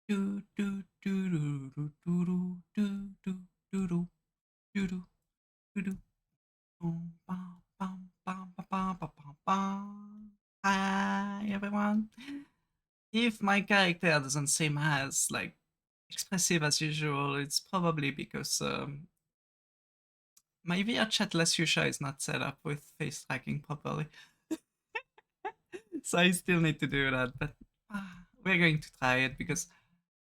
Do do do do do do do do do do do do do do. Bum, bum, bum, bum, bum, bum, bum, bum. Hi everyone. If my character doesn't seem as like expressive as usual, it's probably because my VR chat Lesusha is not set up with face tracking properly. So I still need to do that, but we're going to try it because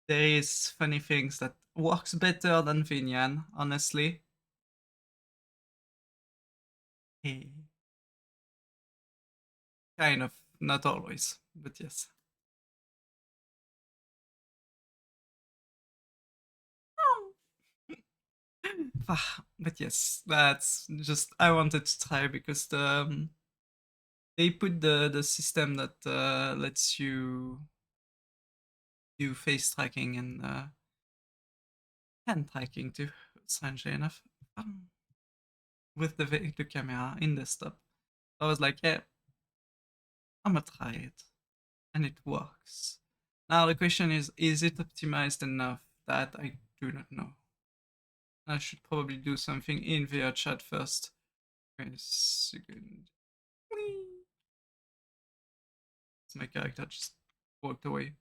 there is funny things that works better than Vinyan, honestly. Hey, kind of, not always, but yes. But yes, that's just I wanted to try because they put the system that lets you do face tracking and hand tracking too, strangely enough, um, with the camera in desktop. I was like, yeah, I'm gonna try it, and it works. Now the question is it optimized enough? That I do not know. I should probably do something in VR chat first. Wait a second. Whee! My character just walked away.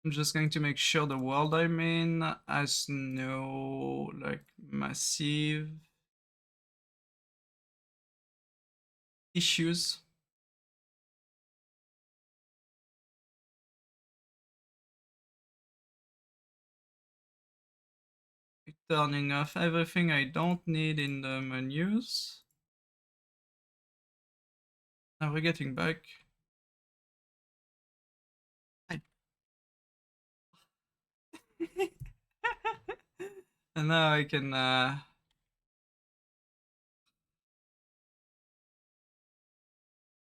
I'm just going to make sure the world I'm in has no like massive issues. Turning off everything I don't need in the menus. Now we're getting back. I... And now I can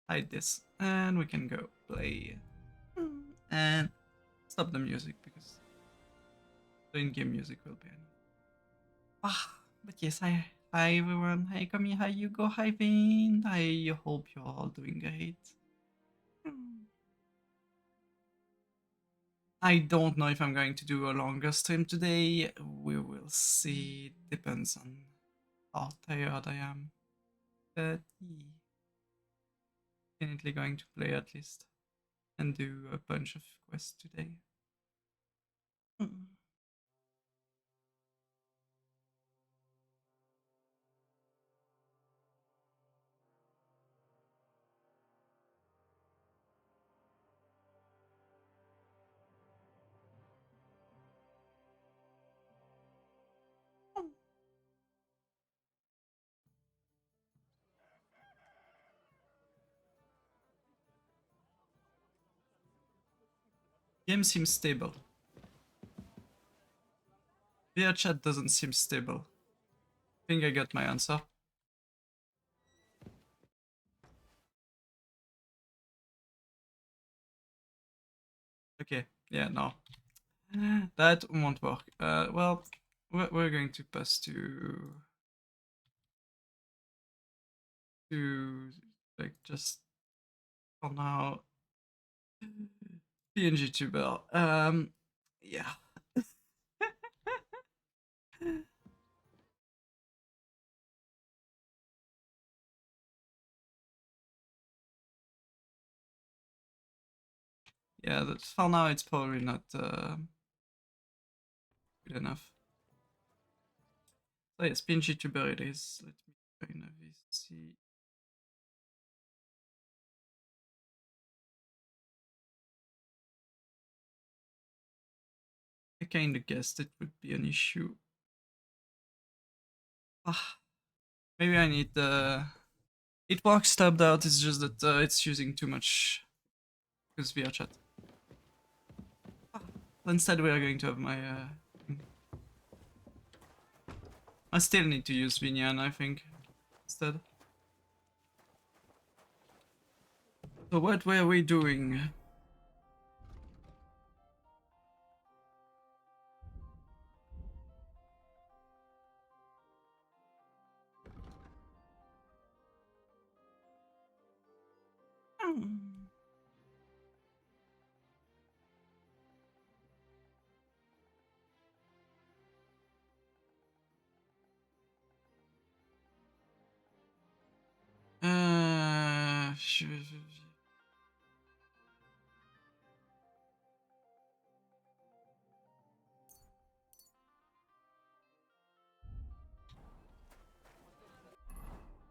hide this. And we can go play. And stop the music because the in-game music will be on. But yes, hi everyone. Hi Kami, hi Hugo, hi Vin. I hope you're all doing great. I don't know if I'm going to do a longer stream today. We will see. Depends on how tired I am. But yeah, definitely going to play at least and do a bunch of quests today. Game seems stable. VR chat doesn't seem stable. I think I got my answer. Okay, yeah, no. That won't work. Well, we're going to pass to like just for now PNG tuber. Yeah. Yeah, that for now it's probably not good enough. So yes, PNG tuber it is. Let me kind of see. I kind of guessed it would be an issue. Maybe I need the. It works tabbed out. It's just that it's using too much because VR chat. Instead, we are going to have my. I still need to use Vinyan, I think, instead. So what were we doing?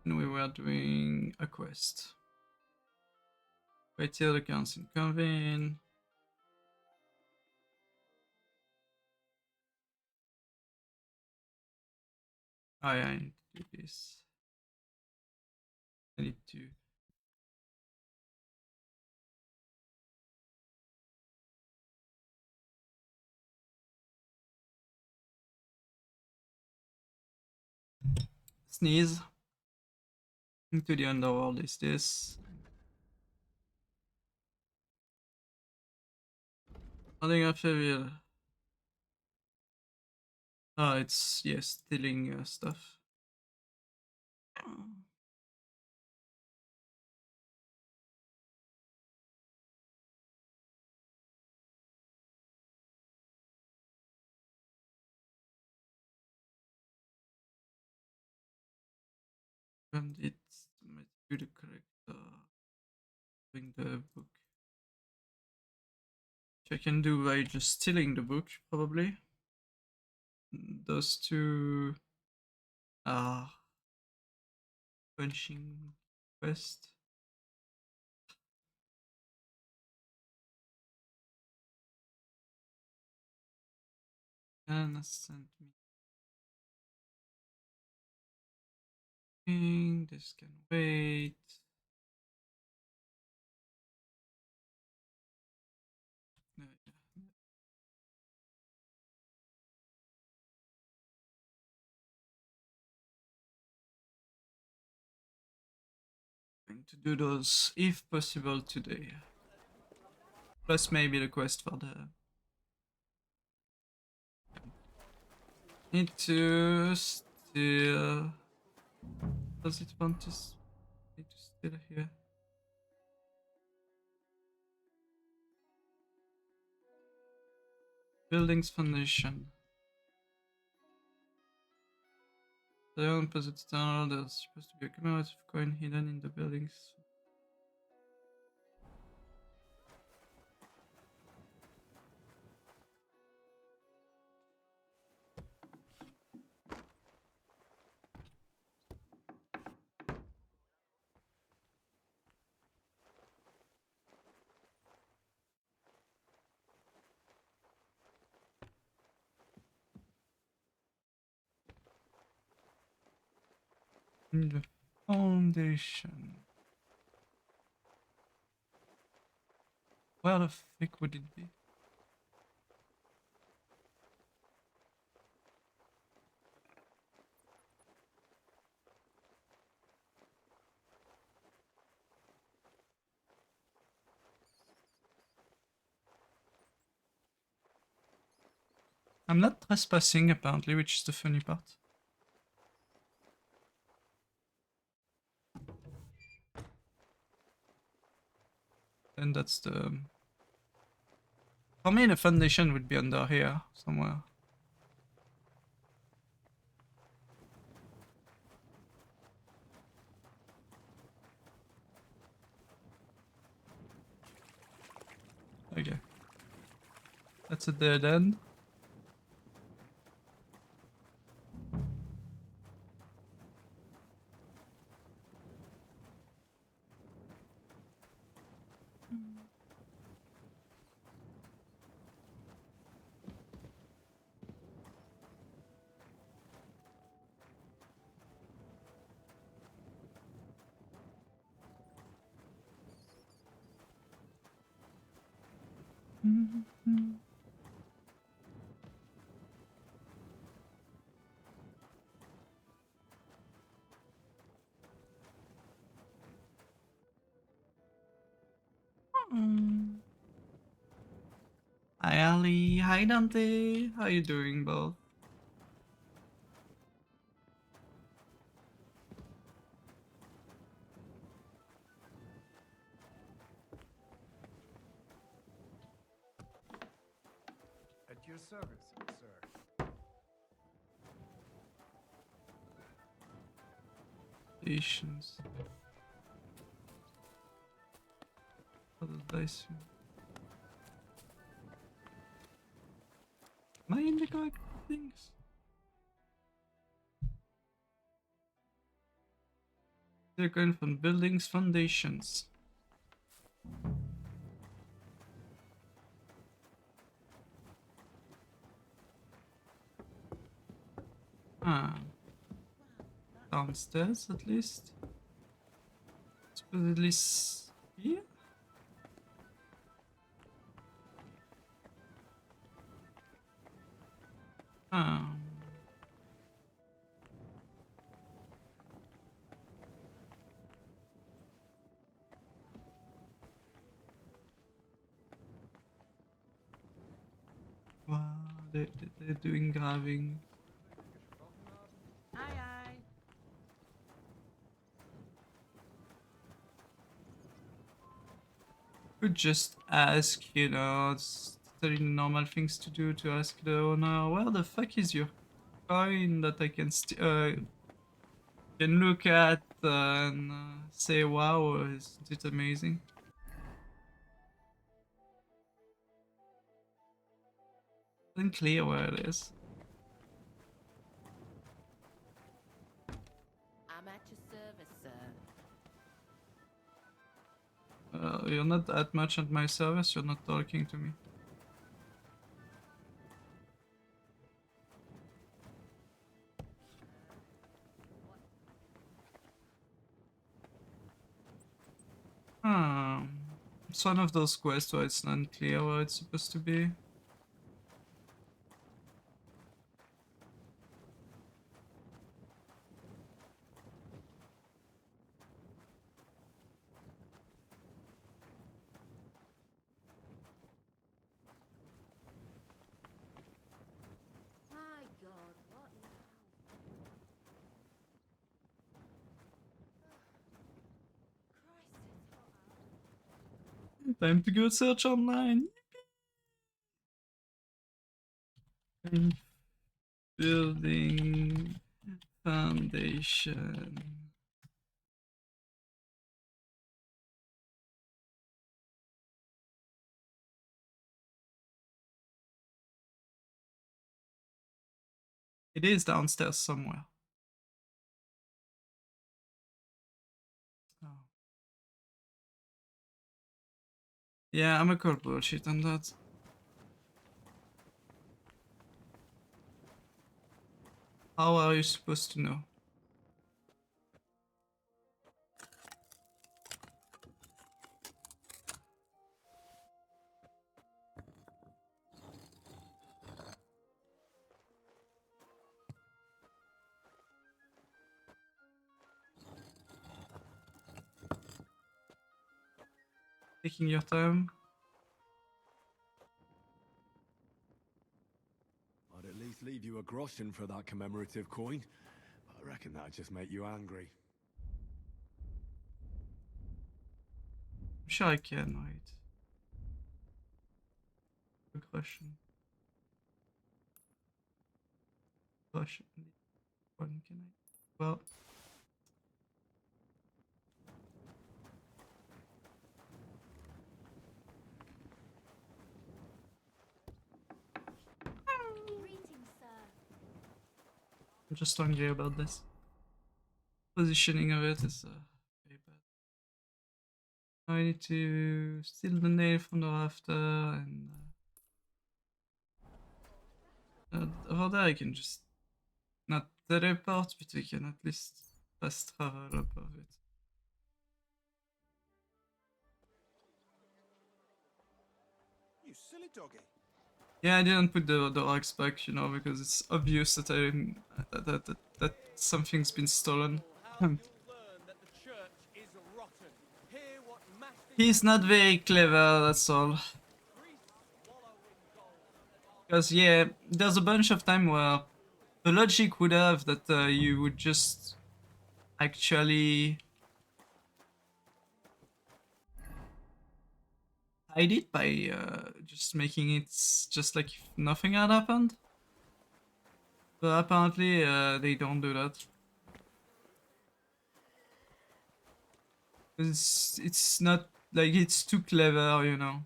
And we were doing a quest. Wait till the council convene. Oh yeah, I need to do this. I need to. Sneeze. Into the underworld is this. Nothing after real. Oh, it's yes, stealing stuff. And it's might do the correct doing the book. Which I can do by just stealing the book, probably. Those two are punching quest. And send me. This can wait. No, yeah. Going to do those if possible today. Plus maybe the quest for the. Need to steal. Does it want to? Need to steal here. Buildings foundation. The opposite tunnel. There's supposed to be a commemorative coin hidden in the buildings. In the foundation. Where the frick would it be? I'm not trespassing apparently, which is the funny part. And that's the... For me, the foundation would be under here, somewhere. Okay. That's a dead end. Hi Ali, hi Dante, how you doing both? At your service, sir. Patience. I assume. Am I in the correct things? They're going from buildings, foundations. Ah, downstairs at least. Suppose at least here? Ah. Wow, they're doing graving. Aye, aye. Could just ask, you know, it's totally normal things to do to ask the owner, where the fuck is your coin that I can can look at and say, wow, isn't it amazing? Unclear where it is. I'm at your service, sir. You're not that much at my service, you're not talking to me. Hmm. It's one of those quests where it's not clear where it's supposed to be. My God, what now? Christ, it's hot out. Time to go search online. Building foundation. It is downstairs somewhere. Oh. Yeah, I'm a call bullshit on that. How are you supposed to know? Taking your time. I'd at least leave you a groschen for that commemorative coin. I reckon that'd just make you angry. I'm sure I can, wait. Aggression. Aggression. One can I? Well. Greetings, sir. I'm just hungry about this. Positioning of it is very bad. I need to steal the nail from the rafter and over there I can just not teleport, but we can at least fast travel above it. You silly doggy. Yeah, I didn't put the rocks back, you know, because it's obvious that that something's been stolen. He's not very clever, that's all. Because yeah, there's a bunch of time where the logic would have that you would just actually hide it by just making it just like if nothing had happened. But apparently they don't do that. It's not like it's too clever, you know.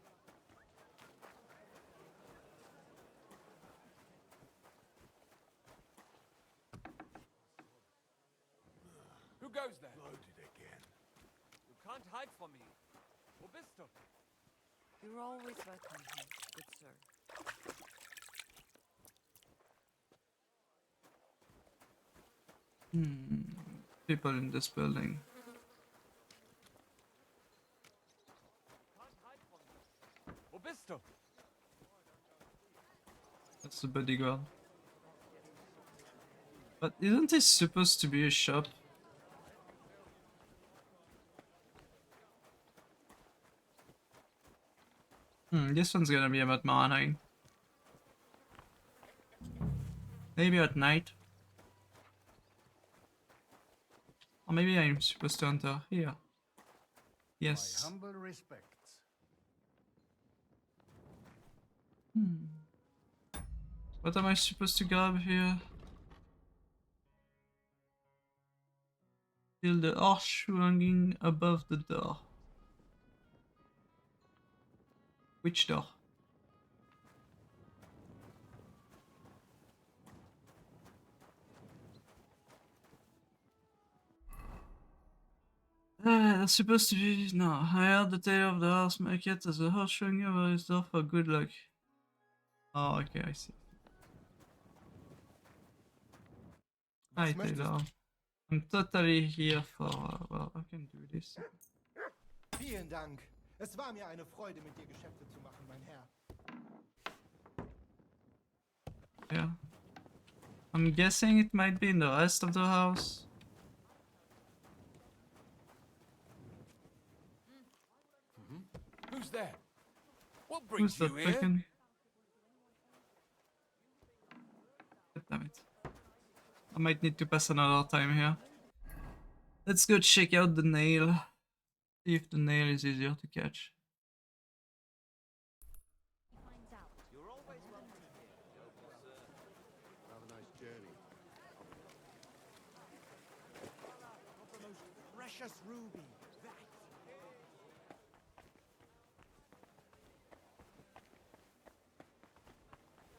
Who goes there? Loaded again. You can't hide from me. Wo bist du? You're always welcome here, good sir. People in this building. Can't hide from me. Wo bist du? That's the bodyguard. But isn't this supposed to be a shop? This one's gonna be about mining. Maybe at night. Or maybe I'm supposed to enter here. Yes. My humble respects. What am I supposed to grab here? Still the horseshoe hanging above the door. Which door? That's supposed to be... No, I heard the tale of the horse market as a horse showing over his door for good luck. Oh, okay, I see. Hi, Was möchtest Taylor. I'm totally here for... well, I can do this. Vielen Dank. Es war mir eine Freude, mit dir Geschäfte zu machen, mein Herr. Yeah. I'm guessing it might be in the rest of the house. Who's there? What brings Who's that you here? fucking... God damn it. I might need to pass another time here. Let's go check out the nail. See if the nail is easier to catch. Finds out. You're always welcome here. Have a nice journey. The most precious ruby. That.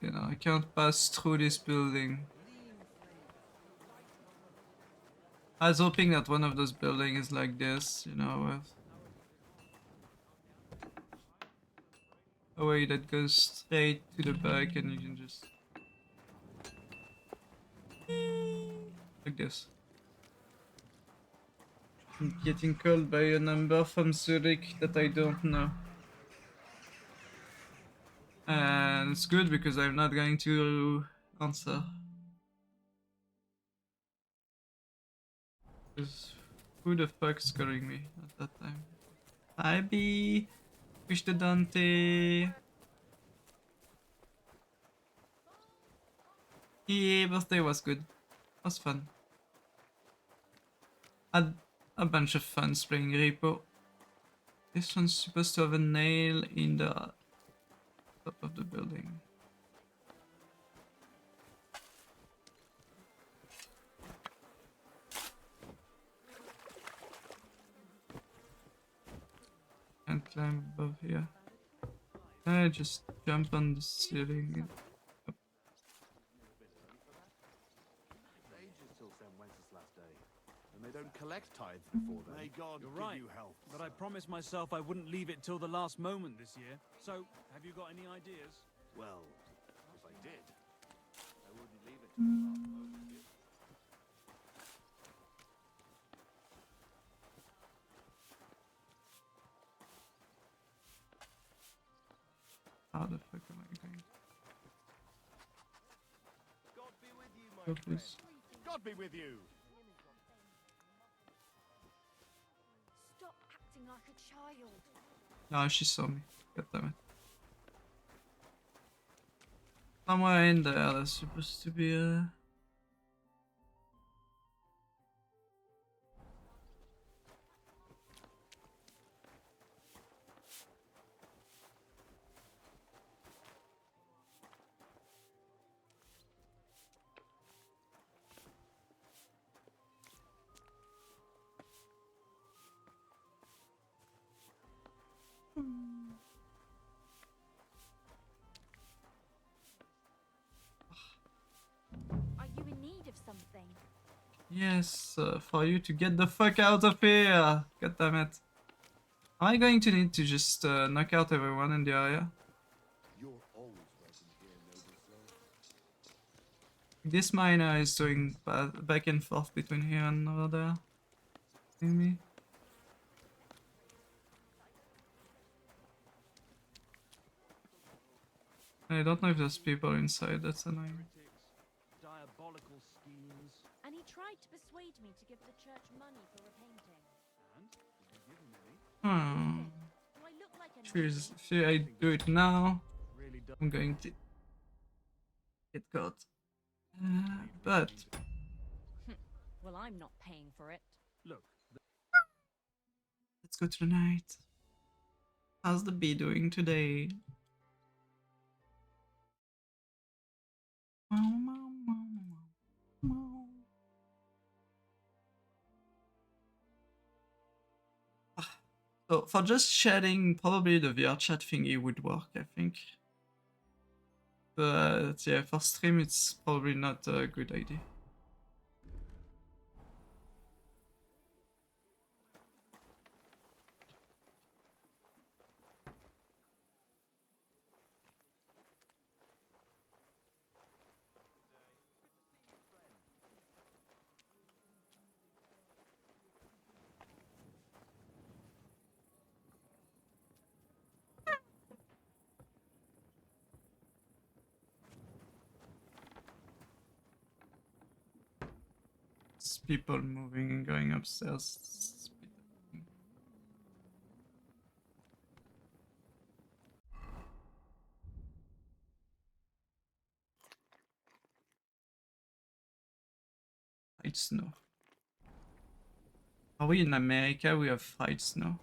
You know, I can't pass through this building. I was hoping that one of those buildings is like this, you know, with a way that goes straight to the back and you can just... like this. I'm getting called by a number from Zurich that I don't know. And it's good because I'm not going to answer. 'Cause who the fuck's calling me at that time? Hi B! Wish the Dante! Yeah, birthday was good. Was fun. Had a bunch of fun playing Repo. This one's supposed to have a nail in the top of the building. Can't climb above here. I just jump on the ceiling. Ages till St. Wenceslas Day, and they don't collect tithes before then. May God You're give right, you health. but I promised myself I wouldn't leave it till the last moment this year. So, have you got any ideas? Well, if I did, I wouldn't leave it till the last moment. How the fuck am I going? God be with you, my Go, friend. please. God be with you. Stop acting like a child. Ah, she saw me. God damn it. Somewhere in there, there's supposed to be a... Yes, for you to get the fuck out of here! God damn it. Am I going to need to just knock out everyone in the area? You're always welcome here, noble sir. This miner is doing back and forth between here and over there. Seeing me? I don't know if there's people inside, that's annoying. Heretics, diabolical schemes. And he tried to persuade me to give the church money for repainting. And did you give him any? Hmm. Do I look like a Choose. ninny? Should I do it now? Really does. I'm going to get caught. But Well, I'm not paying for it. Look, let's go to the night. How's the bee doing today? So for just chatting, probably the VR chat thingy would work, I think. But yeah, for stream it's probably not a good idea. It's people moving and going upstairs. Fried snow. Are we in America? We have fried snow.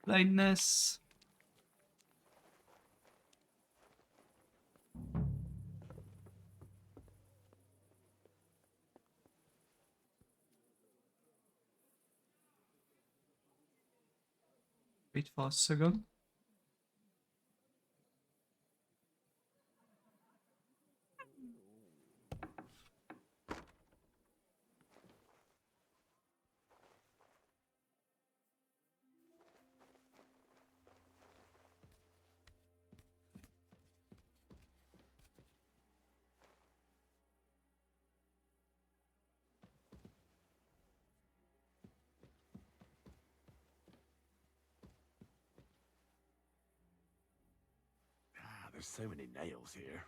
Blindness. Wait for a second. Ah, there's so many nails here.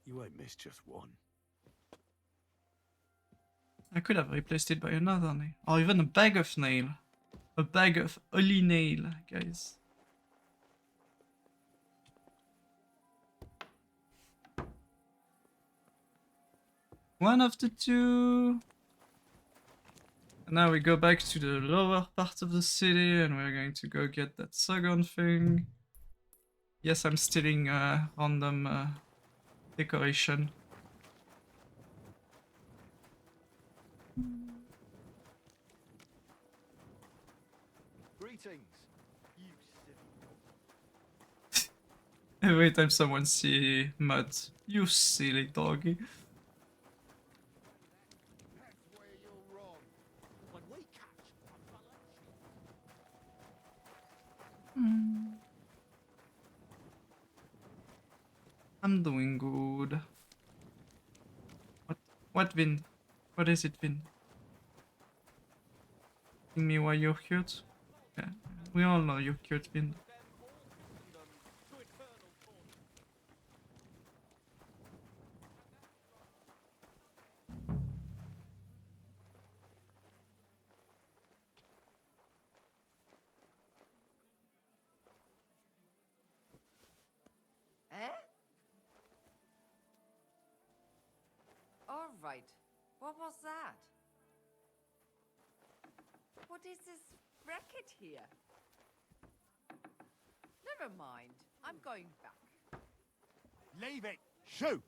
You won't miss just one. I could have replaced it by another nail. Or even a bag of nail. A bag of only nail, guys. One of the two. And now we go back to the lower part of the city and we're going to go get that second thing. Yes, I'm stealing random decoration. Greetings, you silly. Every time someone see mud, you silly doggy. That's where you're wrong. When we catch a fella I'm doing good. What Vind? What is it, Vind? Tell me why you're cute? Yeah, we all know you're cute, Vind. Eh? All right. What was that? What is this racket here? Never mind. I'm going back. Leave it. Shoot.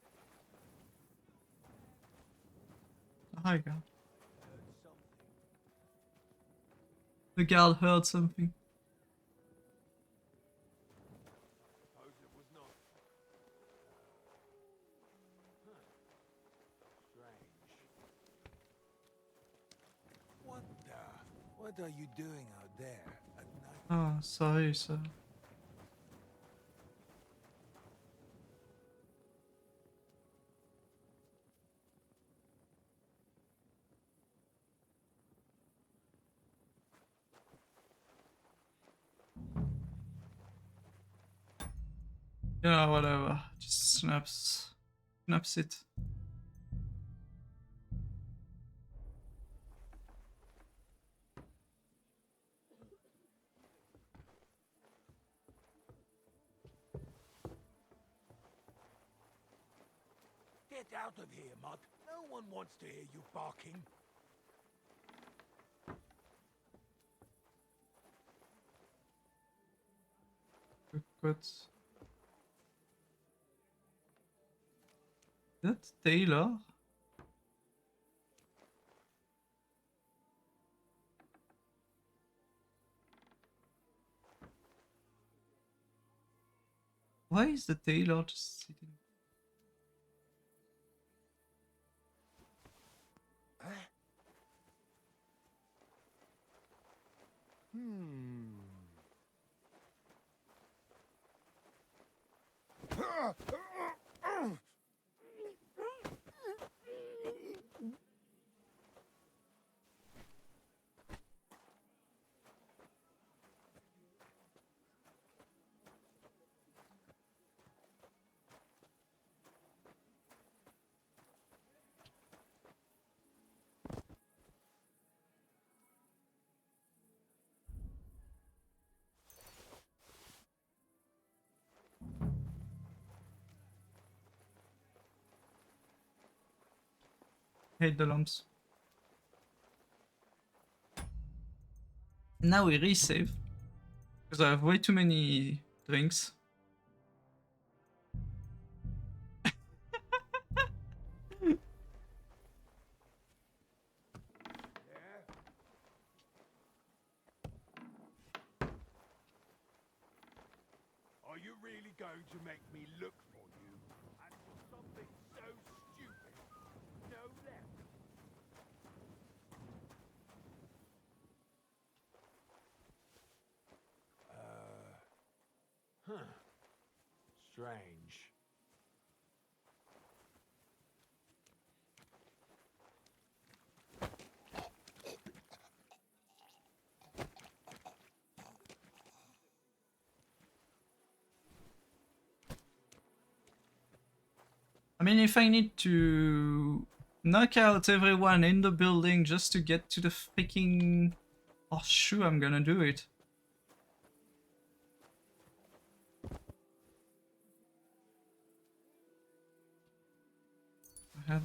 Hi, girl. The guard heard something. Suppose it was not. Strange. What are you doing out there at night? Oh, sorry, sir. Yeah, whatever. Just snaps it. Get out of here, Mud. No one wants to hear you barking. Good. That Taylor? Why is the Taylor just sitting? Hate the lumps. Now we resave. Because I have way too many drinks. Are you really going to make me look for you? And for something so stupid? No left. Strange. I mean, if I need to knock out everyone in the building just to get to the freaking horseshoe, I'm gonna do it. I have...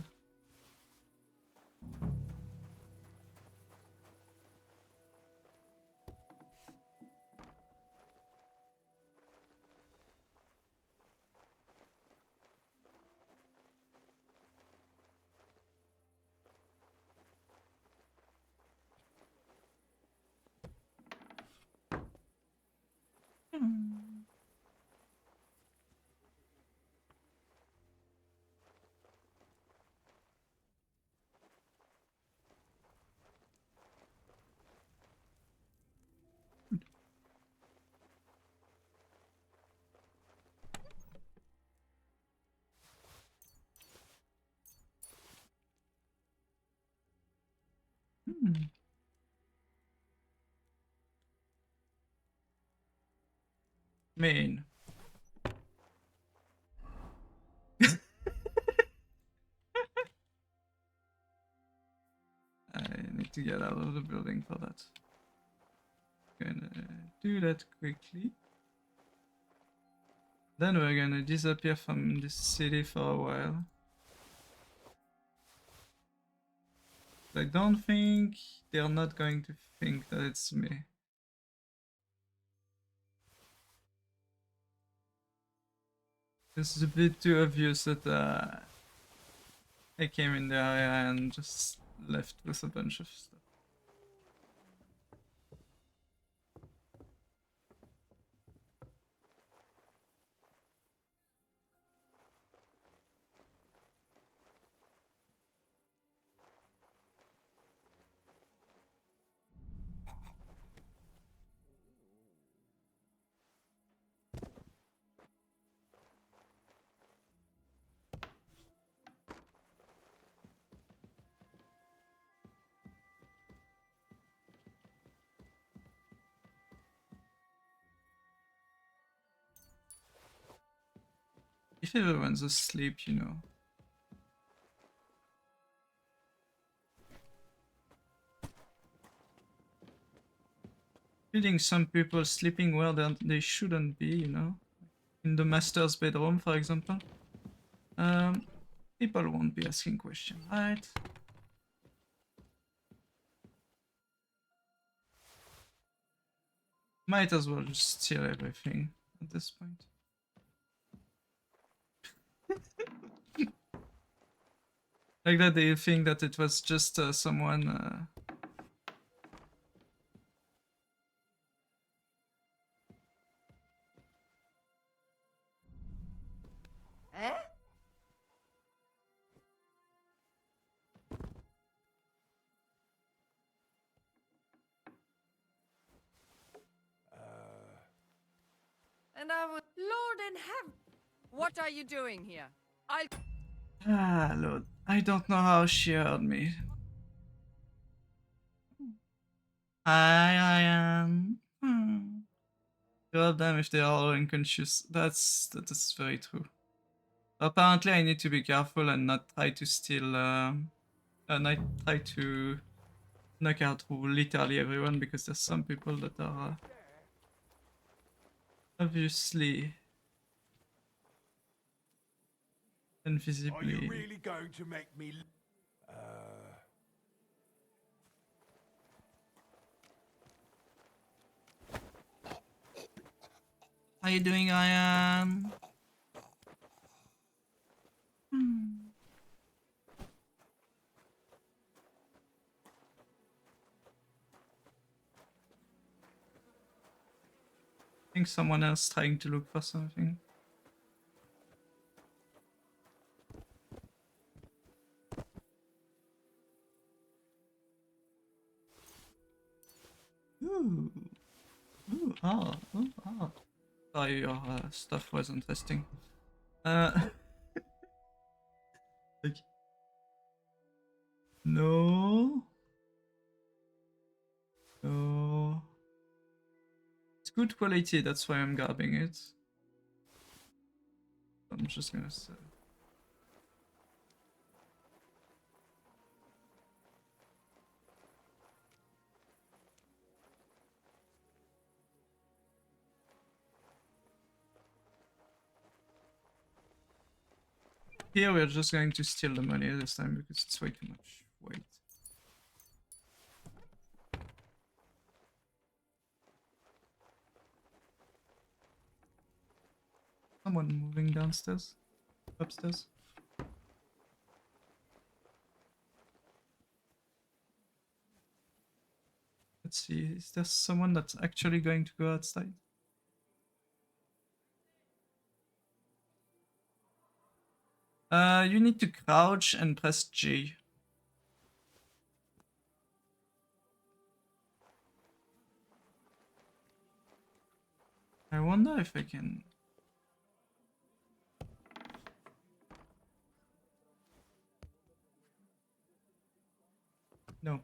Main. I need to get out of the building for that. Gonna do that quickly. Then we're gonna disappear from this city for a while. I don't think they're not going to think that it's me. This is a bit too obvious that I came in the area and just left with a bunch of stuff. If everyone's asleep, you know. Feeling some people sleeping where they shouldn't be, you know. In the master's bedroom, for example. People won't be asking questions, right? Might as well just steal everything at this point. Like that they think that it was just someone... Eh? And I would, Lord in heaven, what are you doing here? I'll. Ah, Lord. I don't know how she heard me. Hi, I am. God damn if they are all unconscious. That is very true. Apparently I need to be careful and not try to steal... not try to knock out literally everyone, because there's some people that are obviously Are you invisibly... really going to make me... How you doing, Ryan? I think someone else trying to look for something. Ooh. Ooh, ooh, Sorry, your stuff was interesting. Like, no. No. It's good quality, that's why I'm grabbing it. I'm just gonna say. Here we're just going to steal the money this time because it's way too much weight. Someone moving downstairs? Upstairs? Let's see, is there someone that's actually going to go outside? You need to crouch and press J. I wonder if I can... No.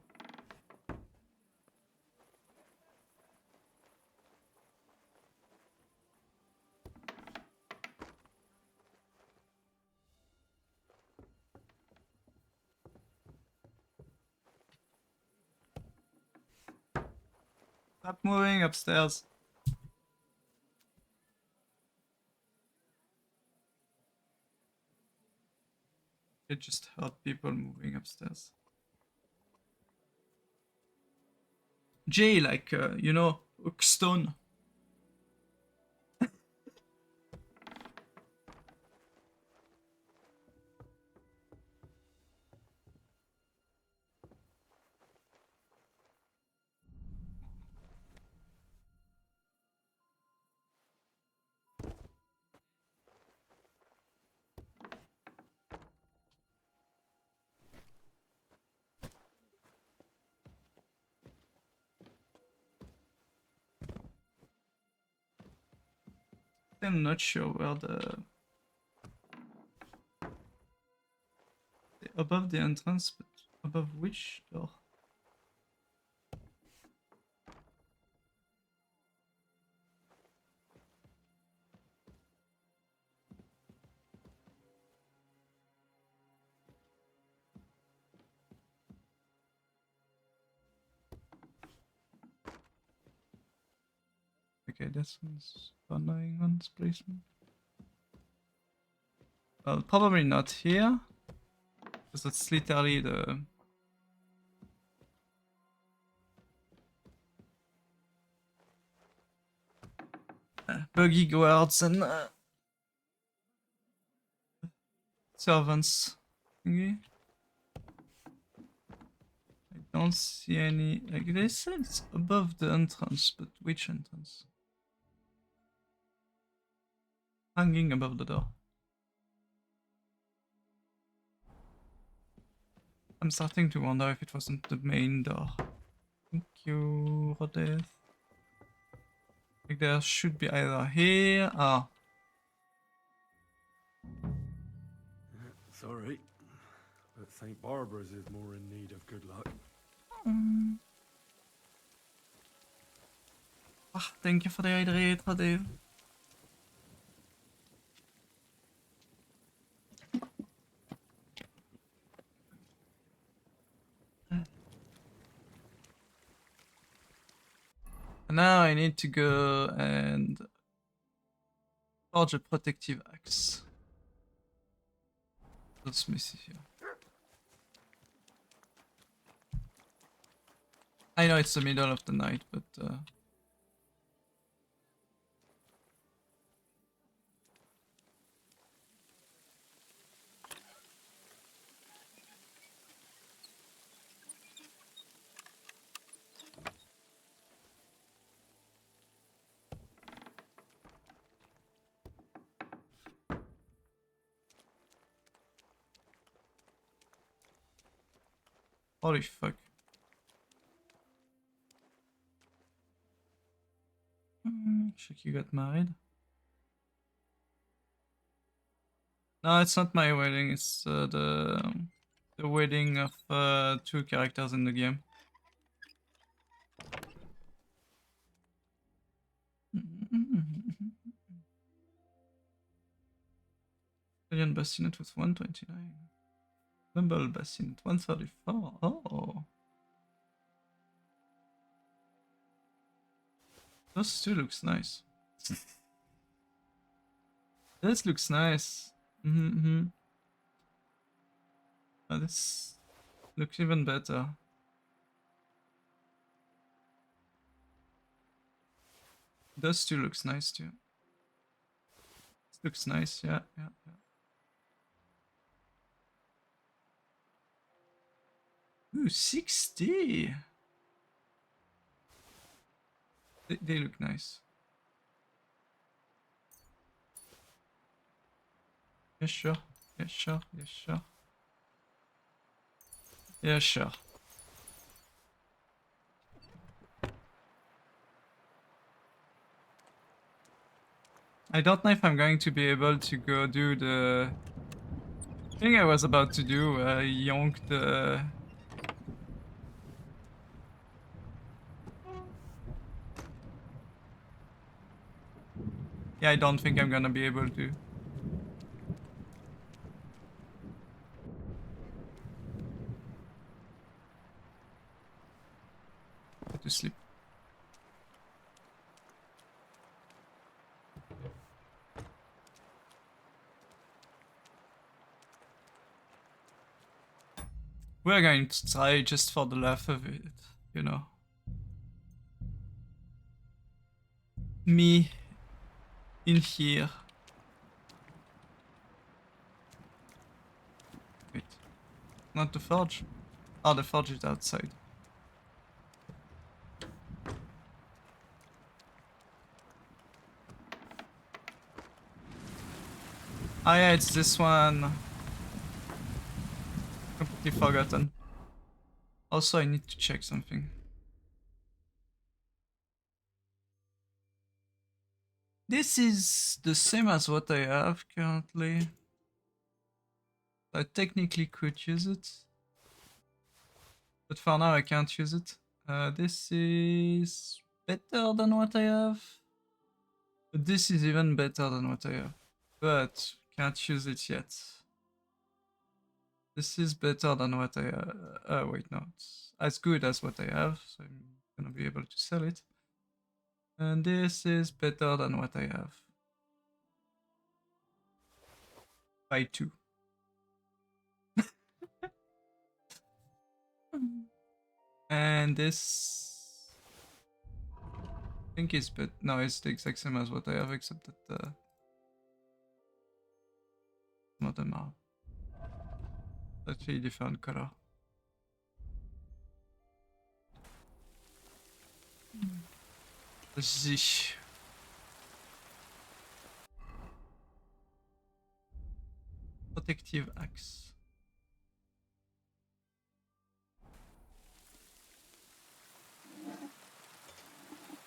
Stop moving upstairs. It just heard people moving upstairs. J, like, you know, Stone. I'm not sure where above the entrance, but above which door? Okay, this one's annoying on this placement. Well, probably not here, because that's literally the buggy guards and servants thingy. I don't see any. Like they said, it's above the entrance, but which entrance? Hanging above the door. I'm starting to wonder if it wasn't the main door. Thank you, Rodez. Like there should be either here. Ah, Sorry, but St. Barbara's is more in need of good luck. Thank you for the hydrate, Rodez. Now I need to go and forge a protective axe. Let's miss it here. I know it's the middle of the night, but holy fuck. Shaki got married. No, it's not my wedding. It's the wedding of two characters in the game. Alien Bassinet was 129. Bumble Bassinet 134. Oh. Those two looks nice. This looks nice. Oh, this looks even better. Those two looks nice too. This looks nice, yeah. Ooh, 60! They look nice. Yeah, sure. Yeah, sure. Yeah, sure. Yeah, sure. I don't know if I'm going to be able to go do the thing I was about to do, yonk the... Yeah, I don't think I'm gonna be able to. Go to sleep. We're going to try just for the laugh of it, you know. Me in here. Wait, not the forge? Oh, the forge is outside. Ah yeah, it's this one. Completely forgotten. Also, I need to check something. This is the same as what I have currently. I technically could use it. But for now I can't use it. This is better than what I have. But this is even better than what I have. But can't use it yet. This is better than what I have. Wait, no. It's as good as what I have. So I'm gonna be able to sell it. And this is better than what I have. By 2. And this... I think it's no, it's the exact same as what I have, except that some of them are actually different color. Z. Protective axe.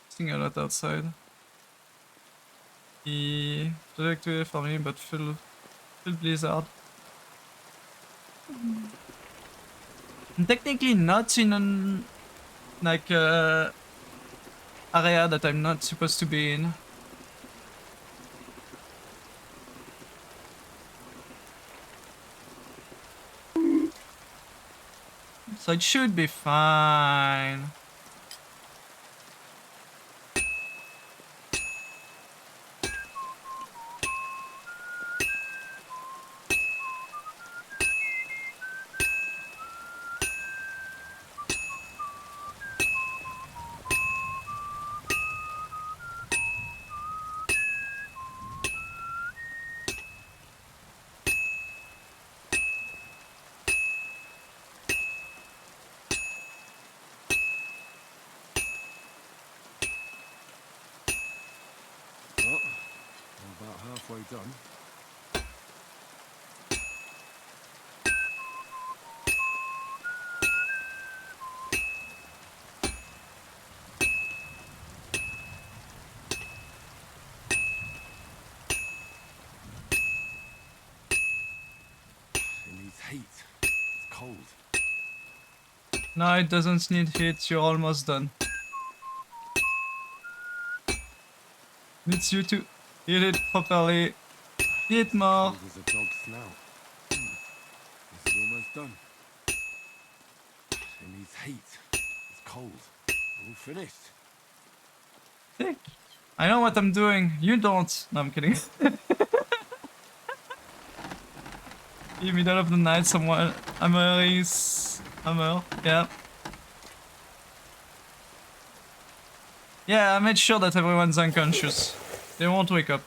Seeing a lot outside. The trajectory for me, but full blizzard. I'm technically not in an like area that I'm not supposed to be in. So it should be fine. Well, I'm about halfway done. It needs heat. It's cold. No, it doesn't need heat. You're almost done. Needs you to hit it properly. Hit more. Cold as a dog's snout. This is almost done. It needs heat. It's cold. All finished. Sick. I know what I'm doing. You don't. No, I'm kidding. In the middle of the night, someone hammer is hammer. Yeah. Yeah, I made sure that everyone's unconscious. They won't wake up.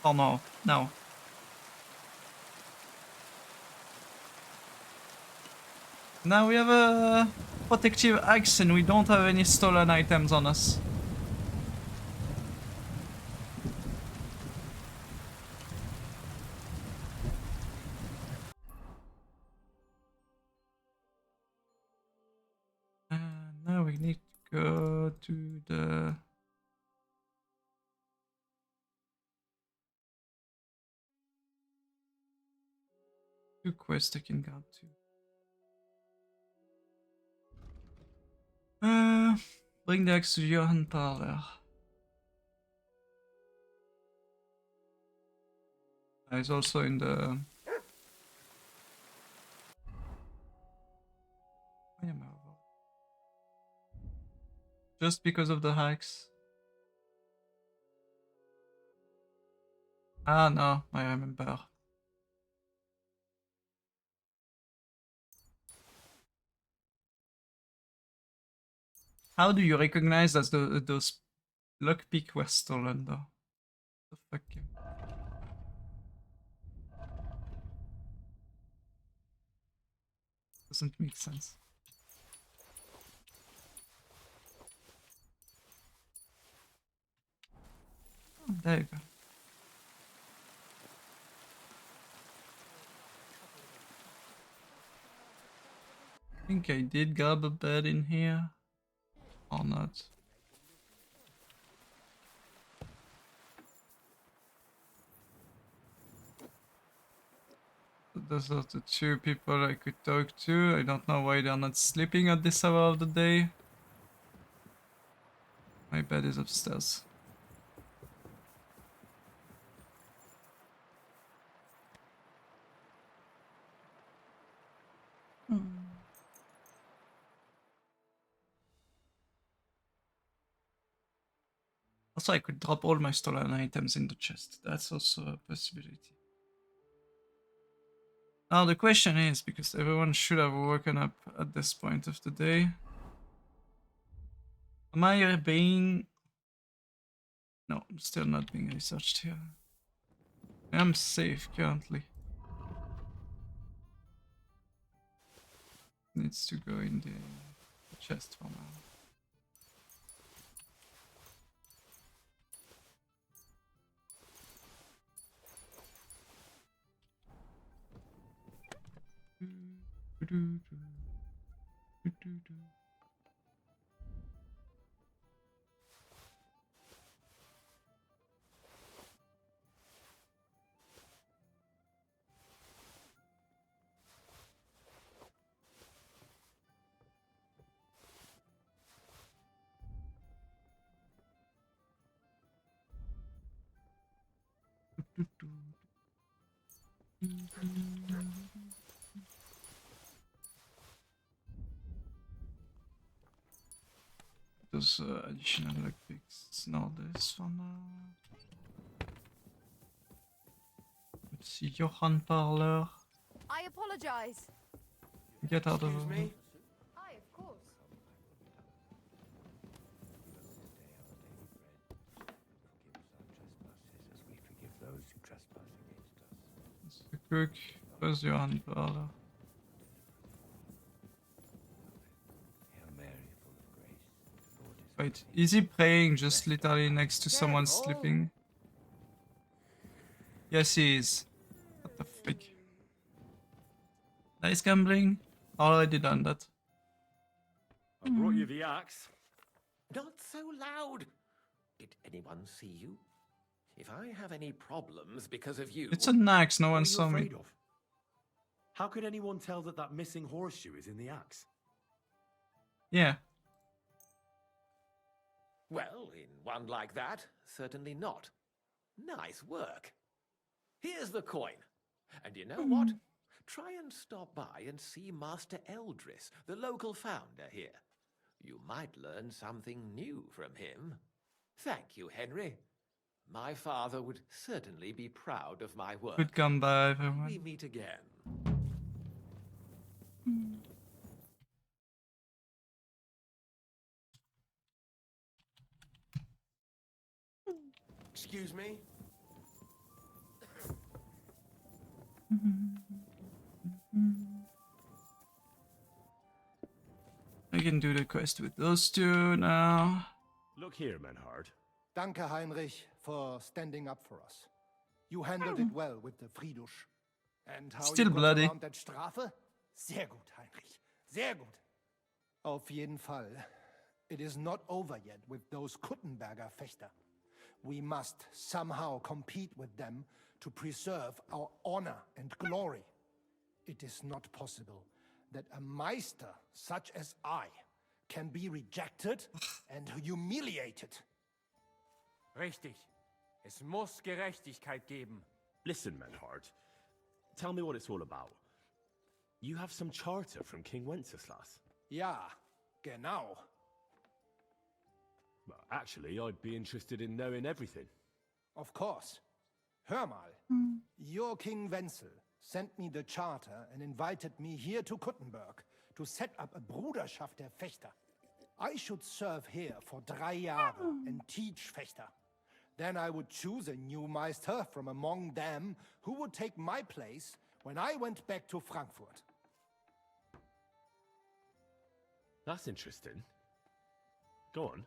Oh no. No. Now we have a protective axe and we don't have any stolen items on us. And now we need to go to the... two quests I can go to. Bring the axe to Johan Parlor. He's also in the... Why am I over? Just because of the hacks. Ah, no, I remember. How do you recognize that those lockpick were stolen, though? The fuck? Doesn't make sense. Oh, there you go. I think I did grab a bed in here. Or not. Those are the two people I could talk to. I don't know why they're not sleeping at this hour of the day. My bed is upstairs. Also, I could drop all my stolen items in the chest. That's also a possibility. Now the question is, because everyone should have woken up at this point of the day, am I being... No, I'm still not being researched here. I'm safe currently. Needs to go in the chest for now. Those additional lockpicks. No, this for now. Let's see, Johan Parlor. I apologize. Get out of Excuse me? I, of course. the cook. Where's Johan Parlor? Wait, is he praying just literally next to someone sleeping? Yes, he is. What the frick? Nice gambling. Already done that. I brought you the axe. Not so loud. Did anyone see you? If I have any problems because of you... It's an axe, no What one are you saw me. afraid of? How could anyone tell that that missing horseshoe is in the axe? Yeah. Well, in one like that, certainly not. Nice work. Here's the coin. And you know what? Try and stop by and see Master Eldris, the local founder here. You might learn something new from him. Thank you, Henry. My father would certainly be proud of my work. Good comeback, We everyone. meet again. Excuse me? I can do the quest with those two now. Look here, Menhard. Danke, Heinrich, for standing up for us. You handled it well with the Friedusch. And how Still you got bloody. around that Strafe? Sehr gut, Heinrich. Sehr gut. Auf jeden Fall. It is not over yet with those Kuttenberger Fechter. We must somehow compete with them to preserve our honor and glory. It is not possible that a Meister such as I can be rejected and humiliated. Richtig. Es muss Gerechtigkeit geben. Listen, Menhard. Tell me what it's all about. You have some charter from King Wenceslas. Ja, genau. Well, actually, I'd be interested in knowing everything. Of course. Hör mal. Your King Wenzel sent me the charter and invited me here to Kuttenberg to set up a Bruderschaft der Fechter. I should serve here for 3 Jahre and teach Fechter. Then I would choose a new Meister from among them who would take my place when I went back to Frankfurt. That's interesting. Go on.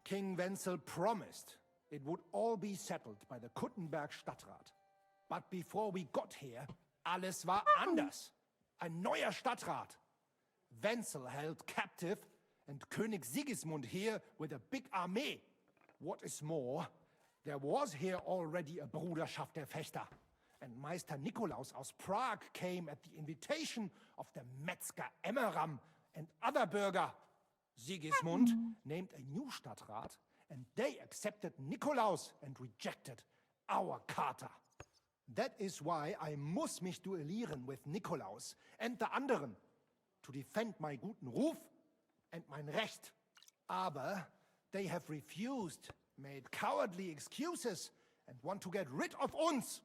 King Wenzel promised it would all be settled by the Kuttenberg Stadtrat. But before we got here, alles war anders. Ein neuer Stadtrat. Wenzel held captive and König Sigismund here with a big army. What is more, there was here already a Bruderschaft der Fechter. And Meister Nikolaus aus Prague came at the invitation of the Metzger Emmeram and other Bürger. Sigismund named a new Stadtrat, and they accepted Nikolaus and rejected our Charta. That is why I muss mich duellieren with Nikolaus and the anderen to defend my guten Ruf and mein Recht. Aber they have refused made cowardly excuses, and want to get rid of uns.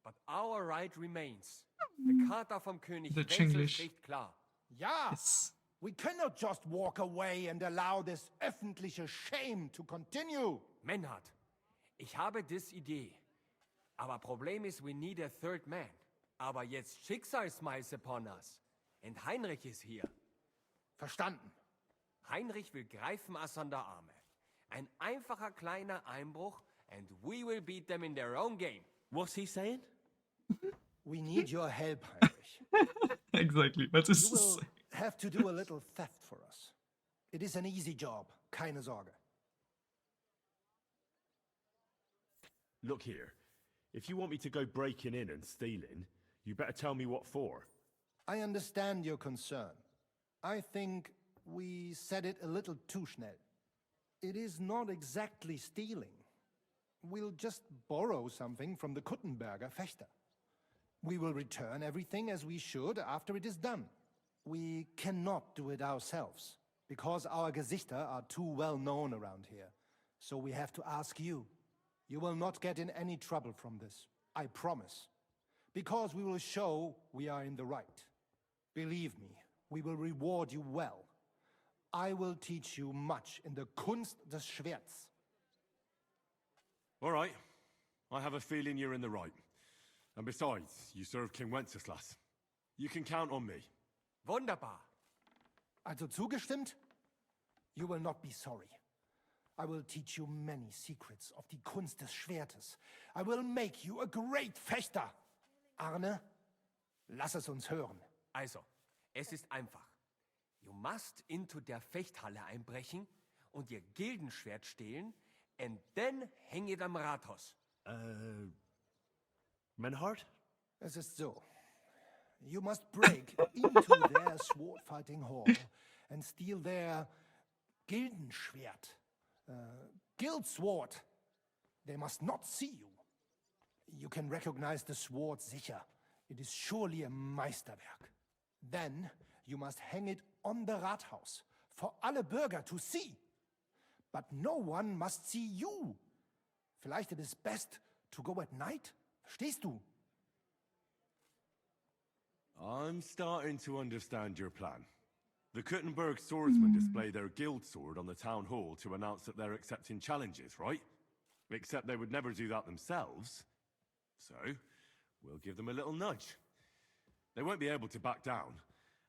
But our right remains. The Charta vom König The Wenzel Chinglish. spricht klar. Ja, Yes. we cannot just walk away and allow this öffentliche shame to continue. Menhard, ich habe dis Idee. Aber Problem ist, we need a third man. Aber jetzt Schicksalsschmeiß upon us. Und Heinrich ist hier. Verstanden. Heinrich will greifen us an der Arme. Ein einfacher kleiner Einbruch and we will beat them in their own game. What's he saying? We need your help, Heinrich. Exactly. What is You will have to do a little theft for us. It is an easy job, keine Sorge. Look here. If you want me to go breaking in and stealing, you better tell me what for. I understand your concern. I think we said it a little too schnell. It is not exactly stealing. We'll just borrow something from the Kuttenberger Fechter. We will return everything as we should after it is done. We cannot do it ourselves, because our Gesichter are too well known around here. So we have to ask you. You will not get in any trouble from this, I promise. Because we will show we are in the right. Believe me, we will reward you well. I will teach you much in the Kunst des Schwerts. All right. I have a feeling you're in the right. And besides, you serve King Wenceslas. You can count on me. Wunderbar. Also zugestimmt? You will not be sorry. I will teach you many secrets of die Kunst des Schwertes. I will make you a great Fechter. Arne, lass es uns hören. Also, es ist einfach. You must into der Fechthalle einbrechen und ihr Gildenschwert stehlen and then hang it am Rathaus. Menhard? Es ist so. You must break into their sword fighting hall and steal their Gildenschwert. Guild sword. They must not see you. You can recognize the sword sicher. It is surely a Meisterwerk. Then you must hang it on the Rathaus for alle Bürger to see. But no one must see you. Vielleicht it is best to go at night. Verstehst du? I'm starting to understand your plan. The Kuttenberg swordsmen display their guild sword on the town hall to announce that they're accepting challenges, right? Except they would never do that themselves. So, we'll give them a little nudge. They won't be able to back down,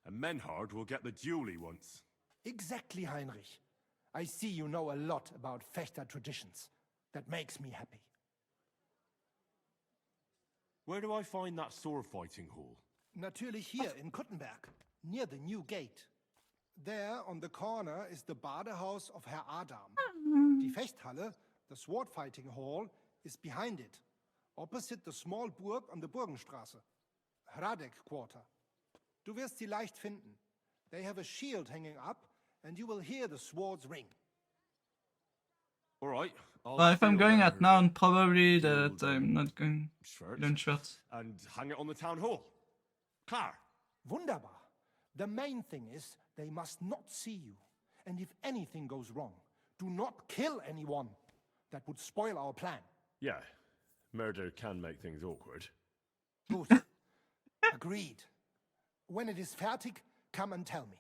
and Menhard will get the duel he wants. Exactly, Heinrich. I see you know a lot about Fechter traditions. That makes me happy. Where do I find that sword fighting hall? Natürlich hier in Kuttenberg, near the new gate. There on the corner is the Badehaus of Herr Adam. Die Fechthalle, the sword fighting hall, is behind it, opposite the small Burg on the Burgenstraße. Hradek Quarter. Du wirst sie leicht finden. They have a shield hanging up, and you will hear the swords ring. All right. Well, if I'm going at now, probably Guild, that I'm not going Schwert, Gildenschwert. and hang it on the town hall. Klar. Wunderbar. The main thing is they must not see you. And if anything goes wrong, do not kill anyone. That would spoil our plan. Yeah, murder can make things awkward. Gut. Agreed. When it is fertig, come and tell me.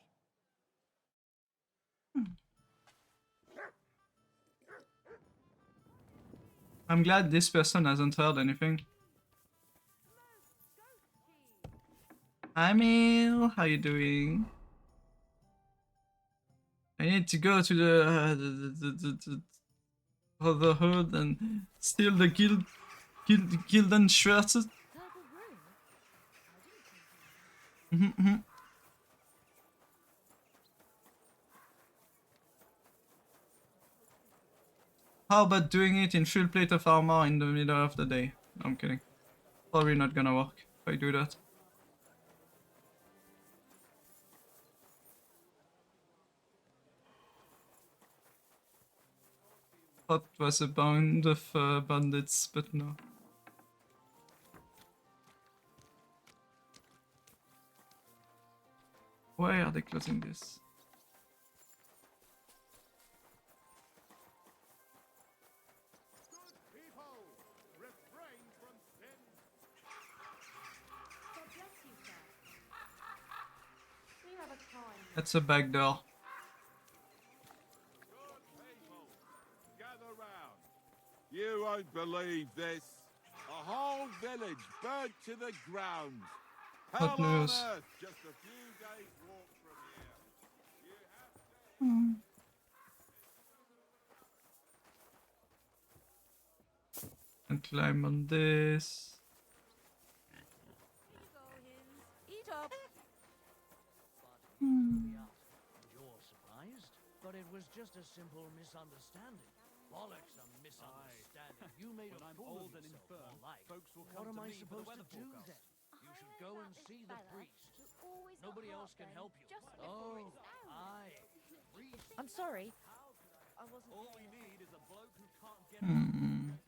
I'm glad this person hasn't heard anything. Hi, Emil. How you doing? I need to go to the Brotherhood and steal the Gildenschwert. Purple room? I didn't think How about doing it in full plate of armor in the middle of the day? No, I'm kidding. Probably not gonna work if I do that. Thought it was a band of bandits, but no. Why are they closing this? your time. That's a back door. Good people, gather round. You won't believe this. A whole village burnt to the ground. What Hell on news? earth, just a few days' walk from here. You have to... And climb on this. Here you go, Hins. Eat up. You're surprised? But it was just a simple misunderstanding. Bollocks, a misunderstanding. You made a When I'm fool old of and yourself, infirm, more like. folks will What come am to I me for the supposed to weather do forecast. then? You should Hired go that and big see the fella priest. who always got Nobody else can heartburn help you. just before Oh, it's down. aye. Priest. I'm sorry. I wasn't. All we need is a bloke who can't get Hmm.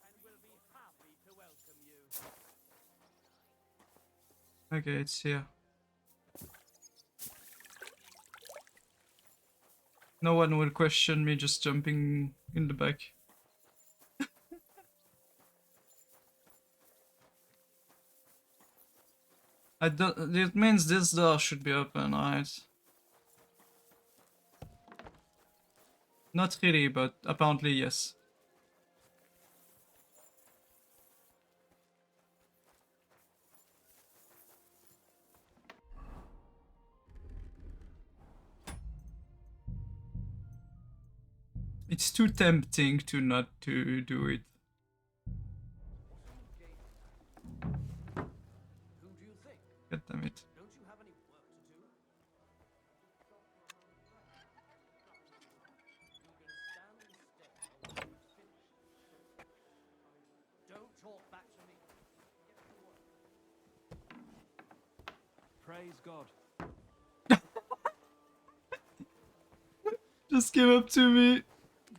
and we'll be happy to welcome you. Okay, it's here. No one will question me just jumping in the back. I don't. It means this door should be open, right? Not really, but apparently yes. It's too tempting to not to do it. Who do you think? God damn it. Don't you have any work to do? You can stand and stare while we finish. Don't talk back to me. Get to work. Praise God. Just came up to me.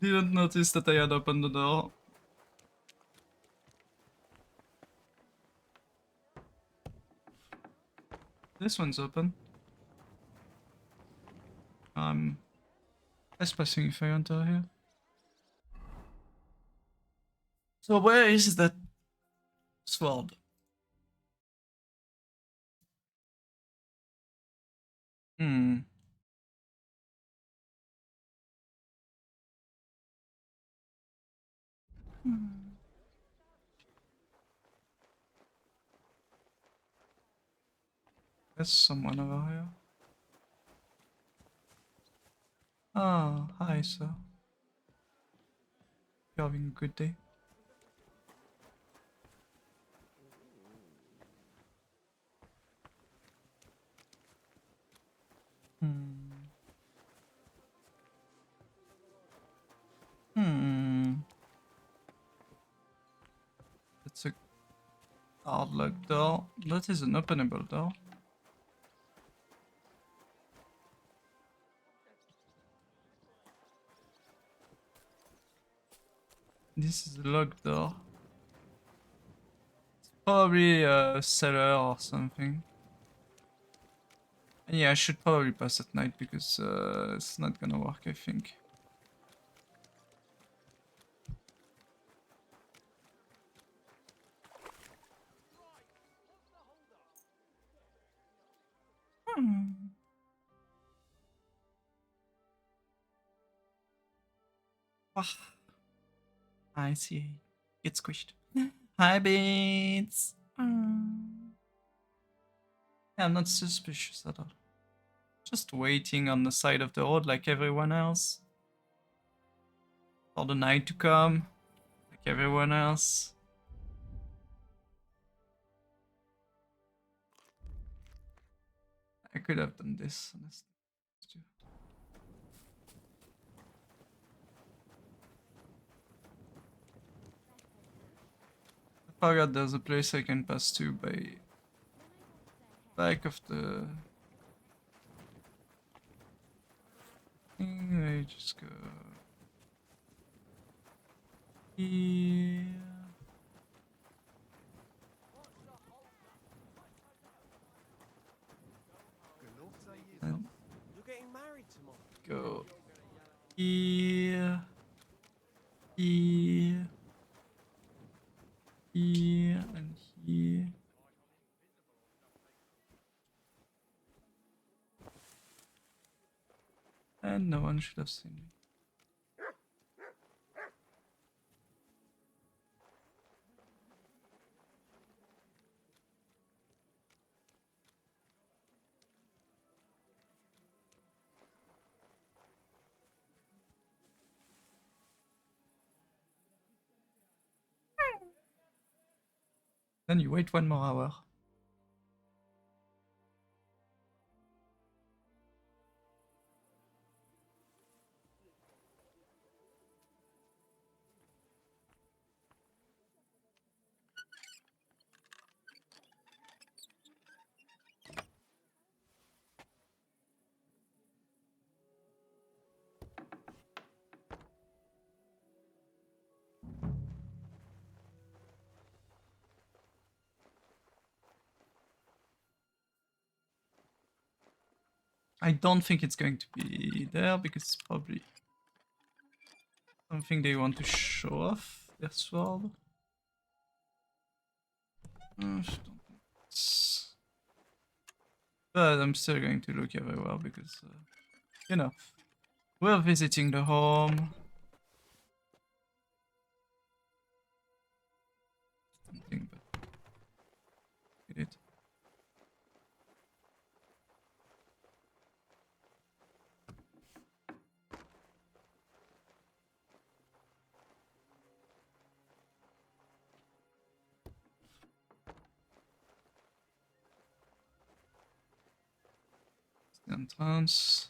Didn't notice that I had opened the door. This one's open. Trespassing if I enter here. So where is that sword? Hmm. There's someone over here. Ah, hi, sir. You're having a good day. Hmm. Hmm. It's a hard lock door. That is an openable door. This is a locked door. It's probably a cellar or something. And yeah, I should probably pass at night because it's not gonna work, I think. Ah, I see. Get squished. Hi, Beats. Yeah, I'm not suspicious at all. Just waiting on the side of the road like everyone else. For the night to come, like everyone else. I could have done this, honestly. I forgot there's a place I can pass to by back of the thing. I just go here. And You're getting married tomorrow. go here, here, here, and here. one should have seen me. Then you wait 1 more hour. I don't think it's going to be there because it's probably something they want to show off their sword. I don't think it's... But I'm still going to look everywhere because, you know, we're visiting the home. Something, but get it. Entrance.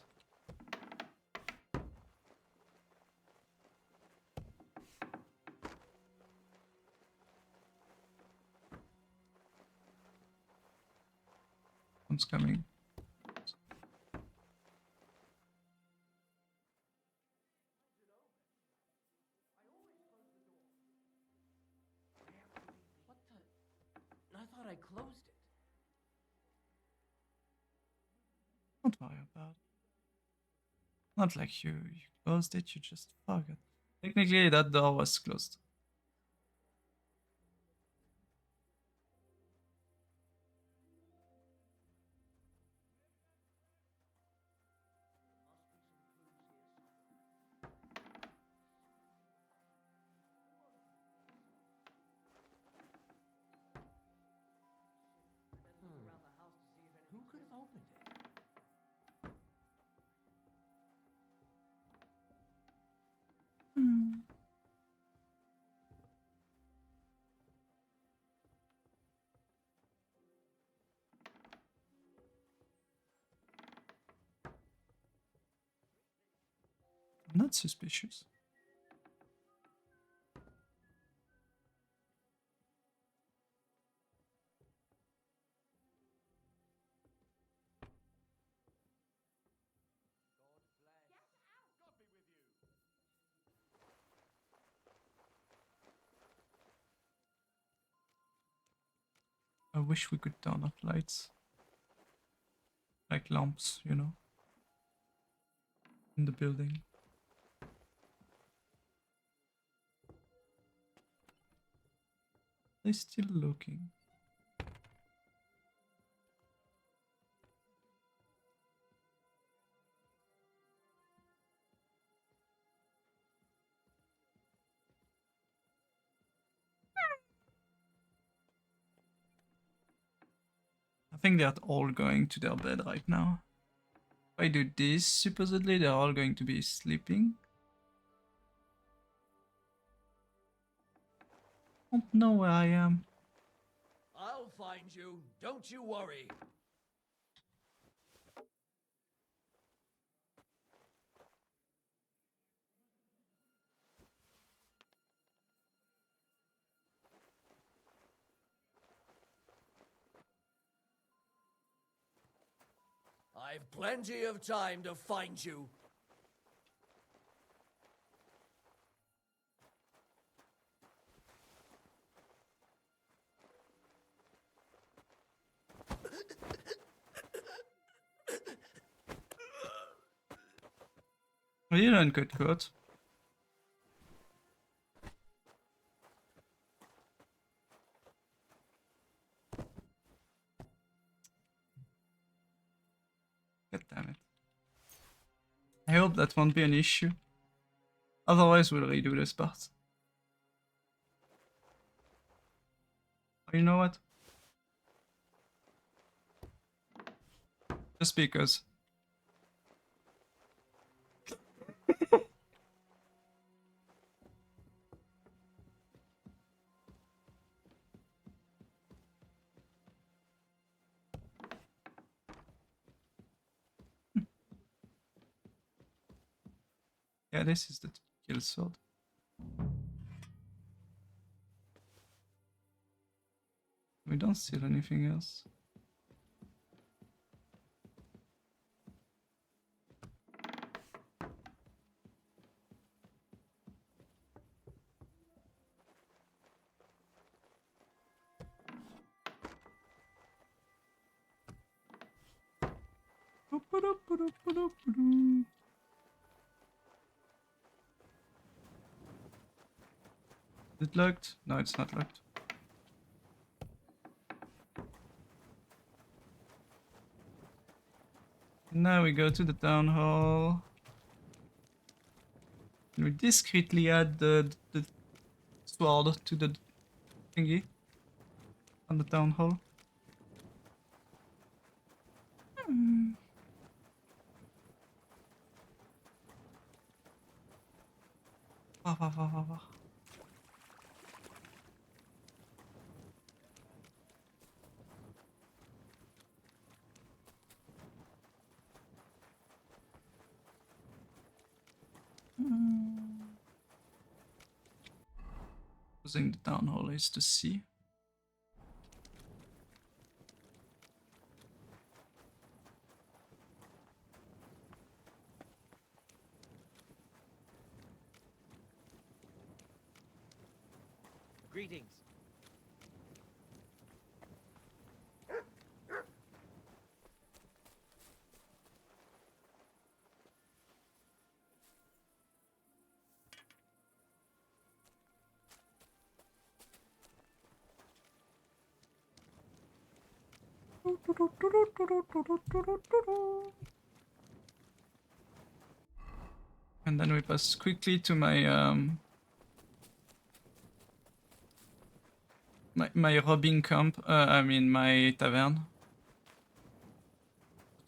One's coming. What the? I thought I closed it. Don't worry about it. Not like you closed it, you just forgot. Technically, that door was closed. Who could have opened it? I'm not suspicious. I wish we could turn off lights. Like lamps, you know? In the building. They're still looking. I think they're all going to their bed right now. If I do this, supposedly they're all going to be sleeping. I don't know where I am. I'll find you. Don't you worry. I've plenty of time to find you. Are you in good caught? God damn it. I hope that won't be an issue. Otherwise, we'll redo this part. Oh, you know what? Just because. Yeah, this is the kill sword. We don't steal anything else. Is it locked? No, it's not locked. Now we go to the town hall. And we discreetly add the sword to the thingy on the town hall. Wah, wah, wah, wah, wah. Closing the town hall is to see. Greetings. And then we pass quickly to my my robbing camp. I mean my tavern.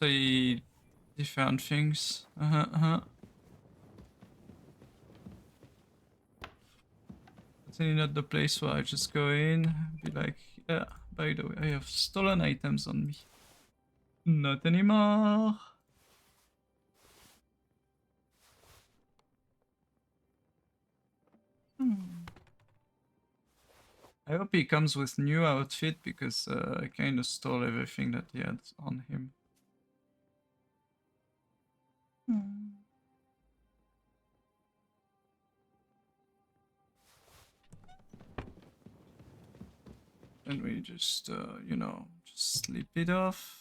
Totally different things. Certainly not the place where I just go in, be like, yeah, by the way, I have stolen items on me. Not anymore. I hope he comes with new outfit because I kind of stole everything that he had on him. And we just, you know, just sleep it off.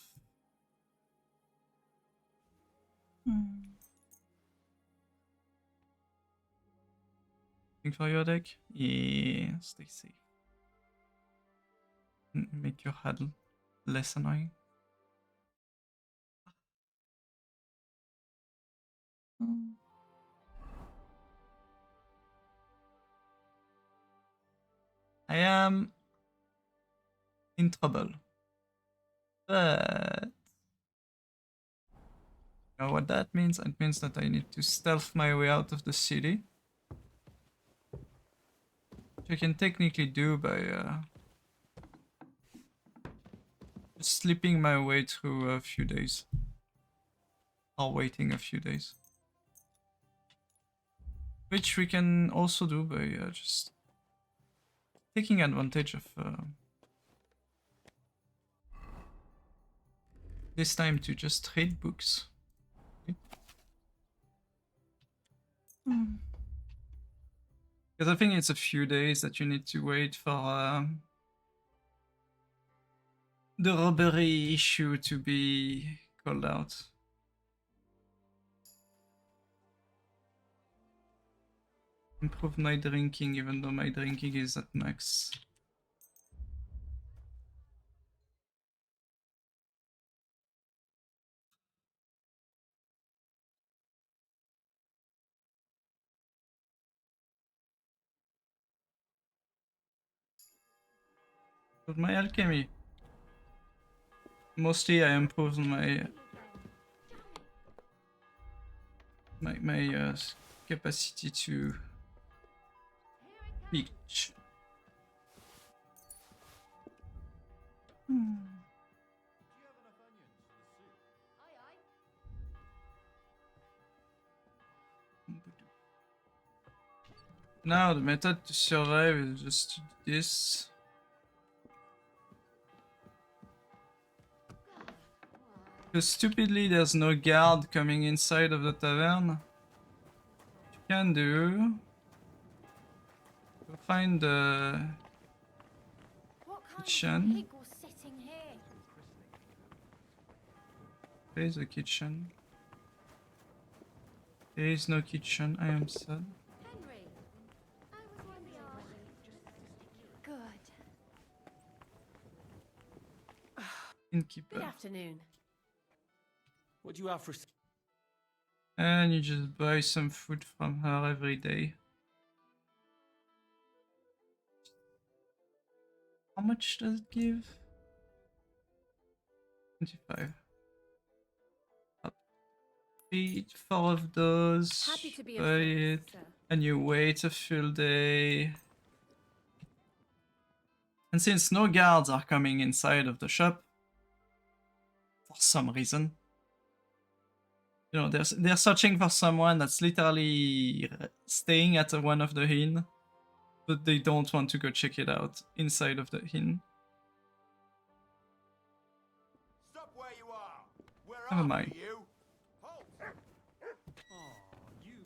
Think for your deck? Yeah, stay safe. Make your head less annoying. I am in trouble. But you know what that means? It means that I need to stealth my way out of the city. Which I can technically do by just slipping my way through a few days. Or waiting a few days. Which we can also do by just taking advantage of this time to just trade books. Because I think it's a few days that you need to wait for the robbery issue to be called out. Improve my drinking even though my drinking is at max. With my alchemy. Mostly I improved my capacity to reach. Now the method to survive is just this. Because stupidly there's no guard coming inside of the tavern. What you can do... Find the kitchen. There is a kitchen. There is no kitchen, I am sad. Henry, I was wondering. Good. Innkeeper. Good afternoon. What do you have for... And you just buy some food from her every day. How much does it give? 25. Eat 4 of those. Happy to be buy of it, service, sir. and you wait a full day. And since no guards are coming inside of the shop, for some reason, you know, they're searching for someone that's literally staying at one of the inn, but they don't want to go check it out inside of the inn. Stop where you are. We're Never after mind. you. Halt. You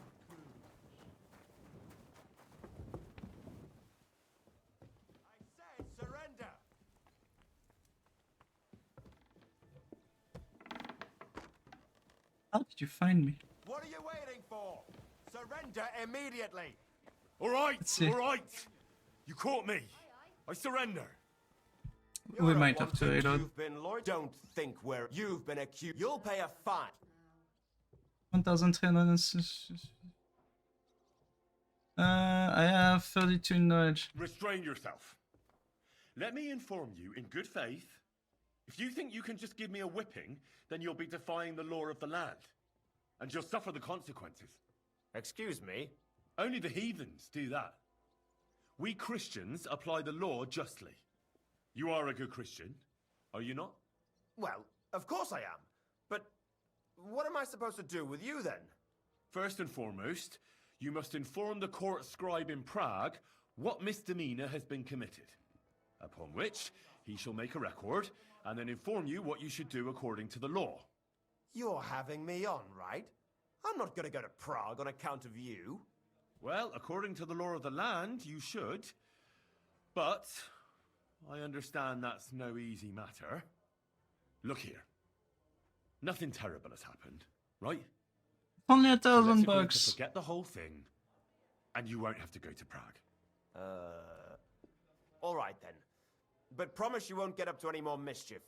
I said surrender. How did you find me? What are you waiting for? Surrender immediately. Alright, Let's see. alright. You caught me. I surrender. We might have to reload. You've been loyal. Don't think you've been accused. You'll pay a fine. 1,300. I have 32 knowledge. Restrain yourself. Let me inform you in good faith. If you think you can just give me a whipping, then you'll be defying the law of the land. And you'll suffer the consequences. Excuse me? Only the heathens do that. We Christians apply the law justly. You are a good Christian, are you not? Well, of course I am. But what am I supposed to do with you then? First and foremost, you must inform the court scribe in Prague what misdemeanor has been committed. Upon which, he shall make a record, and then inform you what you should do according to the law. You're having me on, right? I'm not gonna go to Prague on account of you. Well, according to the law of the land, you should. But I understand that's no easy matter. Look here. Nothing terrible has happened, right? Only So let's $1,000 agree to bucks. forget the whole thing, and you won't have to go to Prague. All right then. But promise you won't get up to any more mischief.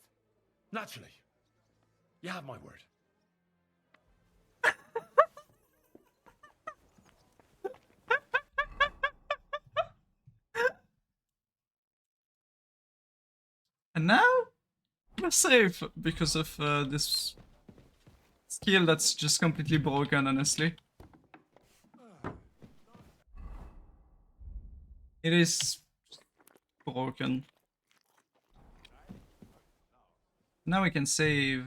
Naturally. You have my word. And now we're safe because of this skill that's just completely broken, honestly. It is broken. Now we can save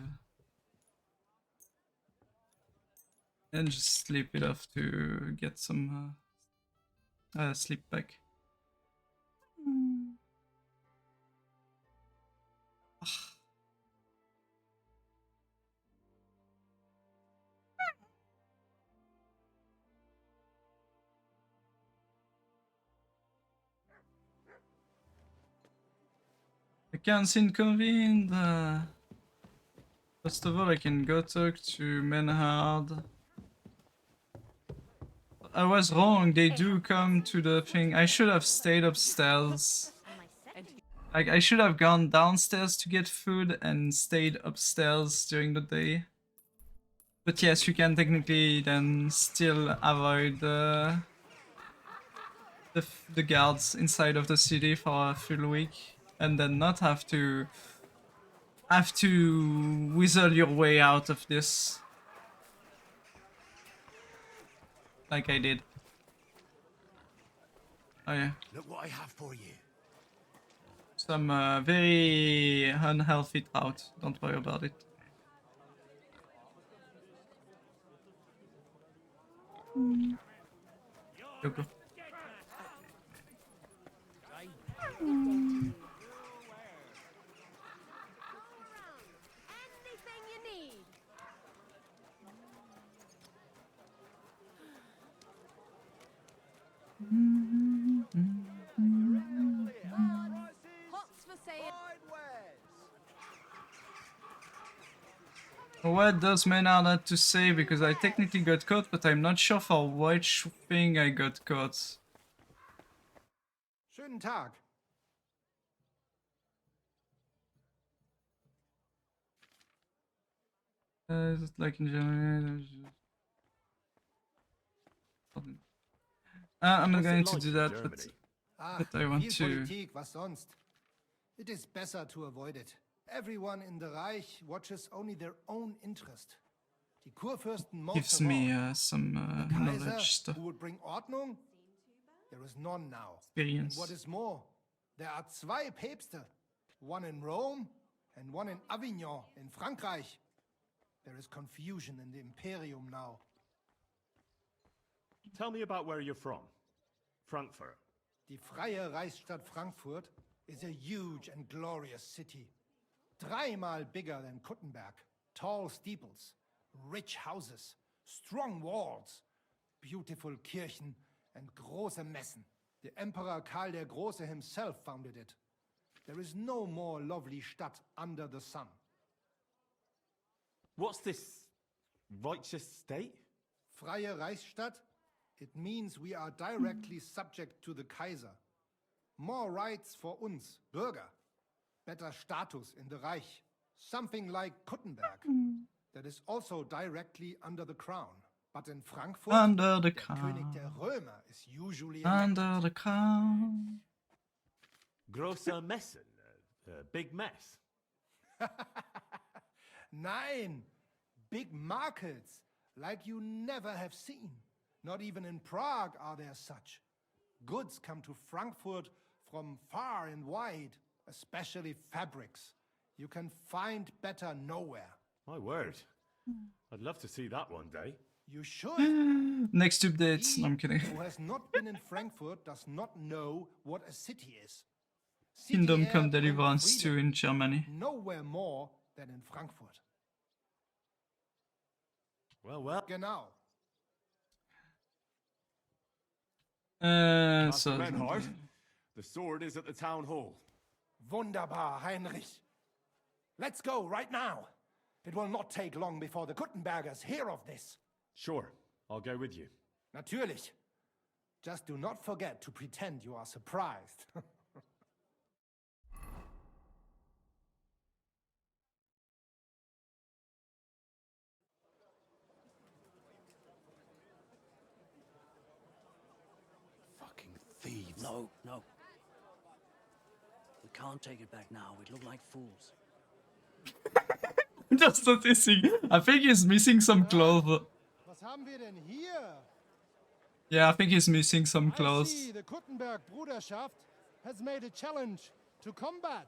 and just sleep it off to get some sleep back. I can't seem convened. First of all, I can go talk to Menhard. I was wrong, they do come to the thing. I should have stayed upstairs. Like, I should have gone downstairs to get food and stayed upstairs during the day. But yes, you can technically then still avoid the guards inside of the city for a full week. and then not have to whistle your way out of this like I did. Oh yeah, Look what I have for you. some very unhealthy trout. Don't worry about it. Yoko. Anything you need. Pots for sale. What does Maynard have to say? Because I technically got caught, but I'm not sure for which thing I got caught. Schönen Tag. Is it like in Germany? I'm not What's it going to like do in that, Germany? but I want viel to. Politik, was sonst? It is better to avoid it. Everyone in the Reich watches only their own interest. Die Kurfürsten most Gives of me all. some Kaiser, knowledge stuff, who would bring Ordnung? There is none now. experience. And what is more, there are zwei Päpste, one in Rome and one in Avignon in Frankreich. There is confusion in the Imperium now. Tell me about where you're from. Frankfurt. Die freie Reichsstadt Frankfurt is a huge and glorious city. Dreimal bigger than Kuttenberg. Tall steeples, rich houses, strong walls, beautiful Kirchen, and große Messen. The Emperor Karl der Große himself founded it. There is no more lovely Stadt under the sun. What's this righteous state? Freie Reichsstadt? It means we are directly subject to the Kaiser. More rights for uns, Bürger. Better status in the Reich. Something like Kuttenberg. That is also directly under the crown. But in Frankfurt, Under the der König der crown. Römer is usually Under elected. the crown. Großer Messen. Big mess. Nein, big markets like you never have seen. Not even in Prague are there such. Goods come to Frankfurt from far and wide, especially fabrics. You can find better nowhere. My word. I'd love to see that one day. You should. Next update. He No, I'm kidding. who has not been in Frankfurt does not know what a city is. City Kingdom air Come brings Deliverance 2 freedom. in Germany. Nowhere more than in Frankfurt. Well. Genau. So Reinhardt, the sword is at the town hall. Wunderbar, Heinrich. Let's go right now. It will not take long before the Kuttenbergers hear of this. Sure, I'll go with you. Natürlich. Just do not forget to pretend you are surprised. Fucking thieves. No. We can't take it back now. We'd look like fools. Just noticing. I think he's missing some clothes. Was haben wir denn hier? Yeah, I think he's missing some I clothes. see the Kuttenberg Bruderschaft has made a challenge to combat.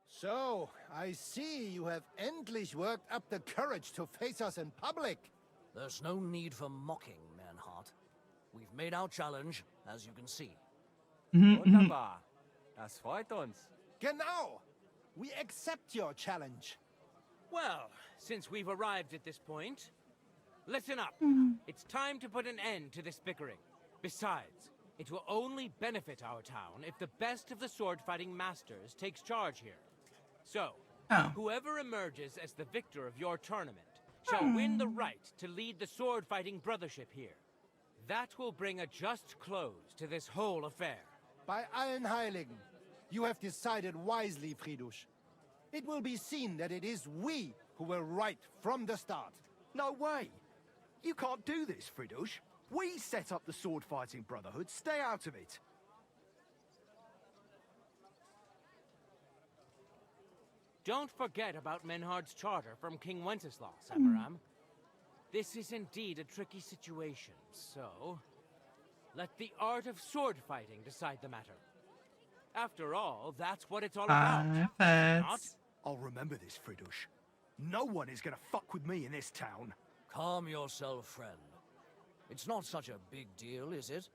So, I see you have endlich worked up the courage to face us in public. There's no need for mocking, Manhart. We've made our challenge, as you can see. Wunderbar. Das freut uns. Genau. We accept your challenge. Well, since we've arrived at this point, listen up. It's time to put an end to this bickering. Besides, it will only benefit our town if the best of the sword-fighting masters takes charge here. So, whoever emerges as the victor of your tournament shall win the right to lead the sword-fighting brothership here. That will bring a just close to this whole affair. Bei allen Heiligen, you have decided wisely, Fridush. It will be seen that it is we who were right from the start. No way. You can't do this, Fridush. We set up the sword-fighting brotherhood. Stay out of it. Don't forget about Menhard's charter from King Wenceslaus, Amaram. This is indeed a tricky situation, so let the art of sword fighting decide the matter. After all, that's what it's all about. Not? I'll remember this, Fridush. No one is gonna fuck with me in this town. Calm yourself, friend. It's not such a big deal, is it?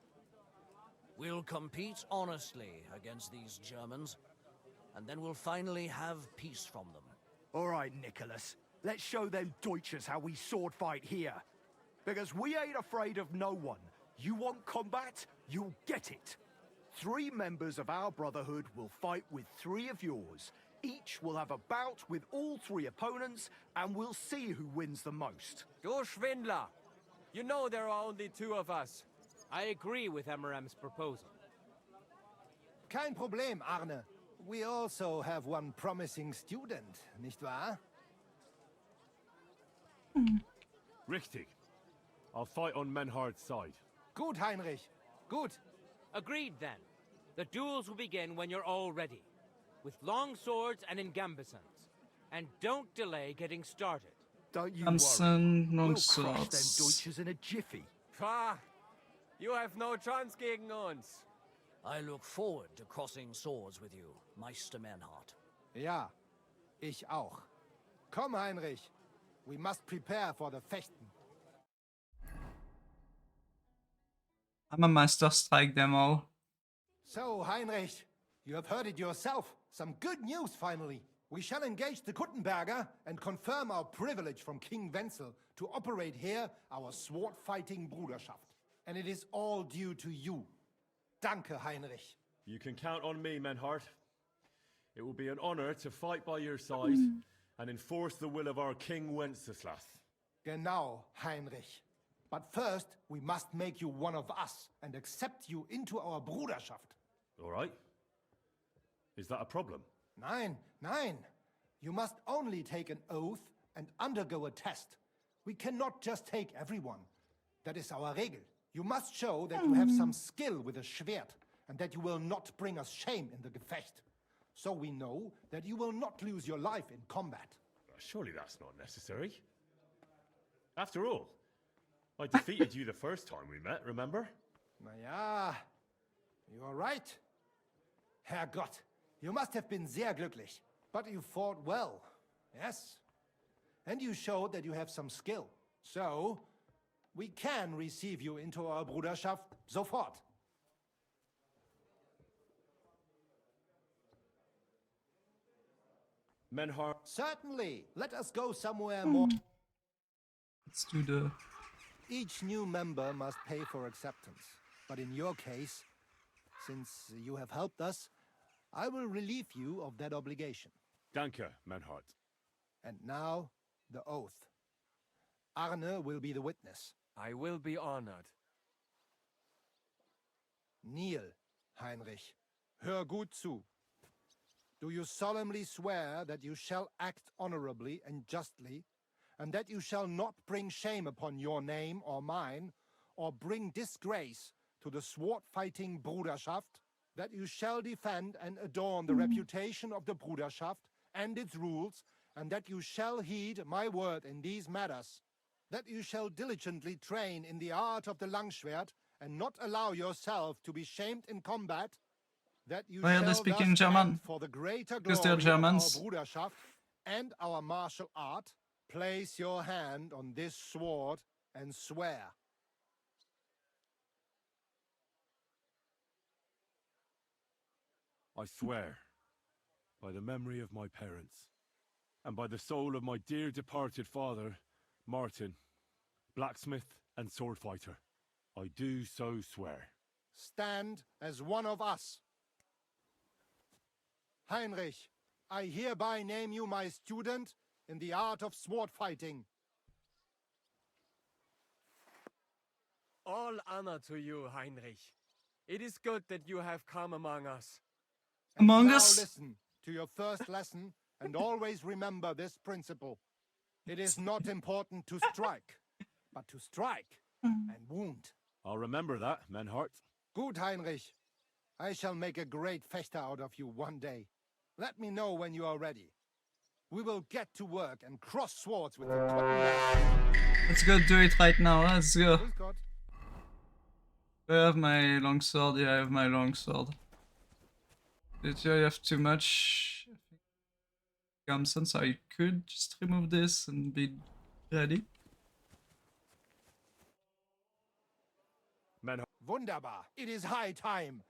We'll compete honestly against these Germans, and then we'll finally have peace from them. All right, Nicholas. Let's show them Deutschers how we sword fight here. Because we ain't afraid of no one. You want combat? You'll get it. 3 members of our brotherhood will fight with 3 of yours. Each will have a bout with all 3 opponents, and we'll see who wins the most. Du Schwindler! You know there are only 2 of us. I agree with Amaram's proposal. Kein Problem, Arne. We also have one promising student, nicht wahr? Richtig. I'll fight on Menhard's side. Gut, Heinrich. Gut. Agreed, then. The duels will begin when you're all ready, with long swords and in gambesons. And don't delay getting started. Don't you Thompson, worry. long We'll crush them swords. Deutschers in a jiffy. Pah! You have no chance gegen uns. I look forward to crossing swords with you, Meister Menhard. Ja, ich auch. Komm, Heinrich. We must prepare for the Fechten. Hammermeister strike them all. So, Heinrich, you have heard it yourself. Some good news, finally. We shall engage the Kuttenberger and confirm our privilege from King Wenzel to operate here our sword-fighting Bruderschaft. And it is all due to you. Danke, Heinrich. You can count on me, Menhard. It will be an honor to fight by your side and enforce the will of our King Wenceslaus. Genau, Heinrich. But first, we must make you one of us and accept you into our Bruderschaft. All right? Is that a problem? Nein, nein. You must only take an oath and undergo a test. We cannot just take everyone. That is our Regel. You must show that you have some skill with a Schwert and that you will not bring us shame in the Gefecht. So we know that you will not lose your life in combat. Surely that's not necessary. After all, I defeated you the first time we met, remember? Na ja, you are right. Herrgott, you must have been sehr glücklich. But you fought well, yes? And you showed that you have some skill. So, we can receive you into our Bruderschaft sofort. Menhard. Certainly. Let us go somewhere more. Let's do the... Each new member must pay for acceptance. But in your case, since you have helped us, I will relieve you of that obligation. Danke, Menhard. And now, the oath. Arne will be the witness. I will be honored. Kneel, Heinrich. Hör gut zu. Do you solemnly swear that you shall act honorably and justly, and that you shall not bring shame upon your name or mine, or bring disgrace to the sword-fighting Bruderschaft, that you shall defend and adorn the reputation of the Bruderschaft and its rules, and that you shall heed my word in these matters, that you shall diligently train in the art of the Langschwert, and not allow yourself to be shamed in combat, that you Why are they shall speaking thus German? act for the greater Because glory they're of our Germans. Bruderschaft and our martial art. Place your hand on this sword and swear. I swear, by the memory of my parents, and by the soul of my dear departed father, Martin, blacksmith and sword fighter, I do so swear. Stand as one of us. Heinrich, I hereby name you my student in the art of sword fighting. All honor to you, Heinrich. It is good that you have come among us. Among now us? Listen to your first lesson and always remember this principle. It is not important to strike, but to strike and wound. I'll remember that, Menhart. Gut, Heinrich. I shall make a great Fechter out of you one day. Let me know when you are ready. We will get to work and cross swords with the Kuttenberg. Let's go do it right now. Let's go. Grüß Gott. Do I have my longsword? Yeah, I have my longsword. Did I have too much? Gamson, so I could just remove this and be ready. Wunderbar. It is high time.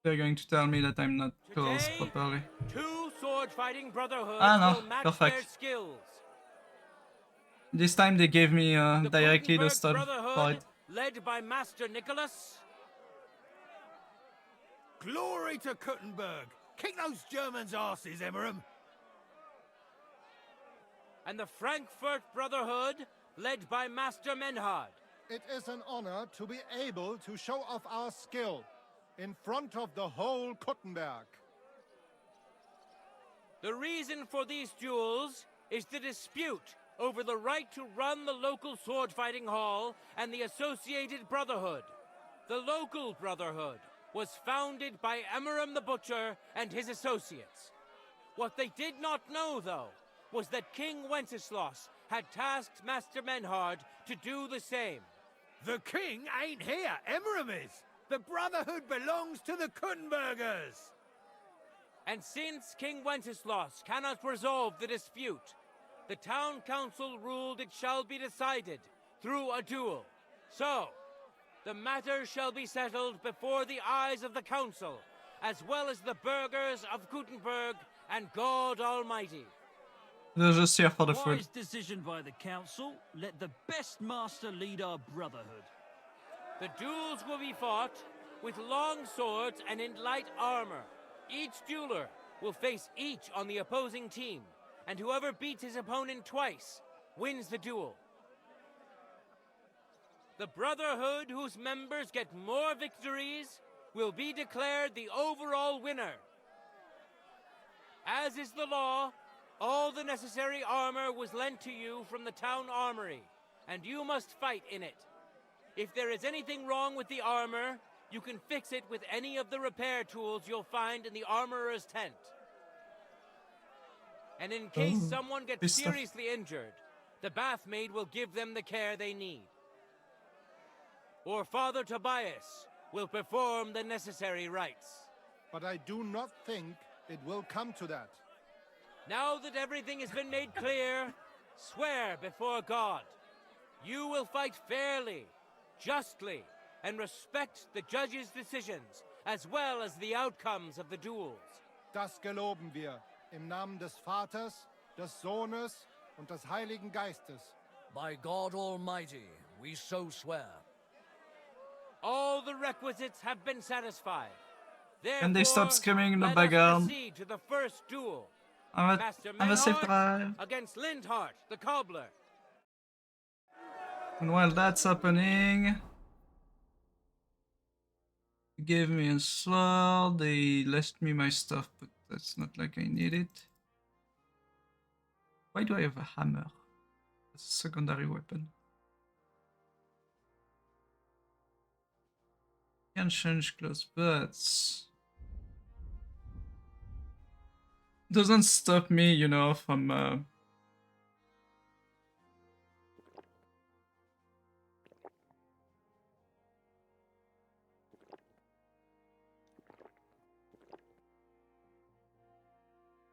They're going to tell me that I'm not close Today, properly. 2 sword-fighting brotherhoods No, will match perfect. their skills. This time they gave me The directly the Gutenberg stud Brotherhood, for it. led by Master Nicholas, Glory to Kuttenberg! Kick those Germans' asses, Emmeram! and the Frankfurt Brotherhood, led by Master Menhard. It is an honor to be able to show off our skill in front of the whole Kuttenberg. The reason for these duels is the dispute over the right to run the local sword-fighting hall and the associated brotherhood. The local brotherhood was founded by Emmeram the Butcher and his associates. What they did not know, though, was that King Wenceslas had tasked Master Menhard to do the same. The king ain't here, Emmeram is! The Brotherhood belongs to the Kuttenbergers! And since King Wenceslas cannot resolve the dispute, the town council ruled it shall be decided through a duel. So, the matter shall be settled before the eyes of the council, as well as the burghers of Gutenberg and God Almighty. They're just here for the food. Wise decision by the council. Let the best master lead our brotherhood. The duels will be fought with long swords and in light armor. Each dueler will face each on the opposing team, and whoever beats his opponent twice wins the duel. The brotherhood whose members get more victories will be declared the overall winner. As is the law, all the necessary armor was lent to you from the town armory, and you must fight in it. If there is anything wrong with the armor, you can fix it with any of the repair tools you'll find in the armorer's tent. And in case someone gets seriously injured, the bathmaid will give them the care they need. Or Father Tobias will perform the necessary rites. But I do not think it will come to that. Now that everything has been made clear, swear before God. You will fight fairly, justly, and respect the judge's decisions, as well as the outcomes of the duels. Das geloben wir, im Namen des Vaters, des Sohnes und des Heiligen Geistes. By God Almighty, we so swear. All the requisites have been satisfied. Can they stop screaming in the let us background? proceed to the first duel. I'm Master a safe Menhard drive. against Lindhart, the cobbler. And while that's happening, they gave me a sword, they left me my stuff, but that's not like I need it. Why do I have a hammer? That's a secondary weapon. Can't change clothes, but doesn't stop me, you know, from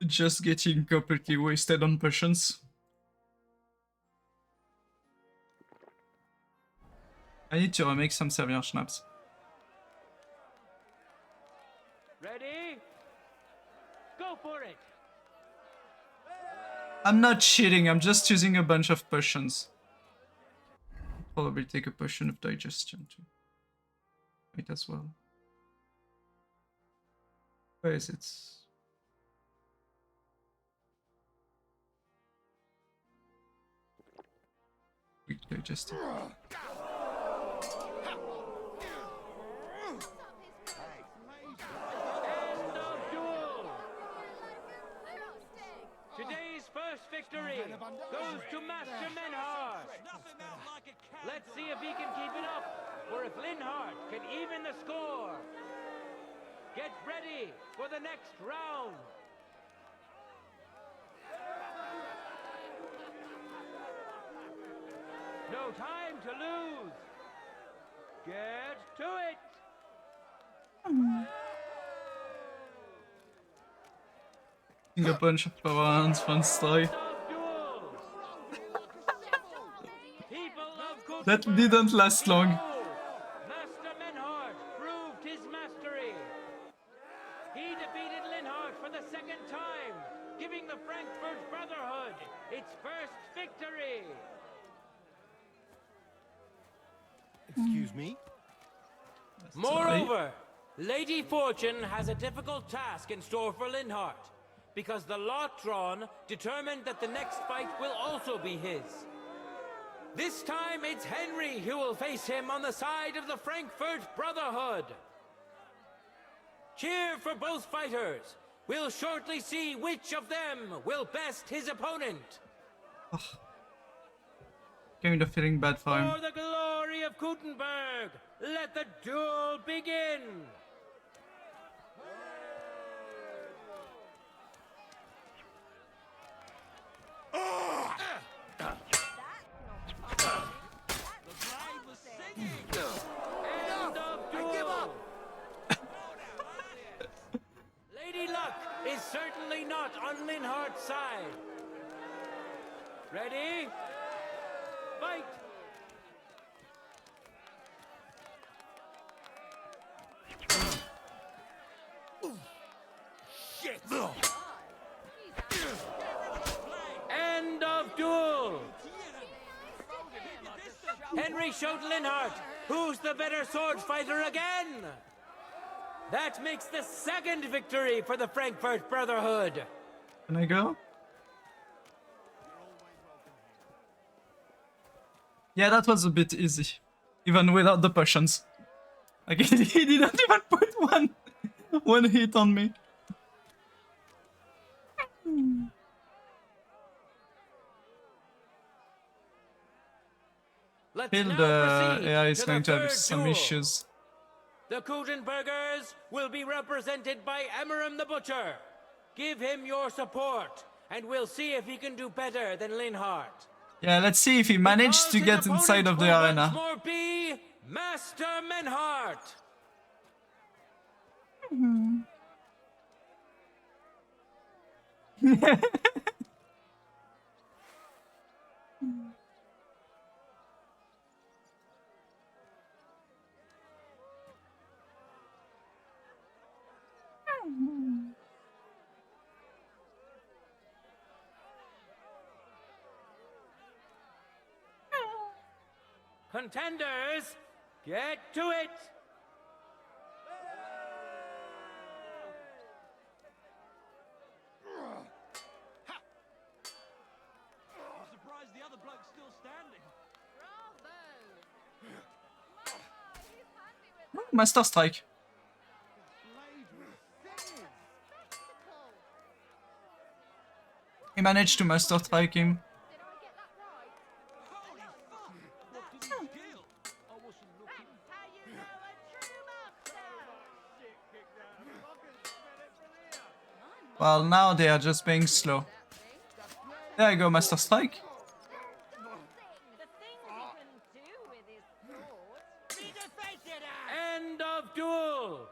just getting completely wasted on potions. I need to remake some Servian schnapps. Ready? Go for it! I'm not cheating, I'm just using a bunch of potions. Probably take a potion of digestion too. Might as well. Where is it? Quick digestion. Today's first victory goes to Master Menhard. Nothing out like a Let's see if he can keep it up, or if Linhart can even the score. Get ready for the next round. No time to lose. Get to it. Finger Punch war 1-3. That didn't last long. Master Menhart proved his mastery. He defeated Linhart for the second time, giving the Frankfurt Brotherhood its first victory. Excuse me? Moreover, Lady Fortune has a difficult task in store for Linhart, because the lot drawn determined that the next fight will also be his. This time it's Henry who will face him on the side of the Frankfurt Brotherhood. Cheer for both fighters. We'll shortly see which of them will best his opponent. Kind of feeling bad for him. For the glory of Gutenberg, let the duel begin! End of duel! Lady Luck is certainly not on Linhart's side. Ready? Fight! Shit! End of duel! Henry showed Linhart who's the better sword fighter again! That makes the second victory for the Frankfurt Brotherhood! Can I go? Yeah, that was a bit easy. Even without the potions. Like, he didn't even put one hit on me. Feel the AI is going to have some issues. The Gutenbergers will be represented by Emmeram the Butcher. Give him your support, and we'll see if he can do better than Linhart. Yeah, let's see if he managed to get inside of the arena. Once more be Master Menhart. Contenders, get to it! I'm surprised the other bloke's still standing. Master Strike. He managed to Master Strike him. Well, now they are just being slow. There you go, Master Strike. End of duel!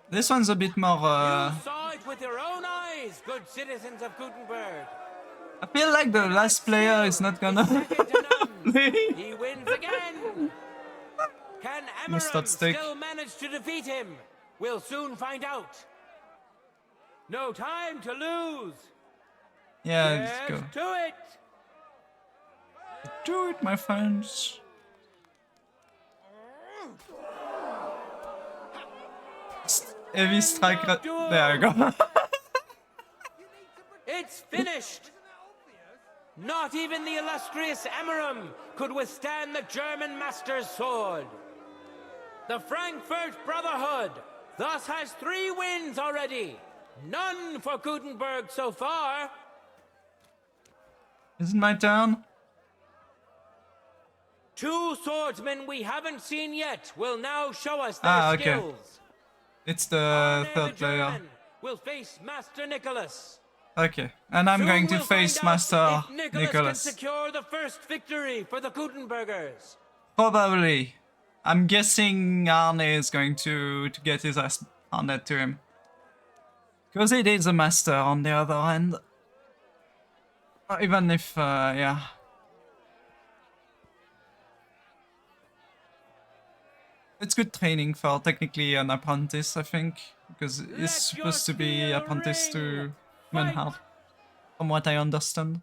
This one's a bit more. You saw it with your own eyes, good citizens of Gutenberg. I feel like the last player is not gonna play. He wins again. Can Emmeram still manage to defeat him? We'll soon find out. No time to lose. Yeah, let's go. Get to it. Do it, my friends. Heavy strike. There you go. It's finished. Not even the illustrious Emmeram could withstand the German master's sword. The Frankfurt Brotherhood thus has 3 wins already. None for Gutenberg so far. Isn't my turn? 2 swordsmen we haven't seen yet will now show us their Okay. skills. It's the Arne third the player. German will face Master Nicholas. Okay, and I'm Soon going to we'll face find out Master if Nicholas can Nicholas. secure the first victory for the Gutenbergers. Probably. I'm guessing Arne is going to get his ass handed to him. Because it is a master on the other hand. Even if, yeah. It's good training for technically an apprentice, I think. Because he's supposed to be apprentice to Menhard. From what I understand.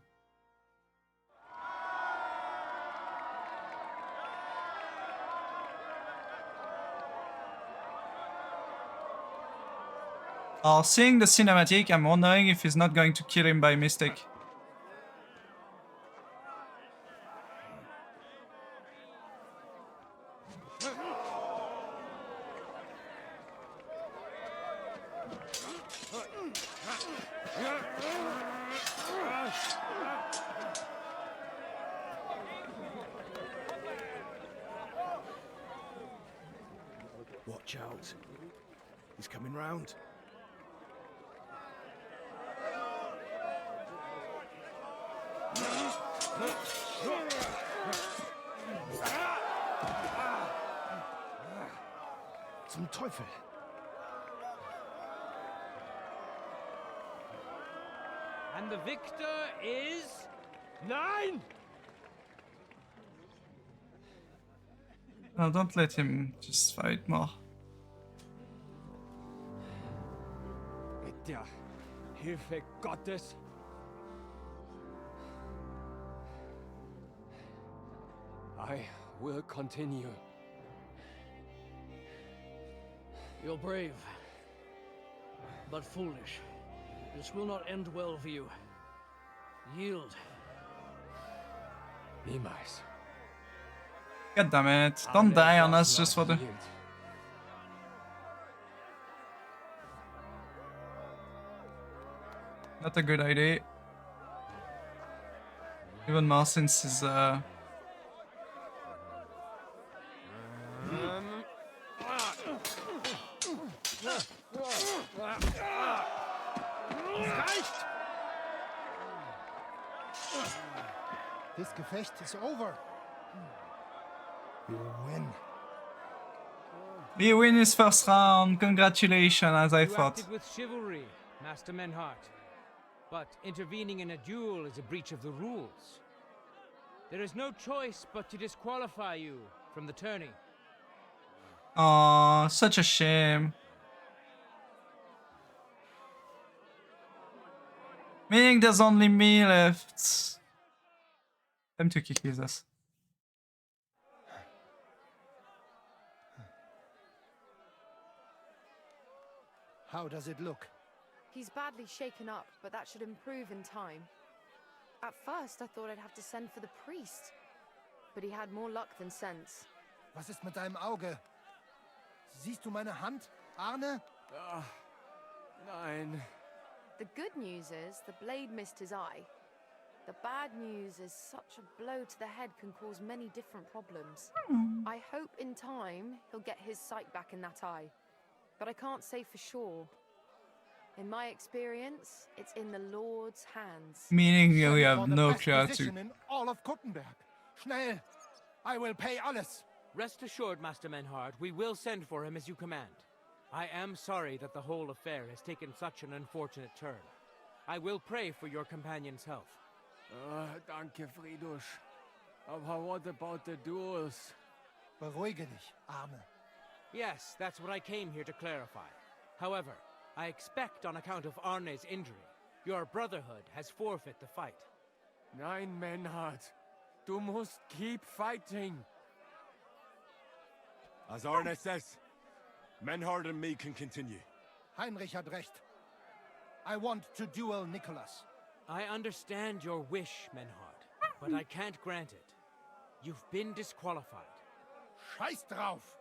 Seeing the cinematic, I'm wondering if he's not going to kill him by mistake. Watch out. He's coming round. Zum Teufel. And the victor is... Nein! No, don't let him just fight more. Mit der Hilfe Gottes. I will continue. You're brave, but foolish. This will not end well for you. Yield. Niemals. God damn it. Don't die on us just for the... Not a good idea. Even more since his This Gefecht is over. You win. We win his first round. Congratulations, as I You thought. acted with chivalry, Master Menhart. But intervening in a duel is a breach of the rules. There is no choice but to disqualify you from the tourney. Aw, such a shame. Meaning there's only me left. Time to kick his ass. How does it look? He's badly shaken up, but that should improve in time. At first, I thought I'd have to send for the priest, but he had more luck than sense. Was ist mit deinem Auge? Siehst du meine Hand, Arne? Nein. The good news is the blade missed his eye. The bad news is such a blow to the head can cause many different problems. I hope in time he'll get his sight back in that eye, but I can't say for sure. In my experience, it's in the Lord's hands. Meaning we Send have for the no best clue physician to... in all of Kuttenberg. Schnell! I will pay alles. Rest assured, Master Menhard, we will send for him as you command. I am sorry that the whole affair has taken such an unfortunate turn. I will pray for your companion's health. Danke, Friedrich. Aber what about the duels? Beruhige dich, Arne. Yes, that's what I came here to clarify. However, I expect on account of Arne's injury, your brotherhood has forfeit the fight. Nein, Menhard. Du musst keep fighting. As Arne says, Menhard and me can continue. Heinrich hat recht. I want to duel Nicholas. I understand your wish, Menhard, but I can't grant it. You've been disqualified. Scheiß drauf!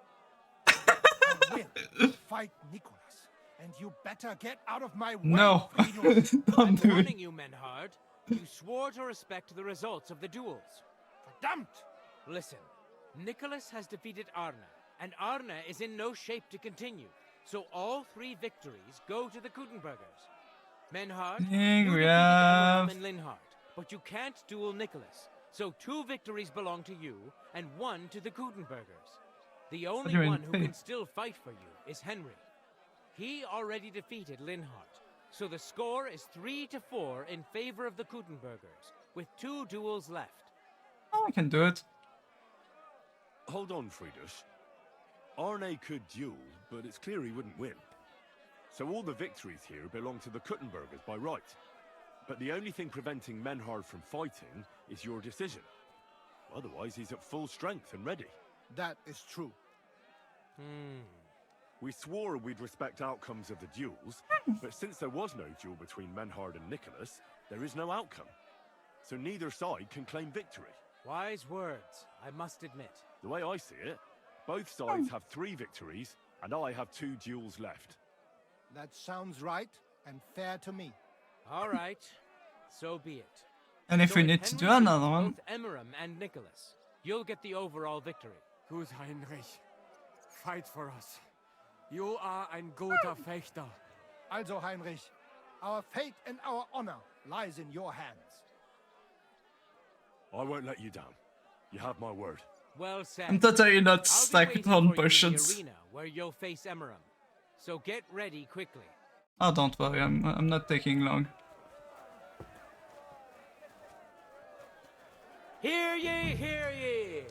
I will fight Nicholas, and you better get out of my way. No. Friedrich. Don't I'm do it. warning you, Menhard. You swore to respect the results of the duels. Verdammt! Listen, Nicholas has defeated Arna, and Arna is in no shape to continue. So all 3 victories go to the Kuttenbergers. Menhard, you We defeated have... Emmeram and Linhard, but you can't duel Nicholas. So 2 victories belong to you, and 1 to the Kuttenbergers. The only do you mean, one who hey? can still fight for you is Henry. He already defeated Linhard, so the score is 3-4 in favor of the Kuttenbergers, with 2 duels left. Oh, I can do it. Hold on, Friedrich. Arne could duel, but it's clear he wouldn't win. So all the victories here belong to the Kuttenbergers by right. But the only thing preventing Menhard from fighting is your decision. Otherwise, he's at full strength and ready. That is true. We swore we'd respect outcomes of the duels, but since there was no duel between Menhard and Nicholas, there is no outcome. So neither side can claim victory. Wise words, I must admit. The way I see it, both sides have 3 victories, and I have 2 duels left. That sounds right and fair to me. All right, so be it. And if So we if need to Henry do another beats one... both Emmeram and Nicholas, you'll get the overall victory. Gut, Heinrich. Fight for us. You are ein guter Fechter. Also, Heinrich, our fate and our honor lies in your hands. I won't let you down. You have my word. Well said. I'm totally not I'll be stacked waiting on for you in potions. the arena where you'll face Emmeram. So get ready quickly. Oh, don't worry, I'm not taking long. Hear ye, hear ye!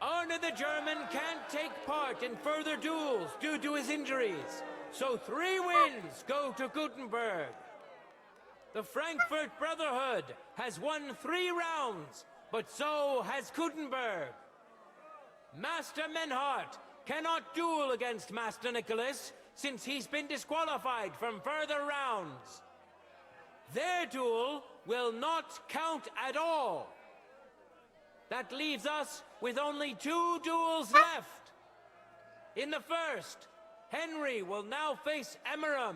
Arne the German can't take part in further duels due to his injuries, so 3 wins go to Gutenberg. The Frankfurt Brotherhood has won 3 rounds, but so has Gutenberg. Master Menhard cannot duel against Master Nicholas since he's been disqualified from further rounds. Their duel will not count at all. That leaves us with only 2 duels left. In the first, Henry will now face Emmeram.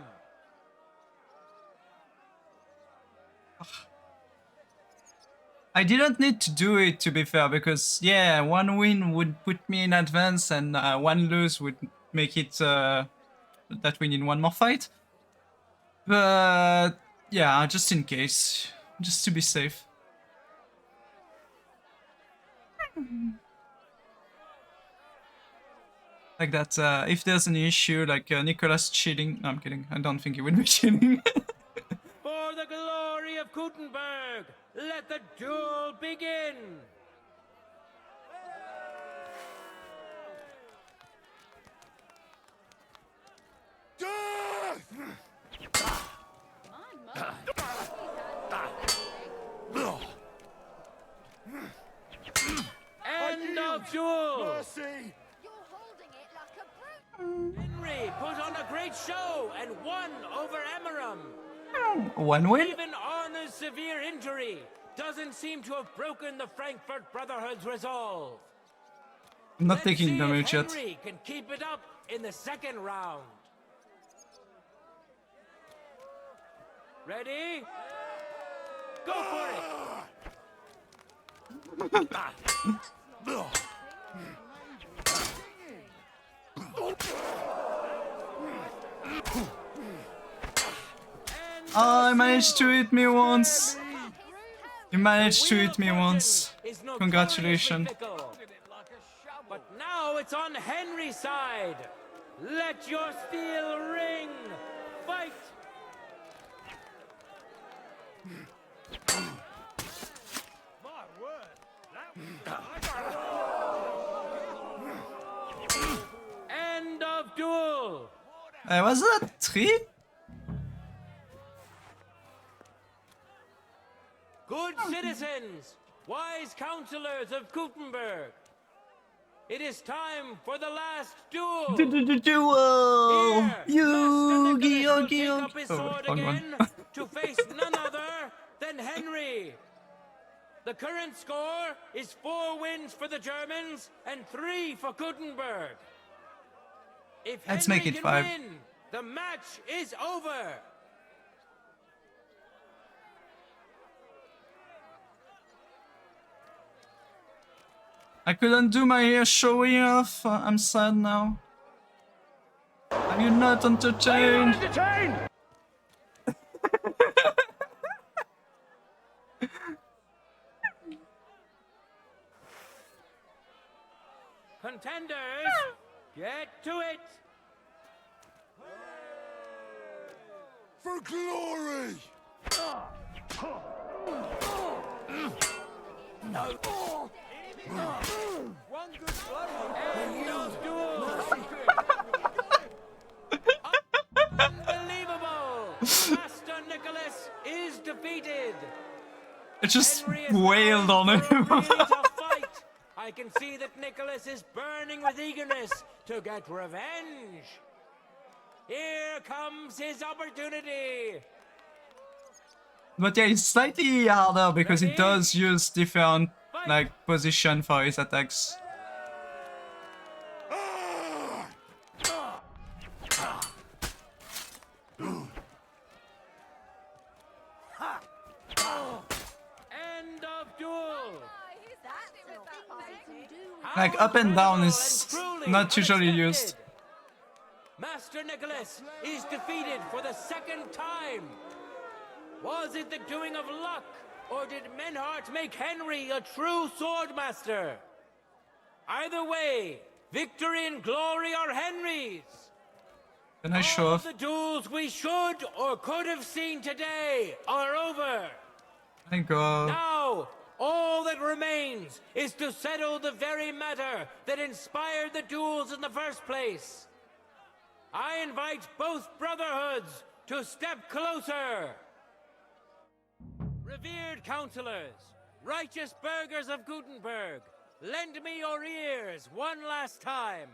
I didn't need to do it, to be fair, because, yeah, 1 win would put me in advance and 1 lose would make it that we need 1 more fight. But, yeah, just in case. Just to be safe. Like that, if there's an issue, like Nicholas cheating... No, I'm kidding. I don't think he would be cheating. For the glory of Gutenberg, let the duel begin! End of duel! Mercy! Henry put on a great show and won over Emmeram. 1 win? Even Arna's severe injury doesn't seem to have broken the Frankfurt Brotherhood's resolve. I'm not Let's taking see damage if yet. Henry can keep it up in the second round. Ready? Go for it! Oh, I managed to hit me once. You managed to hit me once. Congratulations. But now it's on Henry's side. Let your steel ring. Fight. My word, End of duel. Was that 3? Good citizens, wise counselors of Gutenberg, it is time for the last duel. Duel! Here, Master Nicholas will Yogi, take up his sword wrong one. again to face none other than Henry. The current score is 4 wins for the Germans and 3 for Gutenberg. If Let's Henry make it can 5. win, the match is over. I couldn't do my hair showing off. I'm sad now. Are you not entertained? Contenders, get to it! For glory! One good blow. End of duel! Unbelievable! Master Nicholas is defeated! It just Henry is wailed now on in for a him. really tough fight. I can see that Nicholas is burning with eagerness to get revenge. Here comes his opportunity. But yeah, it's slightly harder because he does use different like position for his attacks. End of duel. Like up and down is not usually used. Master Nicholas is defeated for the second time. Was it the doing of luck, or did Menhart make Henry a true swordmaster? Either way, victory and glory are Henry's. Can I show All off? the duels we should or could have seen today are over. Thank God. Now, all that remains is to settle the very matter that inspired the duels in the first place. I invite both brotherhoods to step closer. Revered counselors, righteous burghers of Gutenberg, lend me your ears one last time.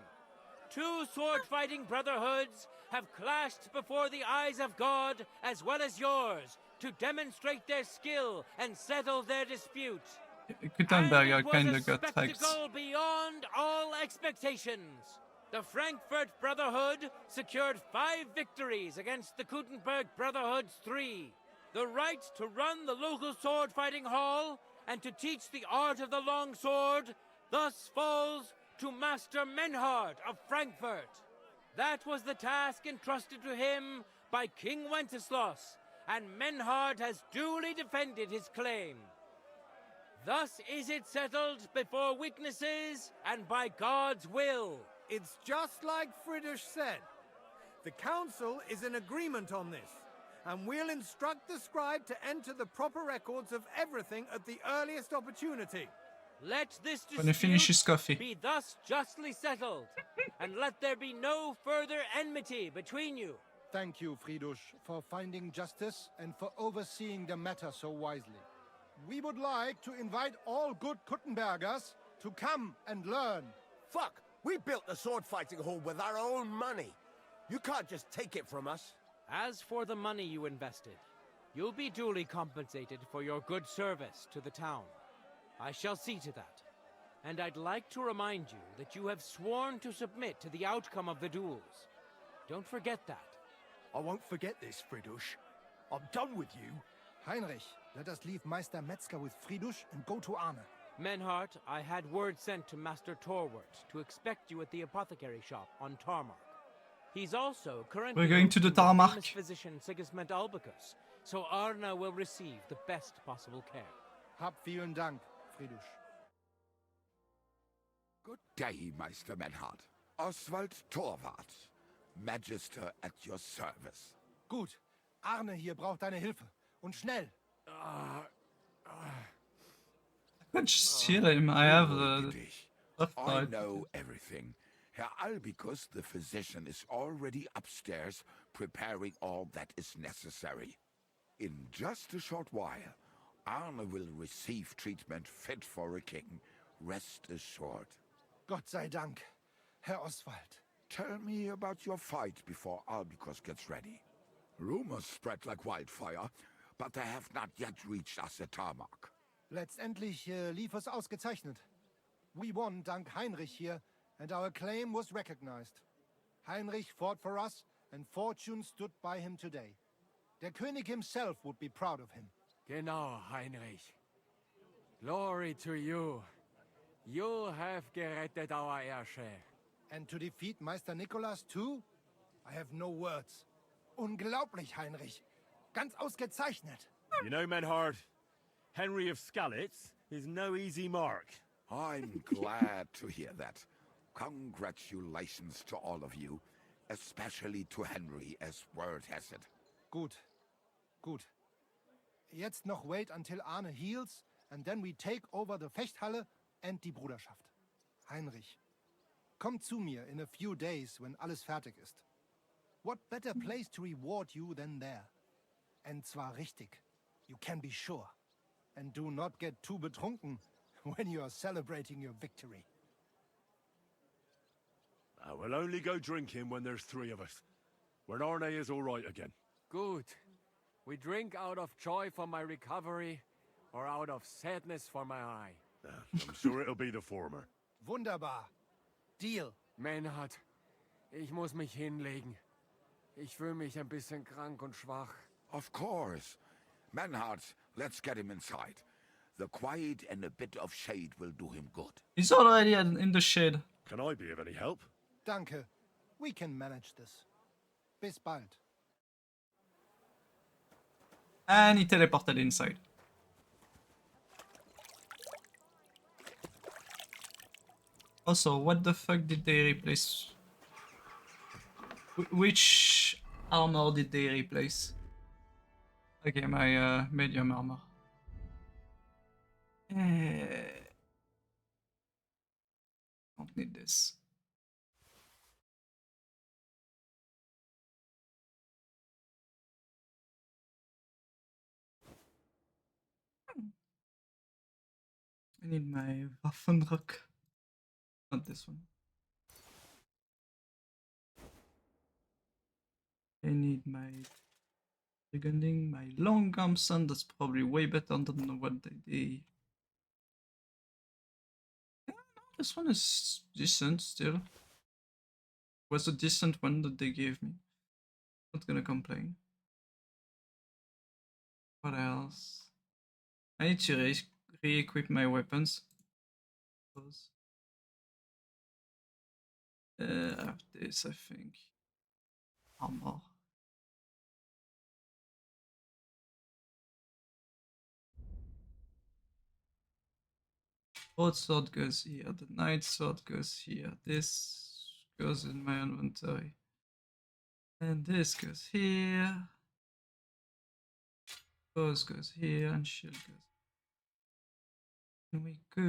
Two sword-fighting brotherhoods have clashed before the eyes of God as well as yours to demonstrate their skill and settle their dispute. Gutenberg And it was kinda a got hyped. spectacle beyond all expectations. The Frankfurt Brotherhood secured 5 victories against the Gutenberg Brotherhood's 3. The right to run the local sword fighting hall and to teach the art of the long sword thus falls to Master Menhart of Frankfurt. That was the task entrusted to him by King Wenceslas, and Menhart has duly defended his claim. Thus is it settled before witnesses and by God's will. It's just like Friedrich said. The council is in agreement on this, and we'll instruct the scribe to enter the proper records of everything at the earliest opportunity. Let this When he finishes dispute coffee. be thus justly settled, and let there be no further enmity between you. Thank you, Friedrich, for finding justice and for overseeing the matter so wisely. We would like to invite all good Kuttenbergers to come and learn. Fuck! We built the sword fighting hall with our own money. You can't just take it from us. As for the money you invested, you'll be duly compensated for your good service to the town. I shall see to that. And I'd like to remind you that you have sworn to submit to the outcome of the duels. Don't forget that. I won't forget this, Friedrich. I'm done with you. Heinrich, let us leave Meister Metzger with Friedrich and go to Arne. Menhart, I had word sent to Master Torwart to expect you at the apothecary shop on Tarmark. He's also currently We're going to the hosting Tarmac. famous physician Sigismund Albicus, so Arne will receive the best possible care. Hab vielen Dank, Friedrich. Good day, Meister Menhart. Oswald Torwart, Magister at your service. Gut. Arne hier braucht deine Hilfe. Und schnell. I can just heal him. I have the stuff I right. know everything. Herr Albicus, the physician, is already upstairs preparing all that is necessary. In just a short while, Arne will receive treatment fit for a king. Rest assured. Gott sei Dank, Herr Oswald. Tell me about your fight before Albicus gets ready. Rumors spread like wildfire, but they have not yet reached us at Tarmac. Letztendlich lief es ausgezeichnet. We won dank Heinrich here, and our claim was recognized. Heinrich fought for us, and fortune stood by him today. Der König himself would be proud of him. Genau, Heinrich. Glory to you. You have gerettet our airshare. And to defeat Meister Nicholas too? I have no words. Unglaublich, Heinrich. Ganz ausgezeichnet. You know, Menhard, Henry of Skalitz is no easy mark. I'm glad to hear that. Congratulations to all of you, especially to Henry, as word has it. Gut. Gut. Jetzt noch wait until Arne heals, and then we take over the Fechthalle and die Bruderschaft. Heinrich, komm zu mir in a few days when alles fertig ist. What better place to reward you than there? And zwar richtig. You can be sure. And do not get too betrunken when you are celebrating your victory. I will only go drinking when there's 3 of us. When Arne is all right again. Good. We drink out of joy for my recovery, or out of sadness for my eye. I'm sure it'll be the former. Wunderbar. Deal. Menhard, ich muss mich hinlegen. Ich fühle mich ein bisschen krank und schwach. Of course. Menhard, let's get him inside. The quiet and a bit of shade will do him good. He's already in the shade. Can I be of any help? Danke. We can manage this. Bis bald. And he teleported inside. Also, what the fuck did they replace? Which armor did they replace? Okay, my medium armor. Don't need this. I need my Waffenrock. Not this one. I need my Briganding, my long arm sun. That's probably way better than what they did. This one is decent still. Was a decent one that they gave me. Not gonna complain. What else? I need to re-equip my weapons. I have this, I think. Armor. Broadsword goes here, the Knight Sword goes here, this goes in my inventory. And this goes here. Goes here, and shield goes. Here we go.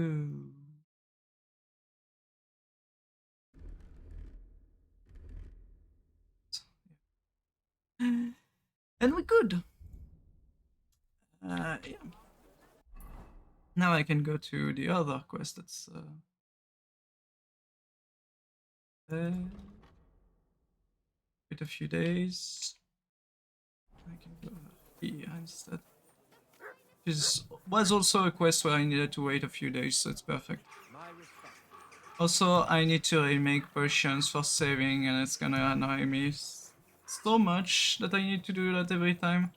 And we're good. Yeah. Now I can go to the other quest. That's wait a few days. I can go here instead. This was also a quest where I needed to wait a few days, so it's perfect. Also, I need to remake potions for saving, and it's gonna annoy me so much that I need to do that every time.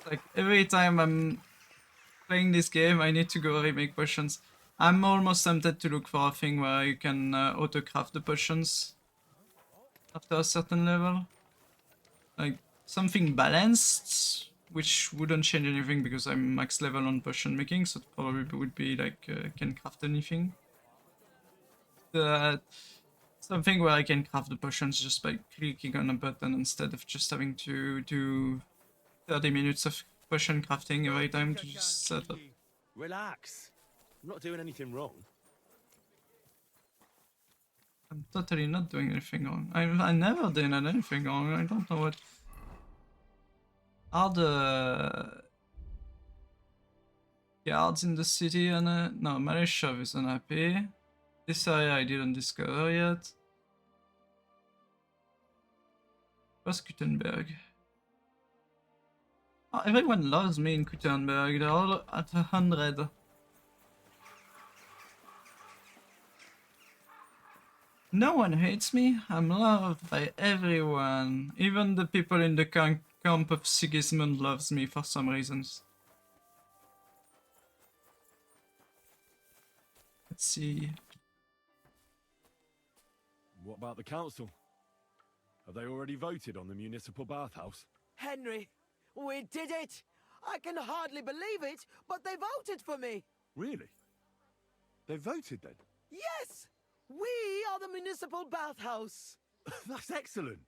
Like, every time I'm playing this game, I need to go remake potions. I'm almost tempted to look for a thing where you can auto-craft the potions after a certain level. Like, something balanced, which wouldn't change anything because I'm max level on potion making, so it probably would be like, can craft anything. Something where I can craft the potions just by clicking on a button instead of just having to do 30 minutes of potion crafting every time to just set up. Relax. I'm not doing anything wrong. I'm totally not doing anything wrong. I never did anything wrong. I don't know what are the guards in the city and no, Malishov is unhappy. This area I didn't discover yet. Where's Gutenberg? Oh, everyone loves me in Gutenberg. They're all at 100. No one hates me. I'm loved by everyone. Even the people in the camp of Sigismund loves me for some reasons. Let's see. What about the council? Have they already voted on the municipal bathhouse? Henry, we did it! I can hardly believe it, but they voted for me! Really? They voted then? Yes! We are the municipal bathhouse! That's excellent!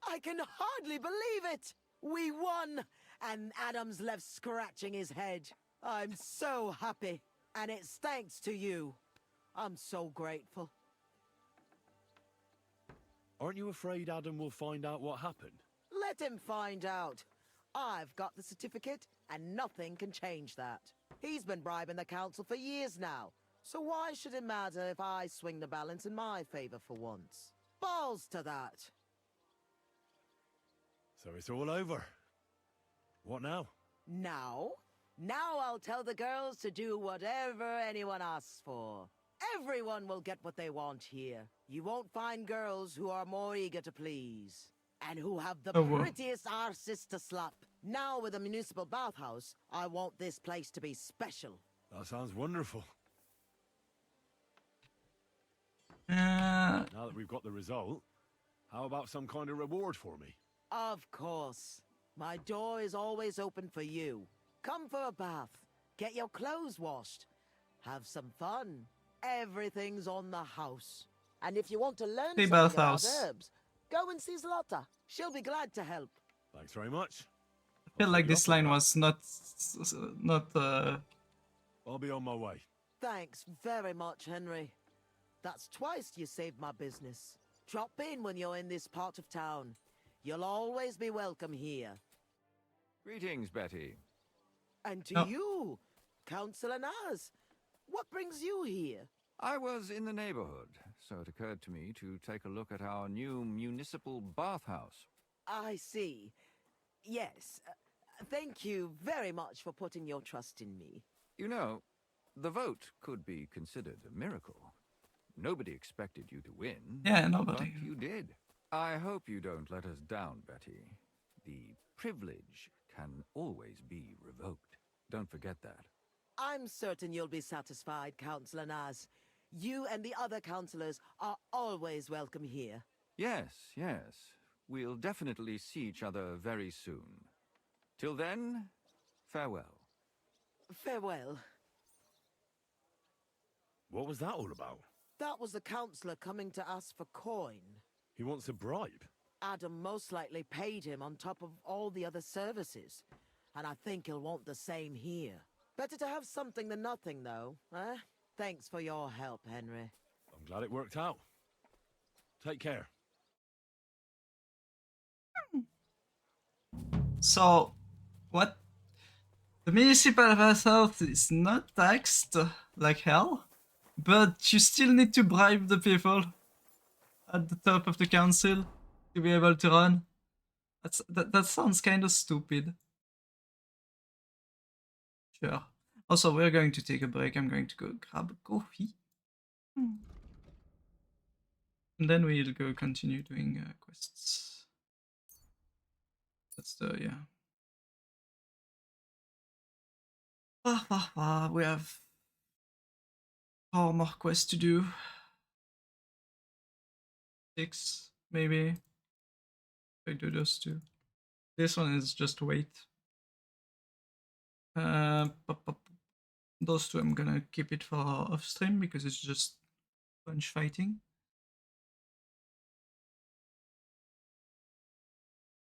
I can hardly believe it! We won! And Adam's left scratching his head. I'm so happy. And it's thanks to you. I'm so grateful. Aren't you afraid Adam will find out what happened? Let him find out. I've got the certificate, and nothing can change that. He's been bribing the council for years now, so why should it matter if I swing the balance in my favor for once? Balls to that. So it's all over. What now? Now? Now I'll tell the girls to do whatever anyone asks for. Everyone will get what they want here. You won't find girls who are more eager to please. And who have the prettiest arses to slap. Now with the municipal bathhouse, I want this place to be special. That sounds wonderful. Now that we've got the result, how about some kind of reward for me? Of course. My door is always open for you. Come for a bath. Get your clothes washed. Have some fun. Everything's on the house. And if you want to learn something about herbs, go and see Zlata. She'll be glad to help. Thanks very much. I feel like this line was not. I'll be on my way. Thanks very much, Henry. That's twice you saved my business. Drop in when you're in this part of town. You'll always be welcome here. Greetings, Betty. And to you, Councillor Naz. What brings you here? I was in the neighborhood, so it occurred to me to take a look at our new municipal bathhouse. I see. Yes. Thank you very much for putting your trust in me. You know, the vote could be considered a miracle. Nobody expected you to win. Yeah, nobody. But you did. I hope you don't let us down, Betty. The privilege can always be revoked. Don't forget that. I'm certain you'll be satisfied, Councillor Naz. You and the other councillors are always welcome here. Yes, yes. We'll definitely see each other very soon. Till then, farewell. Farewell. What was that all about? That was the councillor coming to ask for coin. He wants a bribe? Adam most likely paid him on top of all the other services. And I think he'll want the same here. Better to have something than nothing, though, eh? Thanks for your help, Henry. I'm glad it worked out. Take care. So, what? The municipal bathhouse is not taxed like hell, but you still need to bribe the people at the top of the council to be able to run. That sounds kind of stupid. Sure. Also, we're going to take a break. I'm going to go grab a coffee. And then we'll go continue doing quests. That's the, yeah. We have 4 more quests to do. 6, maybe. I do those 2. This one is just wait. Those 2 I'm gonna keep it for off stream because it's just bunch fighting.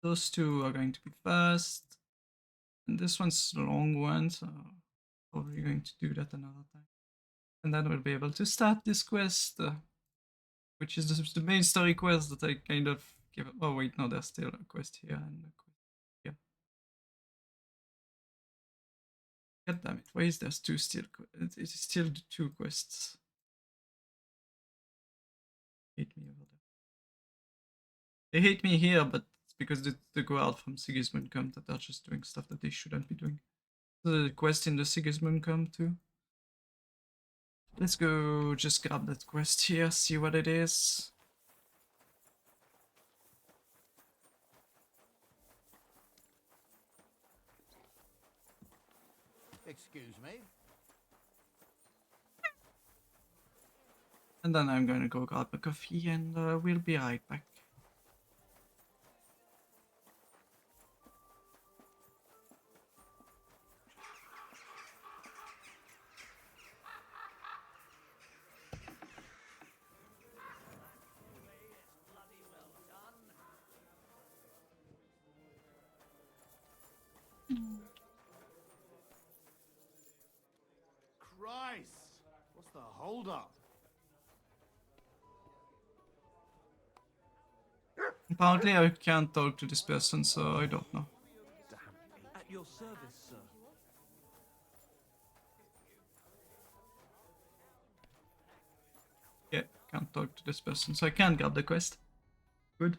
Those 2 are going to be fast. And this one's a long one, so probably going to do that another time. And then we'll be able to start this quest, which is the main story quest that I kind of give up. Oh wait, no, there's still a quest here and a quest here. God damn it, why is there 2 still? It is still 2 quests. Hate me over there. They hate me here, but it's because they go out from Sigismund Camp that are just doing stuff that they shouldn't be doing. The quest in the Sigismund Camp too. Let's go just grab that quest here, see what it is. Excuse me. And then I'm gonna go grab a coffee and we'll be right back. Christ! What's the holdup? Apparently I can't talk to this person, so I don't know. At your service, sir. Yeah, can't talk to this person, so I can't grab the quest. Good.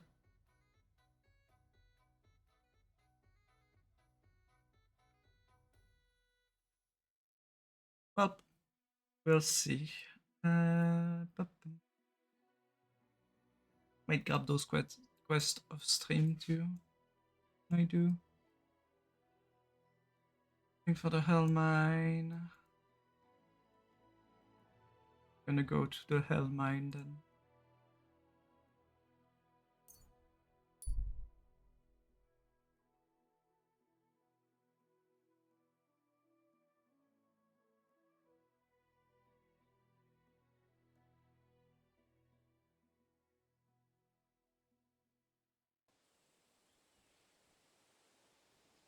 Well, we'll see. Might grab those quests off stream too. I do. Looking for the Hell Mine. Gonna go to the Hell Mine then.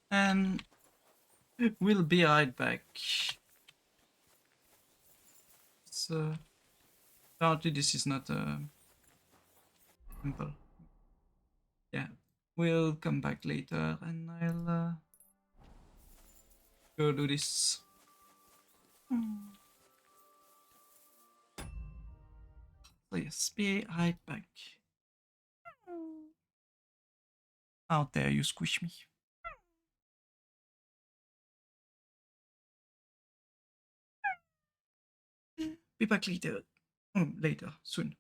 And we'll be right back. So apparently this is not a temple. Yeah, we'll come back later and I'll go do this. So yes, be right back. How dare you squish me? Be back later. Later, soon.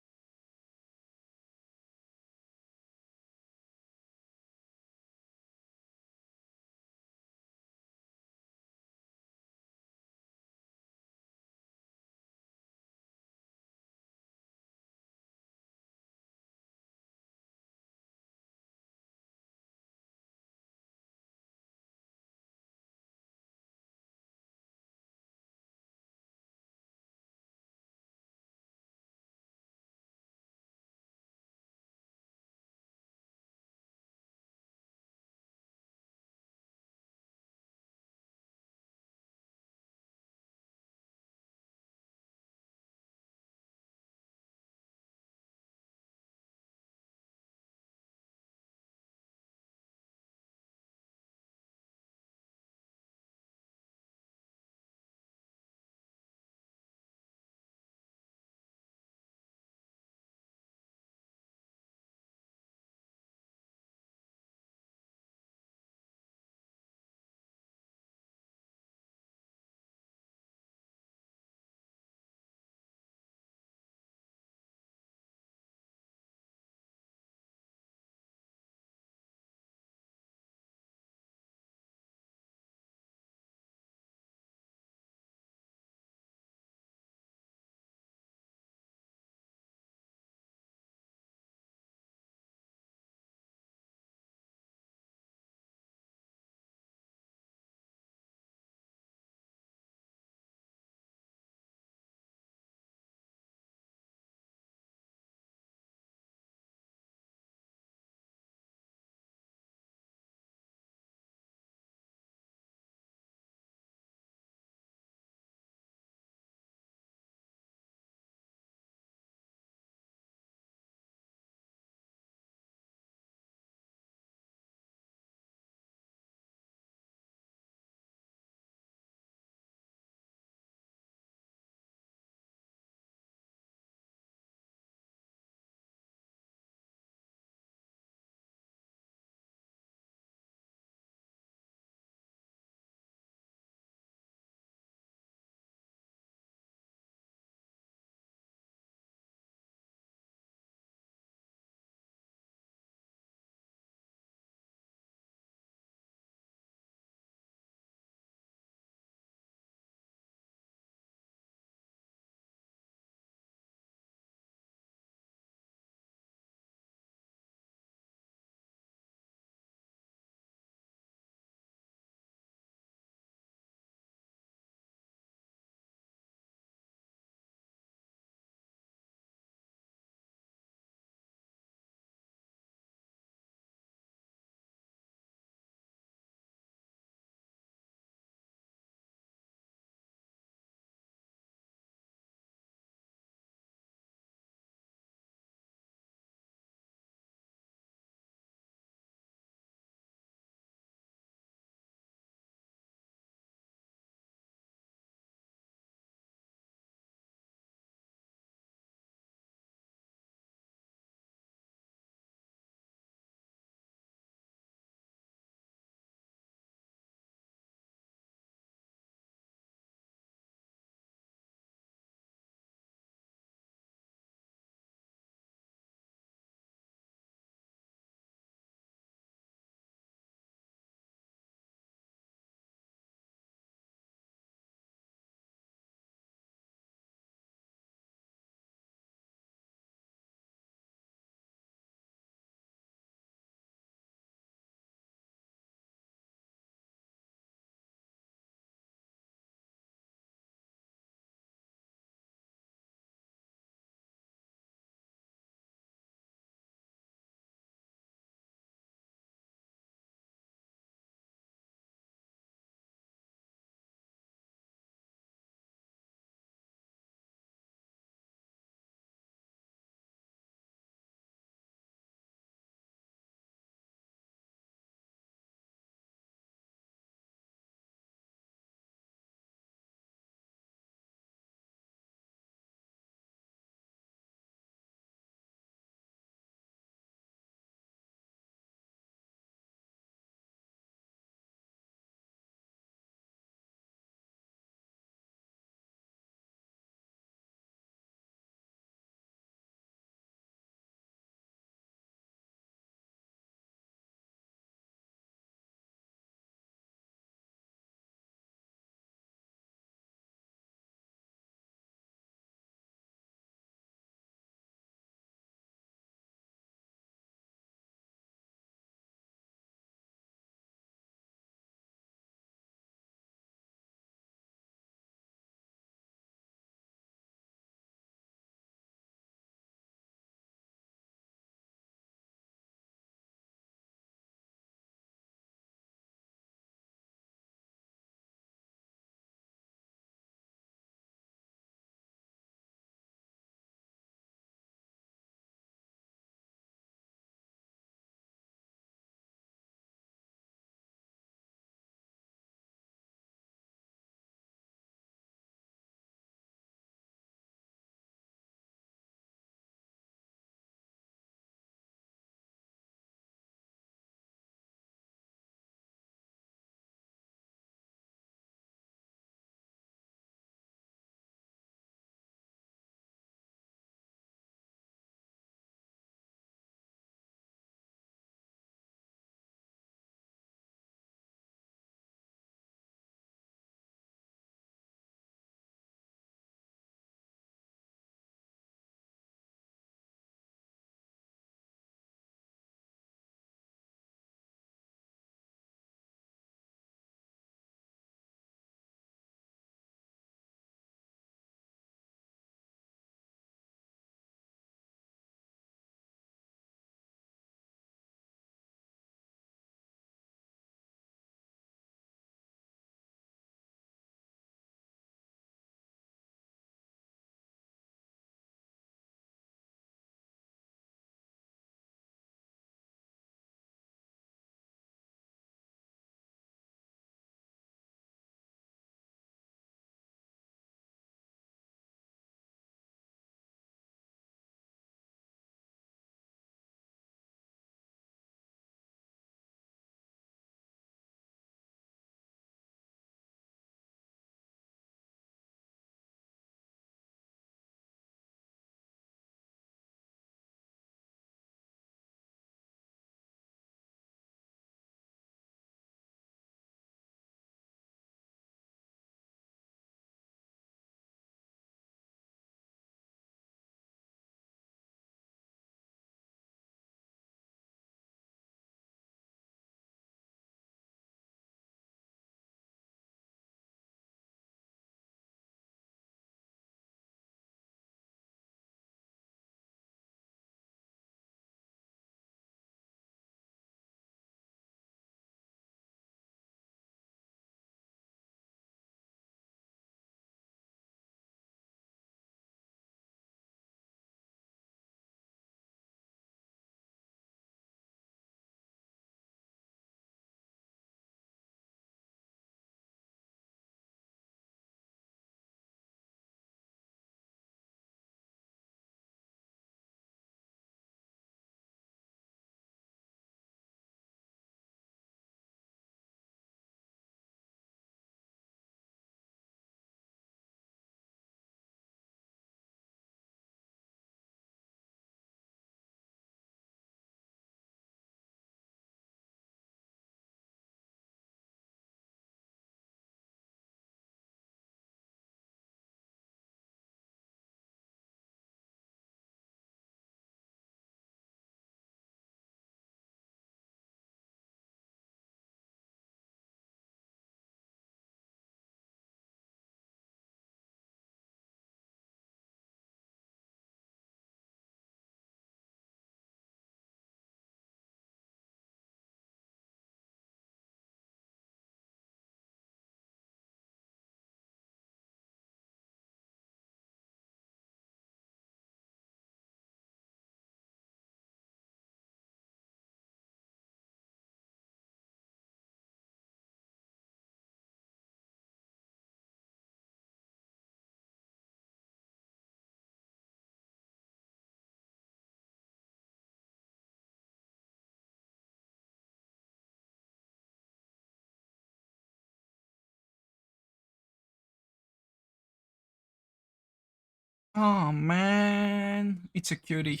Oh man, it's a cutie.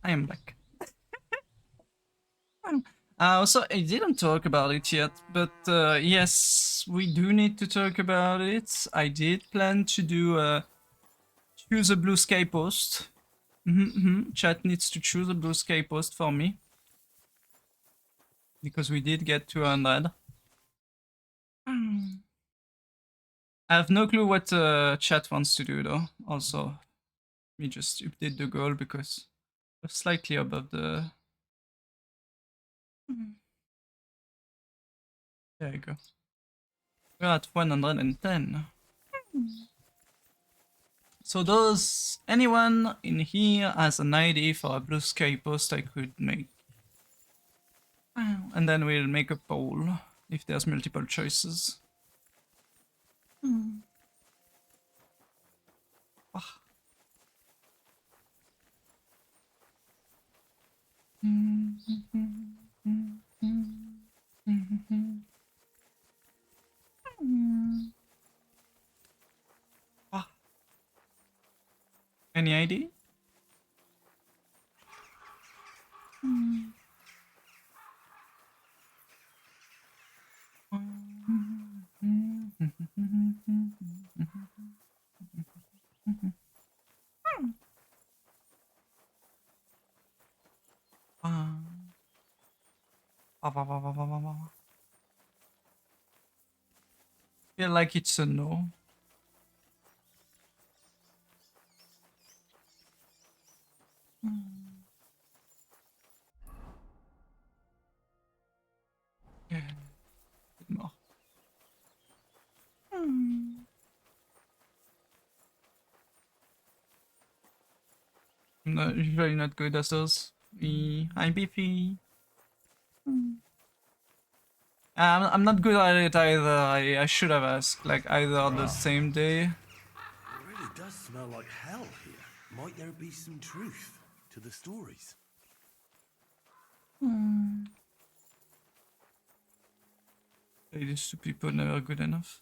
I am back. Also, I didn't talk about it yet, but yes, we do need to talk about it. I did plan to do choose a blue sky post. Chat needs to choose a blue sky post for me. Because we did get 200. I have no clue what chat wants to do though. Also, let me just update the goal because we're slightly above the... There you go. We're at 110. So does anyone in here has an idea for a blue sky post I could make? And then we'll make a poll if there's multiple choices. Ah. Ah. Any idea? Feel like it's a no. Yeah. No. I'm not, usually not good at those. I'm beefy. I'm not good at it either. I should have asked, like, either on the same day. It really does smell like hell here. Might there be some truth to the stories? These two people never good enough.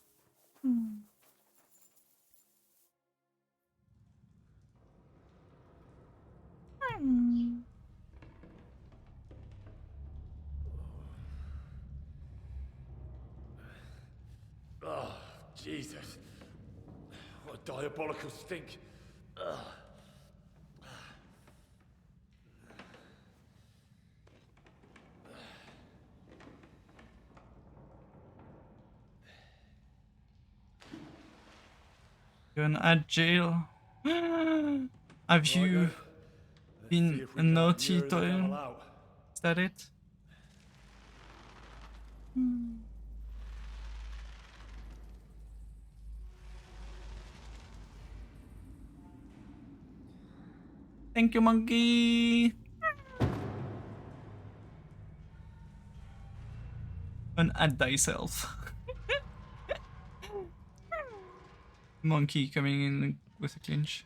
Oh, Jesus. What a diabolical stink. Ugh. You're in ad jail. Have you been a naughty toy? Is that it? Thank you, monkey. Unadd thyself. Monkey coming in with a clinch.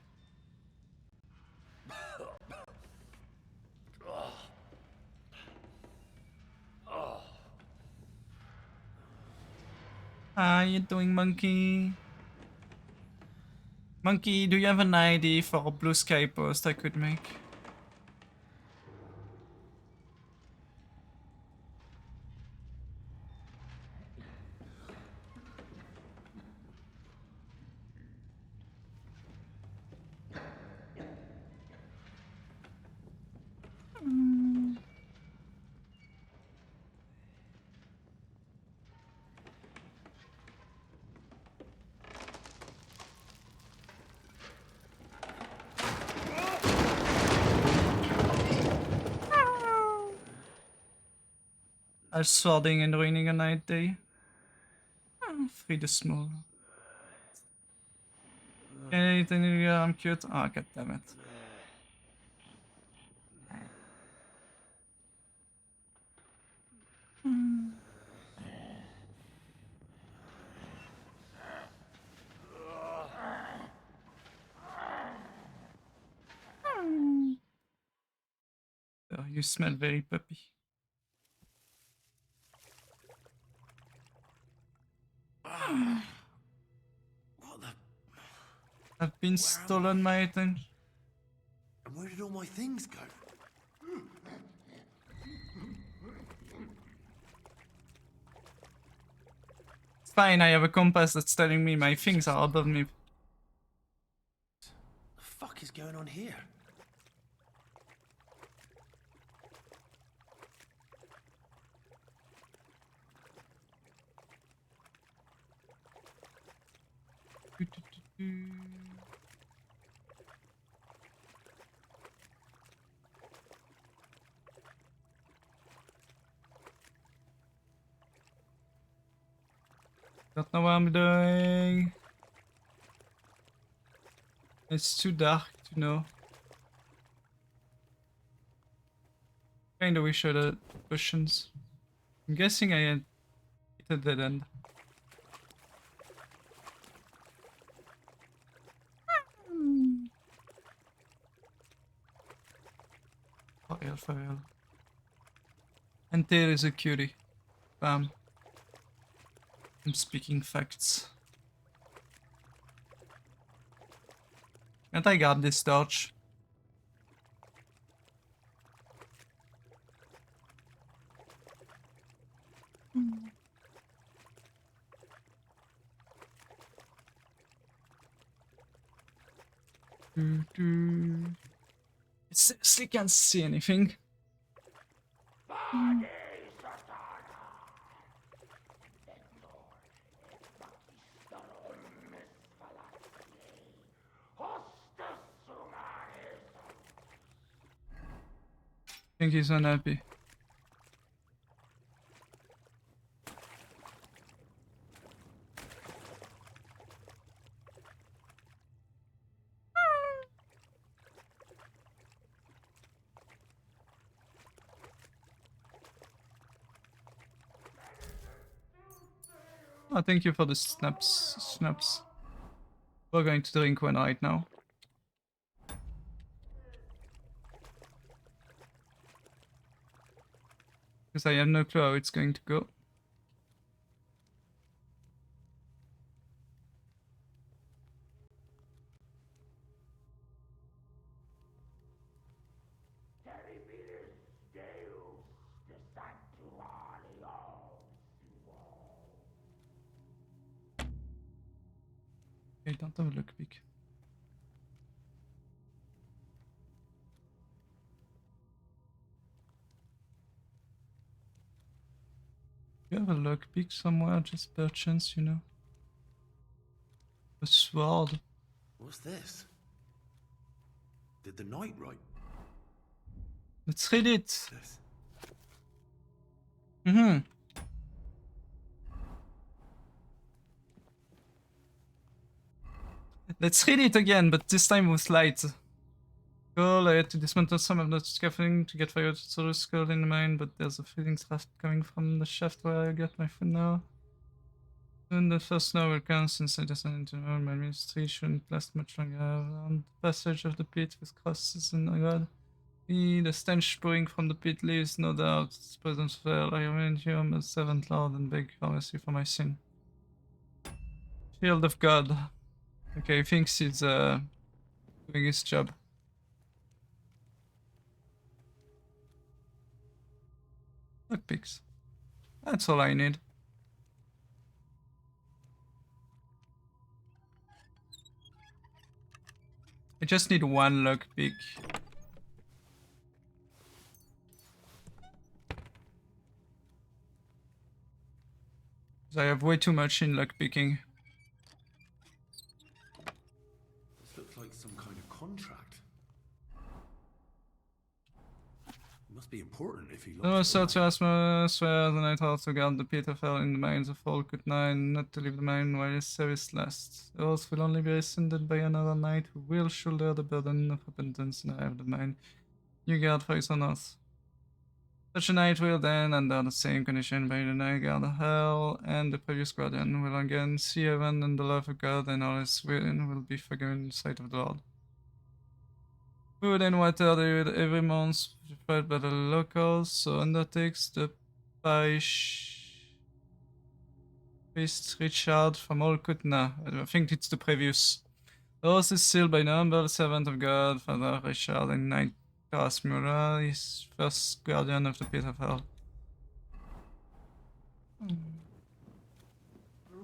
How you doing, monkey? Monkey, do you have an idea for a blue sky post I could make? As swording and ruining a night day. Free the small. Okay, then I'm cute. Oh, god damn it. Oh, you smell very puppy. What the... I've been stolen my items. And where did all my things go? It's fine, I have a compass that's telling me my things are above me. The fuck is going on here? Don't know what I'm doing. It's too dark to know. Kinda wish I had potions. I'm guessing I had hit a dead end. For real. And there is a cutie. Bam. I'm speaking facts. Can't I grab this torch? I seriously can't see anything. I think he's unhappy. Oh, thank you for the snaps. We're going to drink one right now. Because I have no clue how it's going to go. Okay, don't have a lockpick. You have a lockpick somewhere, just per chance, you know? A sword. What's this? Did the knight write? Let's read it. This? Let's read it again, but this time with light. Goal, I had to dismantle some of the scaffolding to get fire to the skull in the mine, but there's a feeding shaft coming from the shaft where I got my food now. Soon the first snow will come since I descended into my ministry shouldn't last much longer. On the passage of the pit with crosses and God. The stench pouring from the pit leaves no doubt its presence fell. I remain here, my servant Lord, and beg for mercy for my sin. Shield of God. Okay, he thinks he's doing his job. Lockpicks. That's all I need. I just need one lockpick. I have way too much in lockpicking. This looks like some kind of contract. It must be important if he No, lost so it. to Asma swear the night also to guard the Peter fell in the mines of Olkut and not to leave the mine while his service lasts. The oath will only be rescinded by another knight who will shoulder the burden of repentance and arrive at the mine. You guard for his own oath. Such a knight will then, under the same condition, by the night guard hell, and the previous guardian will again see heaven and the love of God, and all his will be forgiven in the sight of the Lord. Food and water delivered every month, prepared by the locals, so undertakes the parish priest Richard from Olkutna. I think it's the previous The house is sealed by the humble servant of God, Father Richard, and Knight Rasmura, his first guardian of the pit of hell. Who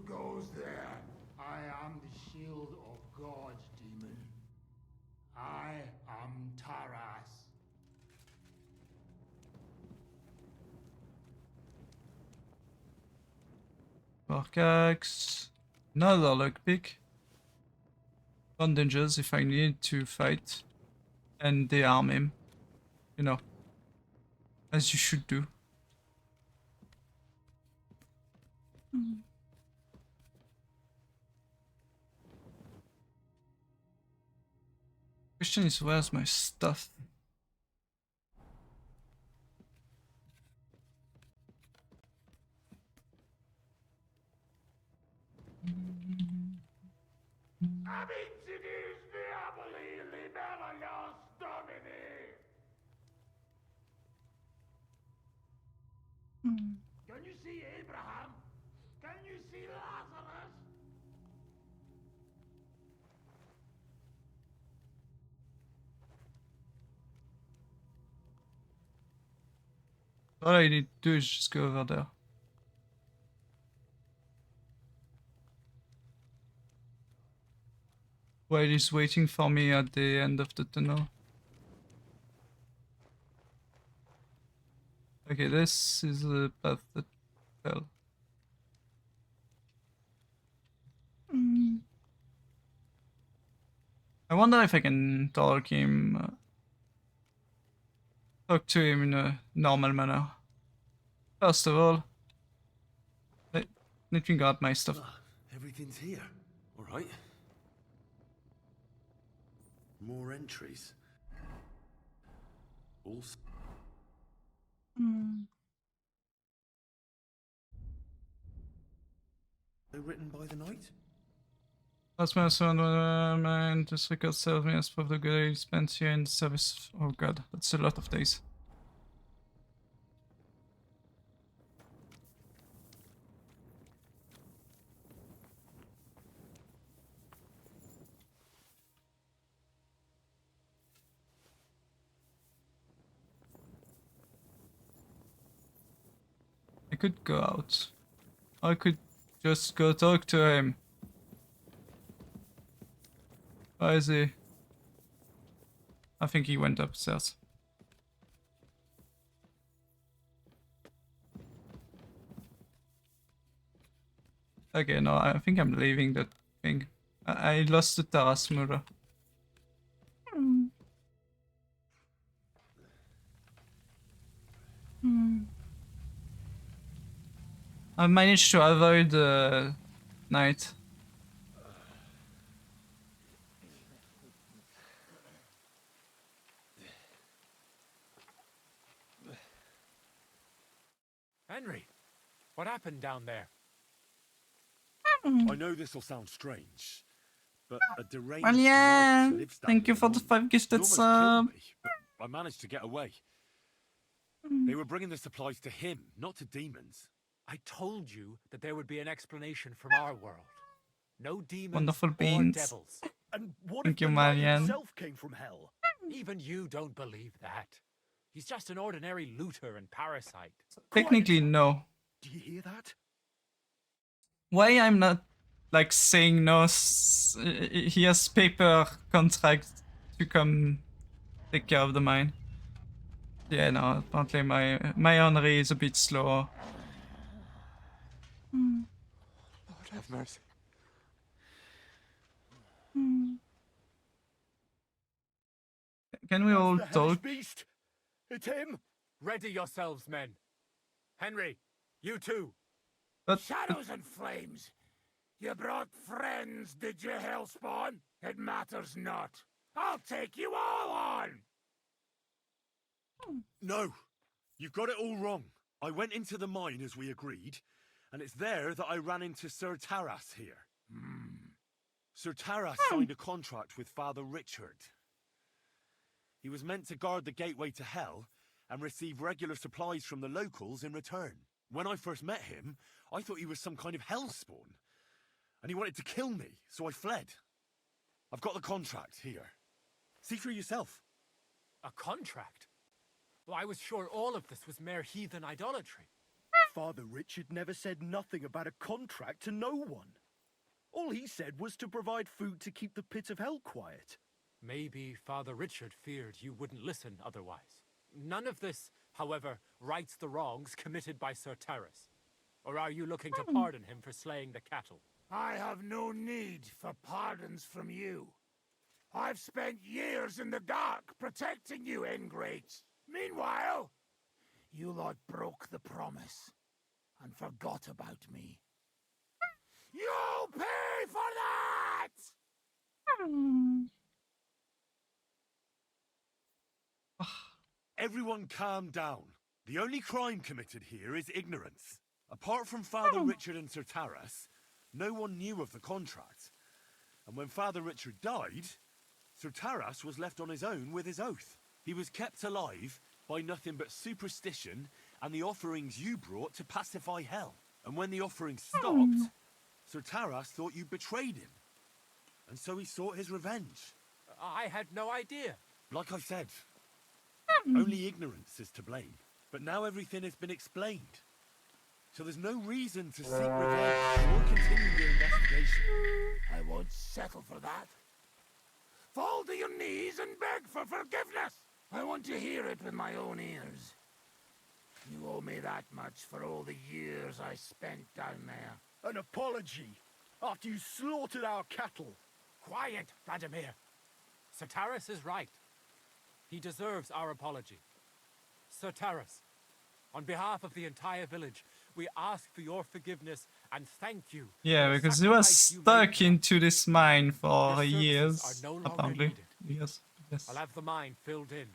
goes there? I am the shield of God, demon. I am Taras. Barkax. Another lockpick. Bandages if I need to fight. And they arm him. You know. As you should do. Question is, where's my stuff? Can you see Abraham? Can you see Lazarus? All I need to do is just go over there. While he's waiting for me at the end of the tunnel. Okay, this is the path that fell. I wonder if I can talk him. Talk to him in a normal manner. First of all, let me grab my stuff. Everything's here. All right. More entries. All. Written by the knight? Last my son, mind, this record serves me as proof of the good he spent here in the service. Oh god, that's a lot of days. I could go out. I could just go talk to him. Where is he? I think he went upstairs. Okay, no, I think I'm leaving that thing. I lost the Tarasmura. I managed to avoid the night. Henry, what happened down there? I know this will sound strange, but a deranged Well, yeah. knight lives down Thank you there for the among 5 them. gifted He almost sub. killed me, but I managed to get away. They were bringing the supplies to him, not to demons. I told you that there would be an explanation from our world. No demons Wonderful or beans. devils. And what Thank if you, the knight Marianne. himself came from hell? Even you don't believe that. He's just an ordinary looter and parasite. Technically, no. Do you hear that? Why I'm not like saying no? He has paper contract to come take care of the mine. Yeah, no. Apparently, my Henry is a bit slow. Lord have mercy. Can we all The hellish talk? beast. It's him. Ready yourselves, men. Henry, you too. But Shadows and flames. You brought friends, did you, Hellspawn? It matters not. I'll take you all on. No, you've got it all wrong. I went into the mine as we agreed, and it's there that I ran into Sir Taras here. Sir Taras signed a contract with Father Richard. He was meant to guard the gateway to hell and receive regular supplies from the locals in return. When I first met him, I thought he was some kind of hellspawn, and he wanted to kill me, so I fled. I've got the contract here. See for yourself. A contract? Well, I was sure all of this was mere heathen idolatry. Father Richard never said nothing about a contract to no one. All he said was to provide food to keep the pit of hell quiet. Maybe Father Richard feared you wouldn't listen otherwise. None of this, however, rights the wrongs committed by Sir Terrace. Or are you looking to pardon him for slaying the cattle? I have no need for pardons from you. I've spent years in the dark protecting you, ingrates. Meanwhile, you lot broke the promise and forgot about me. You'll pay for that! Everyone calm down. The only crime committed here is ignorance. Apart from Father Richard and Sir Taras, no one knew of the contract. And when Father Richard died, Sir Taras was left on his own with his oath. He was kept alive by nothing but superstition and the offerings you brought to pacify hell. And when the offerings stopped, Sir Taras thought you betrayed him. And so he sought his revenge. I had no idea. Like I said, only ignorance is to blame. But now everything has been explained. So there's no reason to seek revenge or continue your investigation. I won't settle for that. Fall to your knees and beg for forgiveness. I want to hear it with my own ears. You owe me that much for all the years I spent down there. An apology after you slaughtered our cattle. Quiet, Vladimir. Sir Taras is right. He deserves our apology. Sir Taras, on behalf of the entire village, we ask for your forgiveness and thank you. Yeah, because he was stuck into this mine for years, no longer apparently. needed. Yes. I'll have the mine filled in,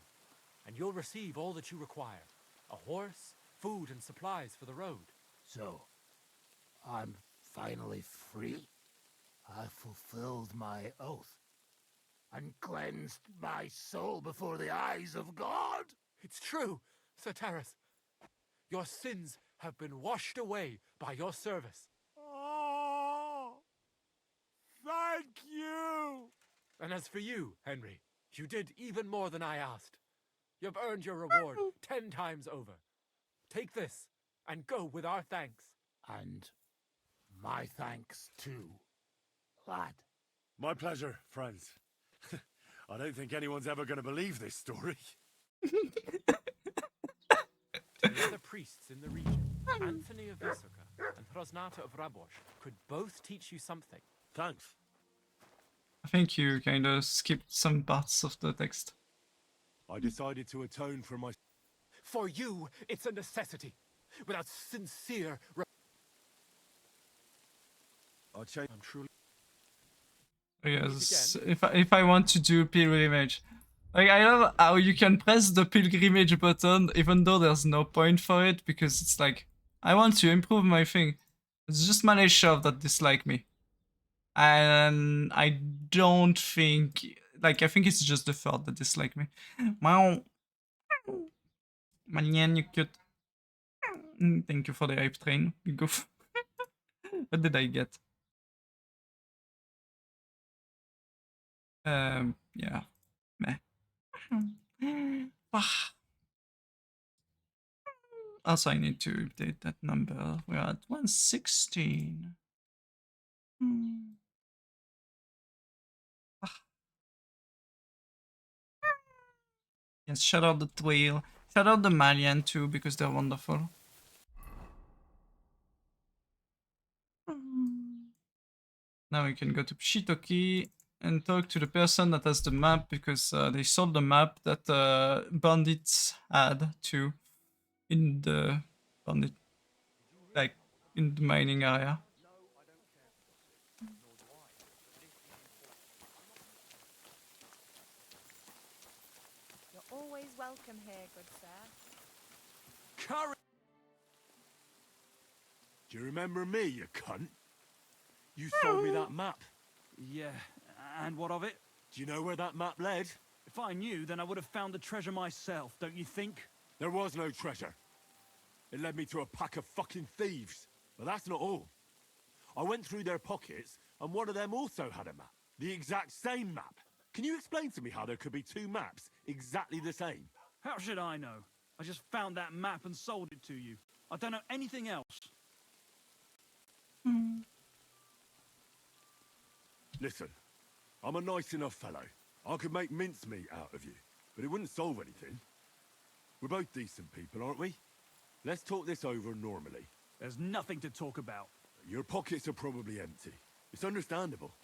and you'll receive all that you require. A horse, food, and supplies for the road. So, I'm finally free? I fulfilled my oath and cleansed my soul before the eyes of God? It's true, Sir Taras. Your sins have been washed away by your service. Oh, thank you! And as for you, Henry, you did even more than I asked. You've earned your reward 10 times over. Take this and go with our thanks. And my thanks too, lad. My pleasure, friends. I don't think anyone's ever going to believe this story. The other priests in the region, Anthony of Vysoka and Hrosnata of Rabosh, could both teach you something. Thanks. I think you kind of skipped some parts of the text. I decided to atone for my... For you, it's a necessity. Without sincere... I'm truly... Yes, if I want to do pilgrimage, like I love how you can press the pilgrimage button even though there's no point for it, because it's like I want to improve my thing. It's just my shop that dislike me, and I don't think I think it's just the third that dislike me. Wow, man, you cute. Thank you for the hype train. You go. What did I get? Yeah. Meh. Also, I need to update that number. We're at 116. Yes, shout out the Twail. Shout out the Malian too, because they're wonderful. Now we can go to Pshitoki and talk to the person that has the map, because they sold the map that bandits had too in the bandit, like in the mining area. You're always welcome here, good sir. Curry! Do you remember me, you cunt? You sold me that map. Yeah, and what of it? Do you know where that map led? If I knew, then I would have found the treasure myself, don't you think? There was no treasure. It led me to a pack of fucking thieves. But that's not all. I went through their pockets, and one of them also had a map. The exact same map? Can you explain to me how there could be two maps exactly the same? How should I know? I just found that map and sold it to you. I don't know anything else. Listen, I'm a nice enough fellow. I could make mincemeat out of you, but it wouldn't solve anything. We're both decent people, aren't we? Let's talk this over normally. There's nothing to talk about. Your pockets are probably empty. It's understandable.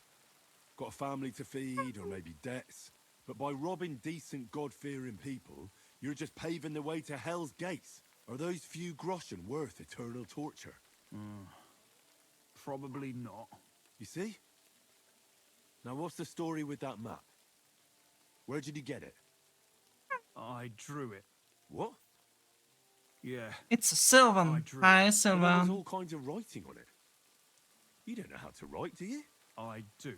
Got a family to feed, or maybe debts. But by robbing decent, God-fearing people, you're just paving the way to Hell's Gates. Are those few groschen worth eternal torture? Probably not. You see? Now what's the story with that map? Where did you get it? I drew it. What? Yeah. It's a Sylvan. Hi, There's Sylvan. all kinds of writing on it. You don't know how to write, do you? I do.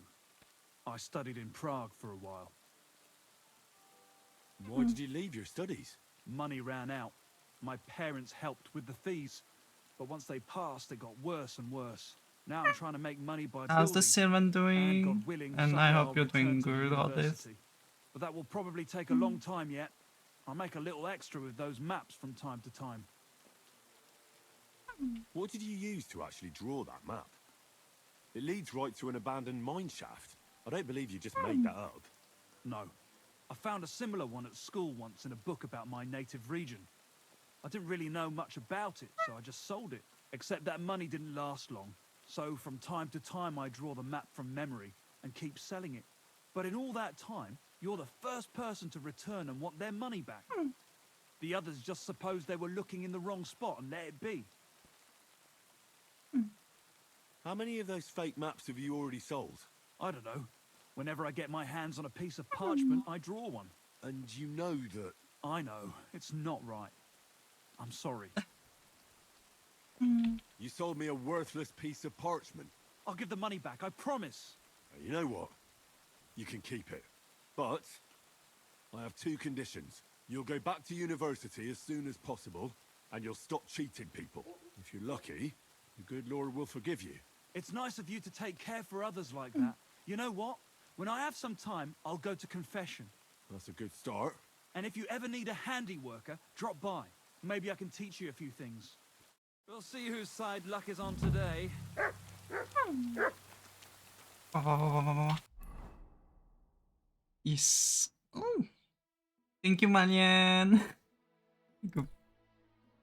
I studied in Prague for a while. Why did you leave your studies? Money ran out. My parents helped with the fees. But once they passed, it got worse and worse. Now I'm trying to make money by How's the building. Sylvan And doing? God willing, And someday I I'll hope you're return doing to the good all this. university. But that will probably take a long time yet. I'll make a little extra with those maps from time to time. What did you use to actually draw that map? It leads right to an abandoned mine shaft. I don't believe you just made that up. No. I found a similar one at school once in a book about my native region. I didn't really know much about it, so I just sold it. Except that money didn't last long. So from time to time I draw the map from memory and keep selling it. But in all that time, you're the first person to return and want their money back. The others just supposed they were looking in the wrong spot and let it be. How many of those fake maps have you already sold? I don't know. Whenever I get my hands on a piece of parchment, I draw one. And you know that... I know. It's not right. I'm sorry. You sold me a worthless piece of parchment. I'll give the money back, I promise. You know what? You can keep it. But I have two conditions. You'll go back to university as soon as possible, and you'll stop cheating people. If you're lucky, the good Lord will forgive you. It's nice of you to take care for others like that. You know what? When I have some time, I'll go to confession. That's a good start. And if you ever need a handy worker, drop by. Maybe I can teach you a few things. We'll see whose side luck is on today. Yes. Oh. Thank you, Malian.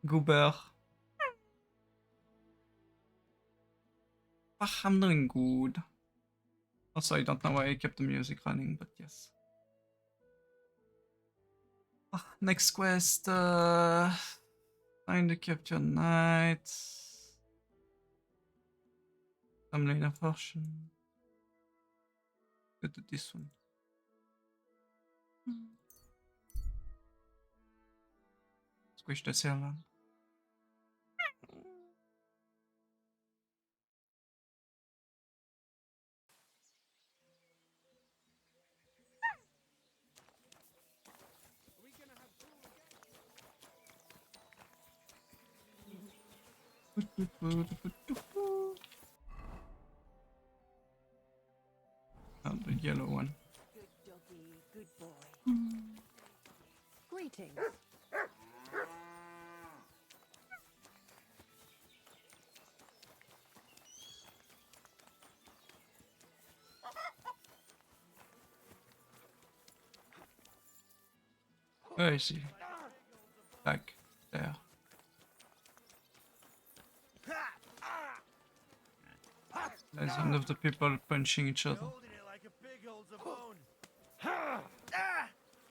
Goober. I'm doing good. Also, I don't know why I kept the music running, but yes. Next quest, find the captured knight. Some later portion. Go to this one. Squish the server. Oh, the yellow one. Good doggy, good boy. Greetings. Where is he? Back there. There's one of the people punching each other.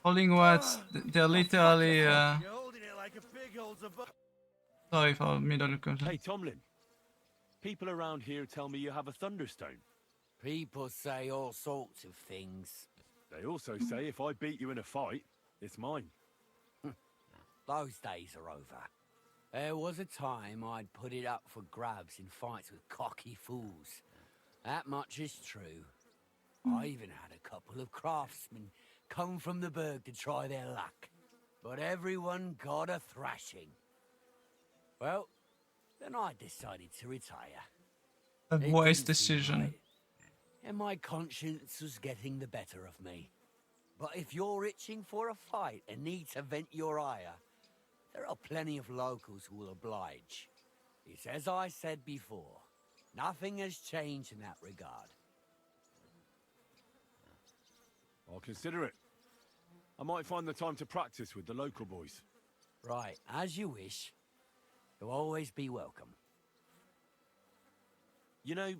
Holding what? They're literally. Sorry for middle content. Hey, Tomlin. People around here tell me you have a thunderstone. People say all sorts of things. They also say if I beat you in a fight, it's mine. Those days are over. There was a time I'd put it up for grabs in fights with cocky fools. That much is true. I even had a couple of craftsmen come from the burg to try their luck. But everyone got a thrashing. Well, then I decided to retire. A wise decision. and my conscience was getting the better of me. But if you're itching for a fight and need to vent your ire, there are plenty of locals who will oblige. It's as I said before. Nothing has changed in that regard. I'll consider it. I might find the time to practice with the local boys. Right, as you wish. You'll always be welcome. You know,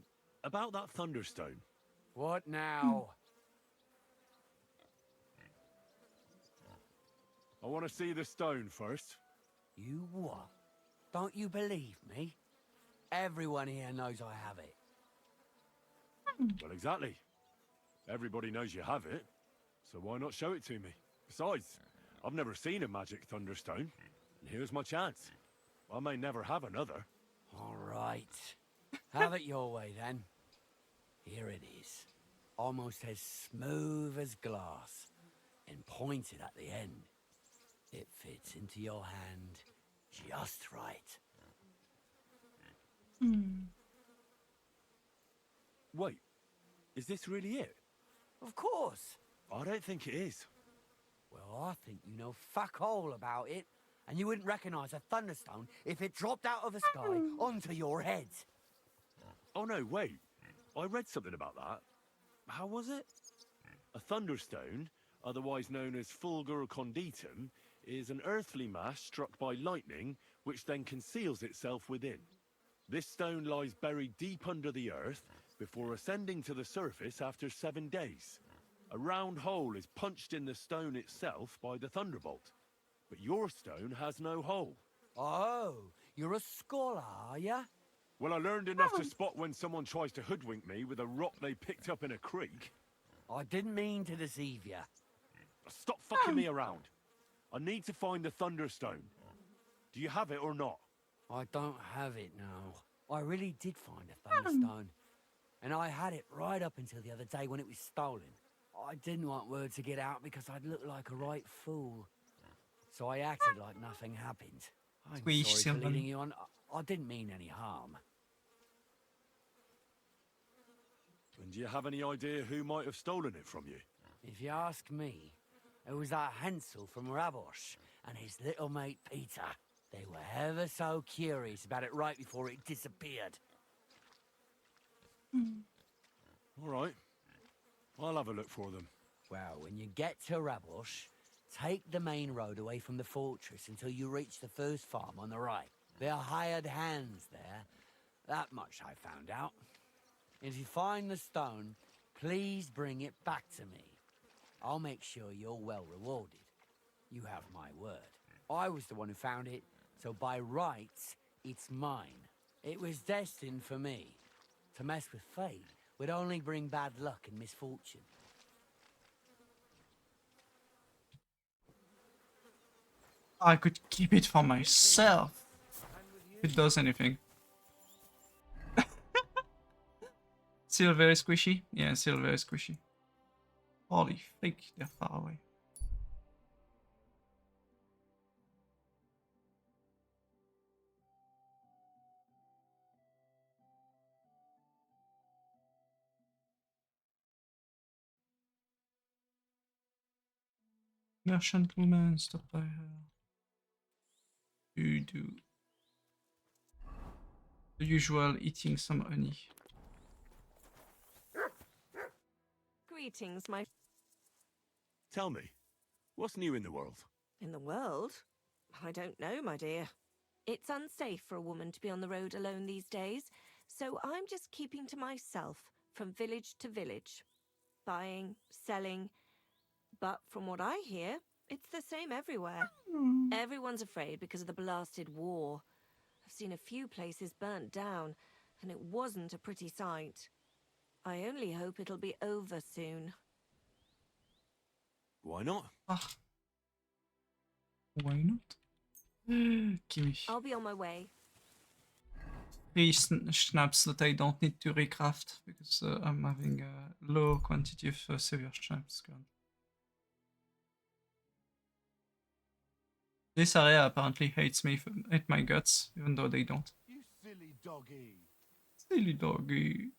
about that Thunderstone. What now? I want to see the stone first. You what? Don't you believe me? Everyone here knows I have it. Well, exactly. Everybody knows you have it, so why not show it to me? Besides, I've never seen a magic Thunderstone, and here's my chance. I may never have another. All right. Have it your way, then. Here it is. Almost as smooth as glass, and pointed at the end. It fits into your hand just right. Wait, is this really it? Of course. I don't think it is. Well, I think you know fuck all about it, and you wouldn't recognize a Thunderstone if it dropped out of the sky onto your head. Oh no, wait. I read something about that. How was it? A Thunderstone, otherwise known as Fulgur Conditum, is an earthly mass struck by lightning, which then conceals itself within. This stone lies buried deep under the earth before ascending to the surface after 7 days. A round hole is punched in the stone itself by the thunderbolt. But your stone has no hole. Oh, you're a scholar, are ya? Well, I learned enough to spot when someone tries to hoodwink me with a rock they picked up in a creek. I didn't mean to deceive ya. Stop fucking me around. I need to find the Thunderstone. Do you have it or not? I don't have it now. I really did find a Thunderstone. And I had it right up until the other day when it was stolen. I didn't want word to get out because I'd look like a right fool. So I acted like nothing happened. I'm sorry for leading you on. I didn't mean any harm. And do you have any idea who might have stolen it from you? If you ask me, it was that Hansel from Rabosh and his little mate Peter. They were ever so curious about it right before it disappeared. All right. I'll have a look for them. Well, when you get to Rabosh, take the main road away from the fortress until you reach the first farm on the right. There are hired hands there. That much I found out. If you find the stone, please bring it back to me. I'll make sure you're well rewarded. You have my word. I was the one who found it, so by rights, it's mine. It was destined for me. To mess with fate would only bring bad luck and misfortune. I could keep it for myself. If it does anything. Still very squishy? Yeah, still very squishy. Holy fuck, they're far away. Merchant woman, stop by her. You do. The usual, eating some honey. Greetings, my... Tell me, what's new in the world? In the world? I don't know, my dear. It's unsafe for a woman to be on the road alone these days, so I'm just keeping to myself from village to village. Buying, selling... But from what I hear, it's the same everywhere. Everyone's afraid because of the blasted war. I've seen a few places burnt down, and it wasn't a pretty sight. I only hope it'll be over soon. Why not? Why not? Gimme. I'll be on my way. 3 schnapps that I don't need to recraft because I'm having a low quantity of severe schnapps currently. This area apparently hates me, hate my guts, even though they don't. You silly doggy. Silly doggy.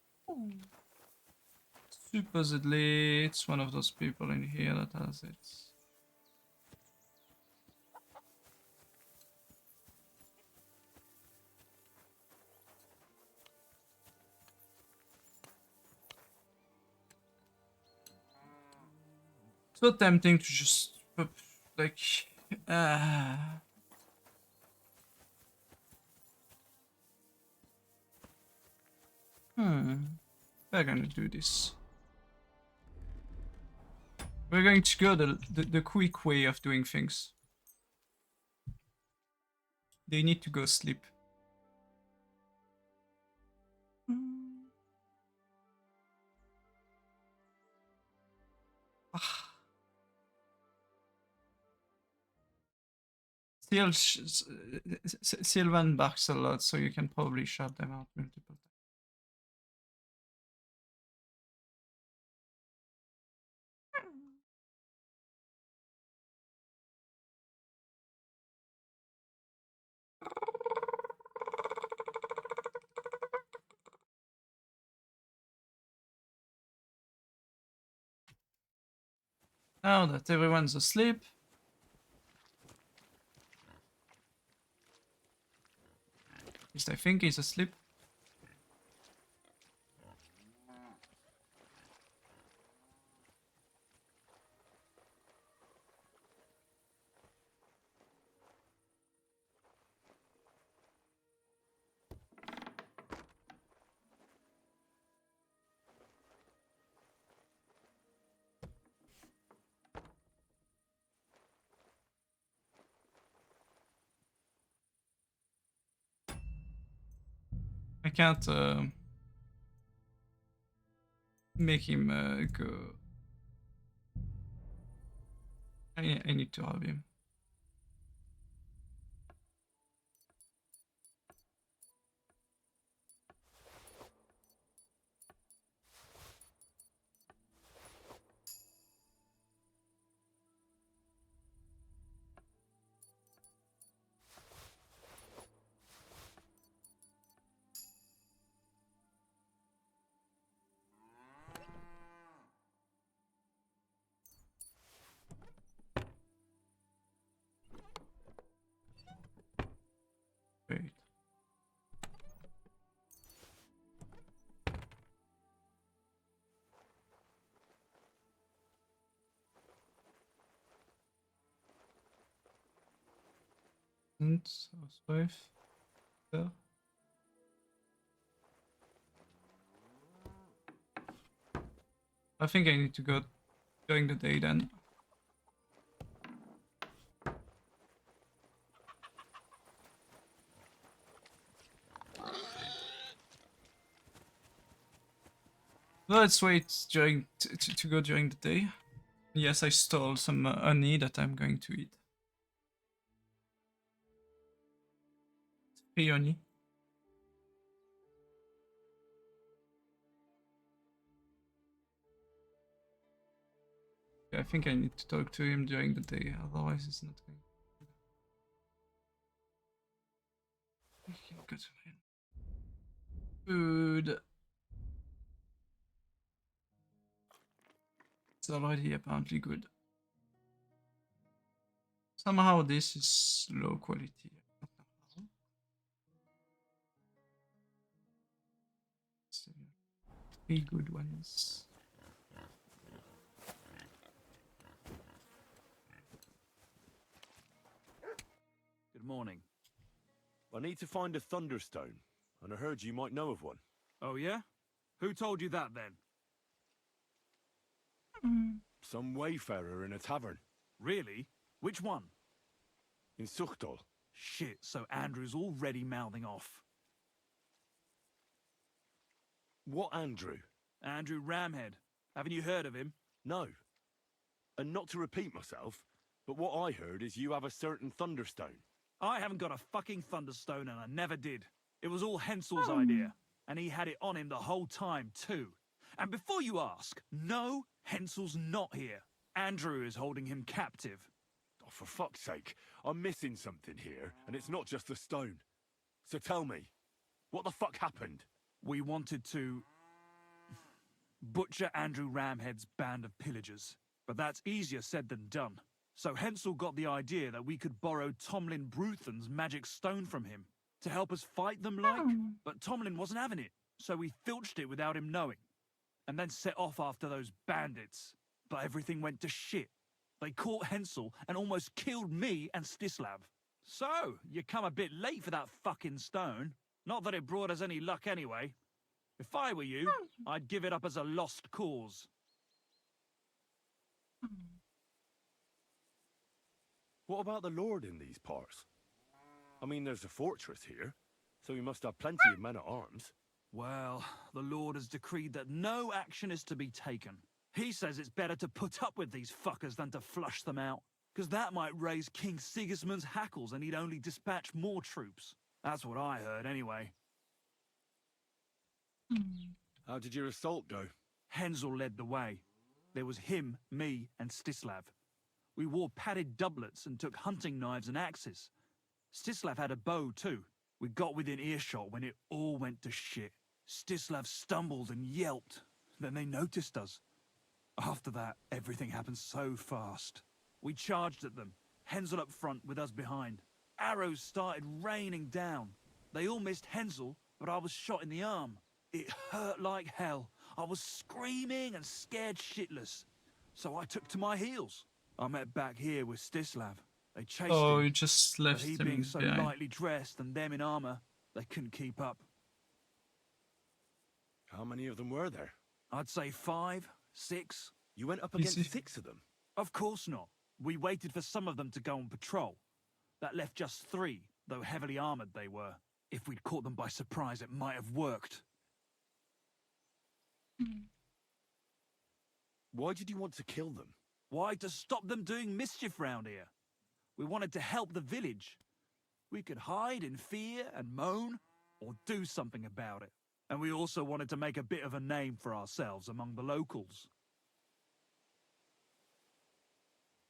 Supposedly, it's one of those people in here that has it. So tempting to just like we're gonna do this. We're going to go the quick way of doing things. They need to go sleep. Sylvan barks a lot, so you can probably shut them out multiple times. Now that everyone's asleep, at least I think he's asleep. I can't make him go. I need to rob him. Wait. And housewife there. I think I need to go during the day then. Let's wait during to go during the day. Yes, I stole some honey that I'm going to eat. Free honey. I think I need to talk to him during the day, otherwise it's not going. Good. Food. It's already apparently good. Somehow this is low quality. Three good ones. Good morning. I need to find a Thunderstone, and I heard you might know of one. Oh yeah? Who told you that then? Some wayfarer in a tavern. Really? Which one? In Suchtal. Shit, so Andrew's already mouthing off. What Andrew? Andrew Ramhead. Haven't you heard of him? No. And not to repeat myself, but what I heard is you have a certain Thunderstone. I haven't got a fucking Thunderstone and I never did. It was all Hensel's idea. And he had it on him the whole time too. And before you ask, no, Hensel's not here. Andrew is holding him captive. Oh, for fuck's sake, I'm missing something here, and it's not just the stone. So tell me, what the fuck happened? We wanted to... Butcher Andrew Ramhead's band of pillagers. But that's easier said than done. So Hensel got the idea that we could borrow Tomlin Bruthen's magic stone from him to help us fight them like. But Tomlin wasn't having it, so we filched it without him knowing. And then set off after those bandits. But everything went to shit. They caught Hensel and almost killed me and Stislav. So, you come a bit late for that fucking stone. Not that it brought us any luck anyway. If I were you, I'd give it up as a lost cause. What about the Lord in these parts? I mean, there's a fortress here, so he must have plenty of men-at-arms. Well, the Lord has decreed that no action is to be taken. He says it's better to put up with these fuckers than to flush them out, because that might raise King Sigismund's hackles and he'd only dispatch more troops. That's what I heard, anyway. How did your assault go? Hensel led the way. There was him, me, and Stislav. We wore padded doublets and took hunting knives and axes. Stislav had a bow, too. We got within earshot when it all went to shit. Stislav stumbled and yelped. Then they noticed us. After that, everything happened so fast. We charged at them, Hensel up front with us behind. Arrows started raining down. They all missed Hensel, but I was shot in the arm. It hurt like hell. I was screaming and scared shitless. So I took to my heels. I met back here with Stislav. They chased him. You just left But he him being so behind. lightly dressed and them in armor, they couldn't keep up. How many of them were there? I'd say 5, 6. You went up Easy. against 6 of them? Of course not. We waited for some of them to go on patrol. That left just 3, though heavily armored they were. If we'd caught them by surprise, it might have worked. Why did you want to kill them? Why? To stop them doing mischief round here. We wanted to help the village. We could hide in fear and moan, or do something about it. And we also wanted to make a bit of a name for ourselves among the locals.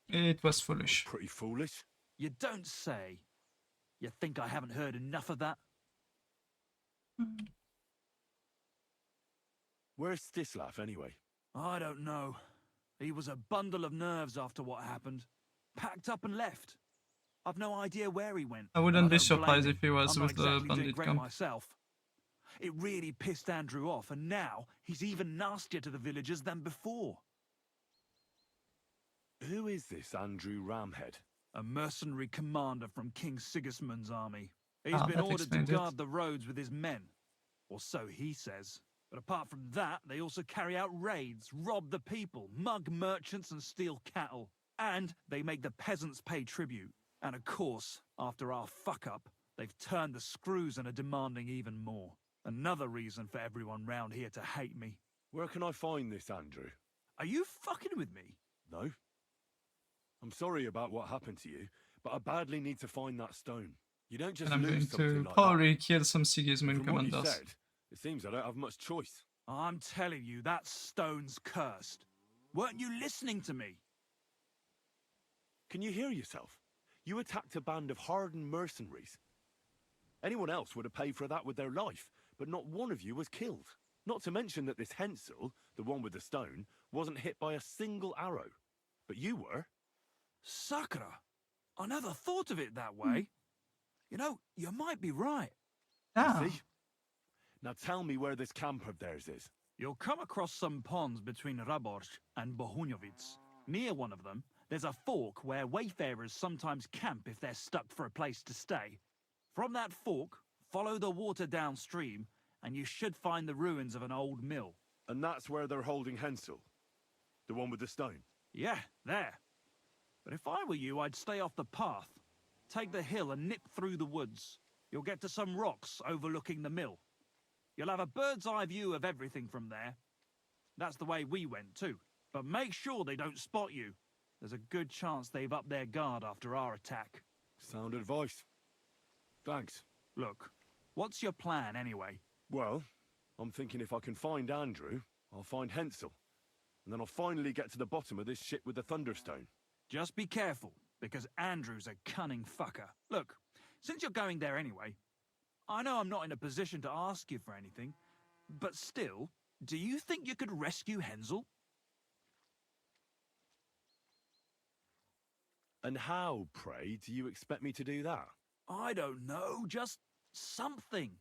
It was foolish. Pretty foolish. You don't say. You think I haven't heard enough of that? Where's Stislav, anyway? I don't know. He was a bundle of nerves after what happened. Packed up and left. I've no idea where he went. I wouldn't be don't blame surprised him. if he was I'm not with the exactly doing bandit great camp. myself. It really pissed Andrew off, and now he's even nastier to the villagers than before. Who is this Andrew Ramhead? A mercenary commander from King Sigismund's army. He's Ah, been that ordered to explains it. guard the roads with his men. Or so he says. But apart from that, they also carry out raids, rob the people, mug merchants and steal cattle. And they make the peasants pay tribute. And of course, after our fuck-up, they've turned the screws and are demanding even more. Another reason for everyone round here to hate me. Where can I find this Andrew? Are you fucking with me? No. I'm sorry about what happened to you, but I badly need to find that stone. You don't just And I'm going lose something to like probably that. kill some Sigismund From what you commanders. said, it seems I don't have much choice. I'm telling you, that stone's cursed. Weren't you listening to me? Can you hear yourself? You attacked a band of hardened mercenaries. Anyone else would have paid for that with their life, but not one of you was killed. Not to mention that this Hensel, the one with the stone, wasn't hit by a single arrow. But you were. Sakura, I never thought of it that way. You know, you might be right. Ah. See? Now tell me where this camp of theirs is. You'll come across some ponds between Raborz and Bohunjovic. Near one of them, there's a fork where wayfarers sometimes camp if they're stuck for a place to stay. From that fork, follow the water downstream, and you should find the ruins of an old mill. And that's where they're holding Hensel? The one with the stone? Yeah, there. But if I were you, I'd stay off the path. Take the hill and nip through the woods. You'll get to some rocks overlooking the mill. You'll have a bird's eye view of everything from there. That's the way we went too. But make sure they don't spot you. There's a good chance they've upped their guard after our attack. Sound advice. Thanks. Look, what's your plan anyway? Well, I'm thinking if I can find Andrew, I'll find Hensel. And then I'll finally get to the bottom of this shit with the Thunderstone. Just be careful, because Andrew's a cunning fucker. Look, since you're going there anyway, I know I'm not in a position to ask you for anything, but still, do you think you could rescue Hensel? And how, pray, do you expect me to do that? I don't know, just something.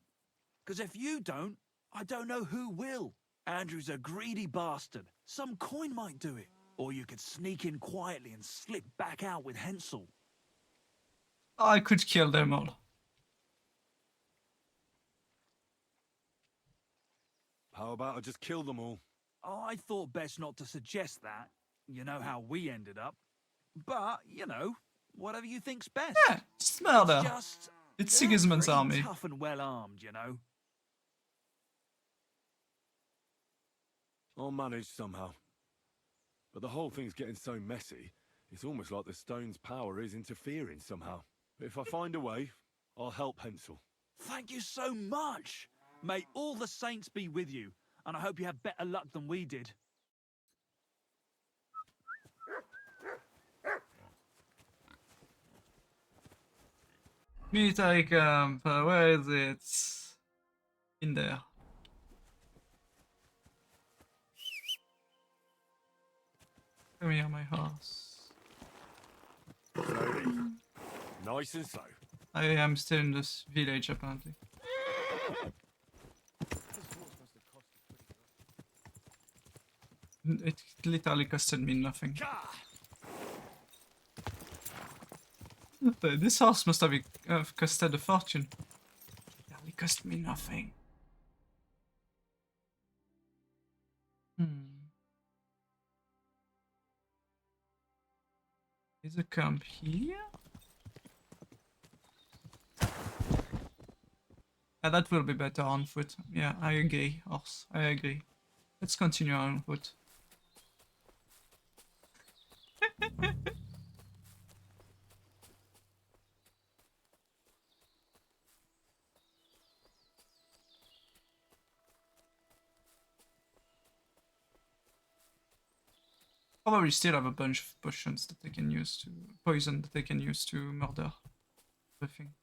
Because if you don't, I don't know who will. Andrew's a greedy bastard. Some coin might do it. Or you could sneak in quietly and slip back out with Hensel. I could kill them all. How about I just kill them all? I thought best not to suggest that. You know how we ended up. But, you know, whatever you think's best. Yeah, it's murder. It's just... It's they're Sigismund's pretty army. tough and well armed, you know. I'll manage somehow. But the whole thing's getting so messy, it's almost like the stone's power is interfering somehow. But if I find a way, I'll help Hensel. Thank you so much. May all the saints be with you, and I hope you have better luck than we did. Military camp, where is it? In there. Come here, my horse. Slowly. Nice and slow. I am still in this village, apparently. It literally costed me nothing. This horse must have costed a fortune. It literally cost me nothing. Is a camp here? That will be better on foot. Yeah, I agree, horse. I agree. Let's continue on foot. Probably still have a bunch of potions that they can use to... poison that they can use to murder everything.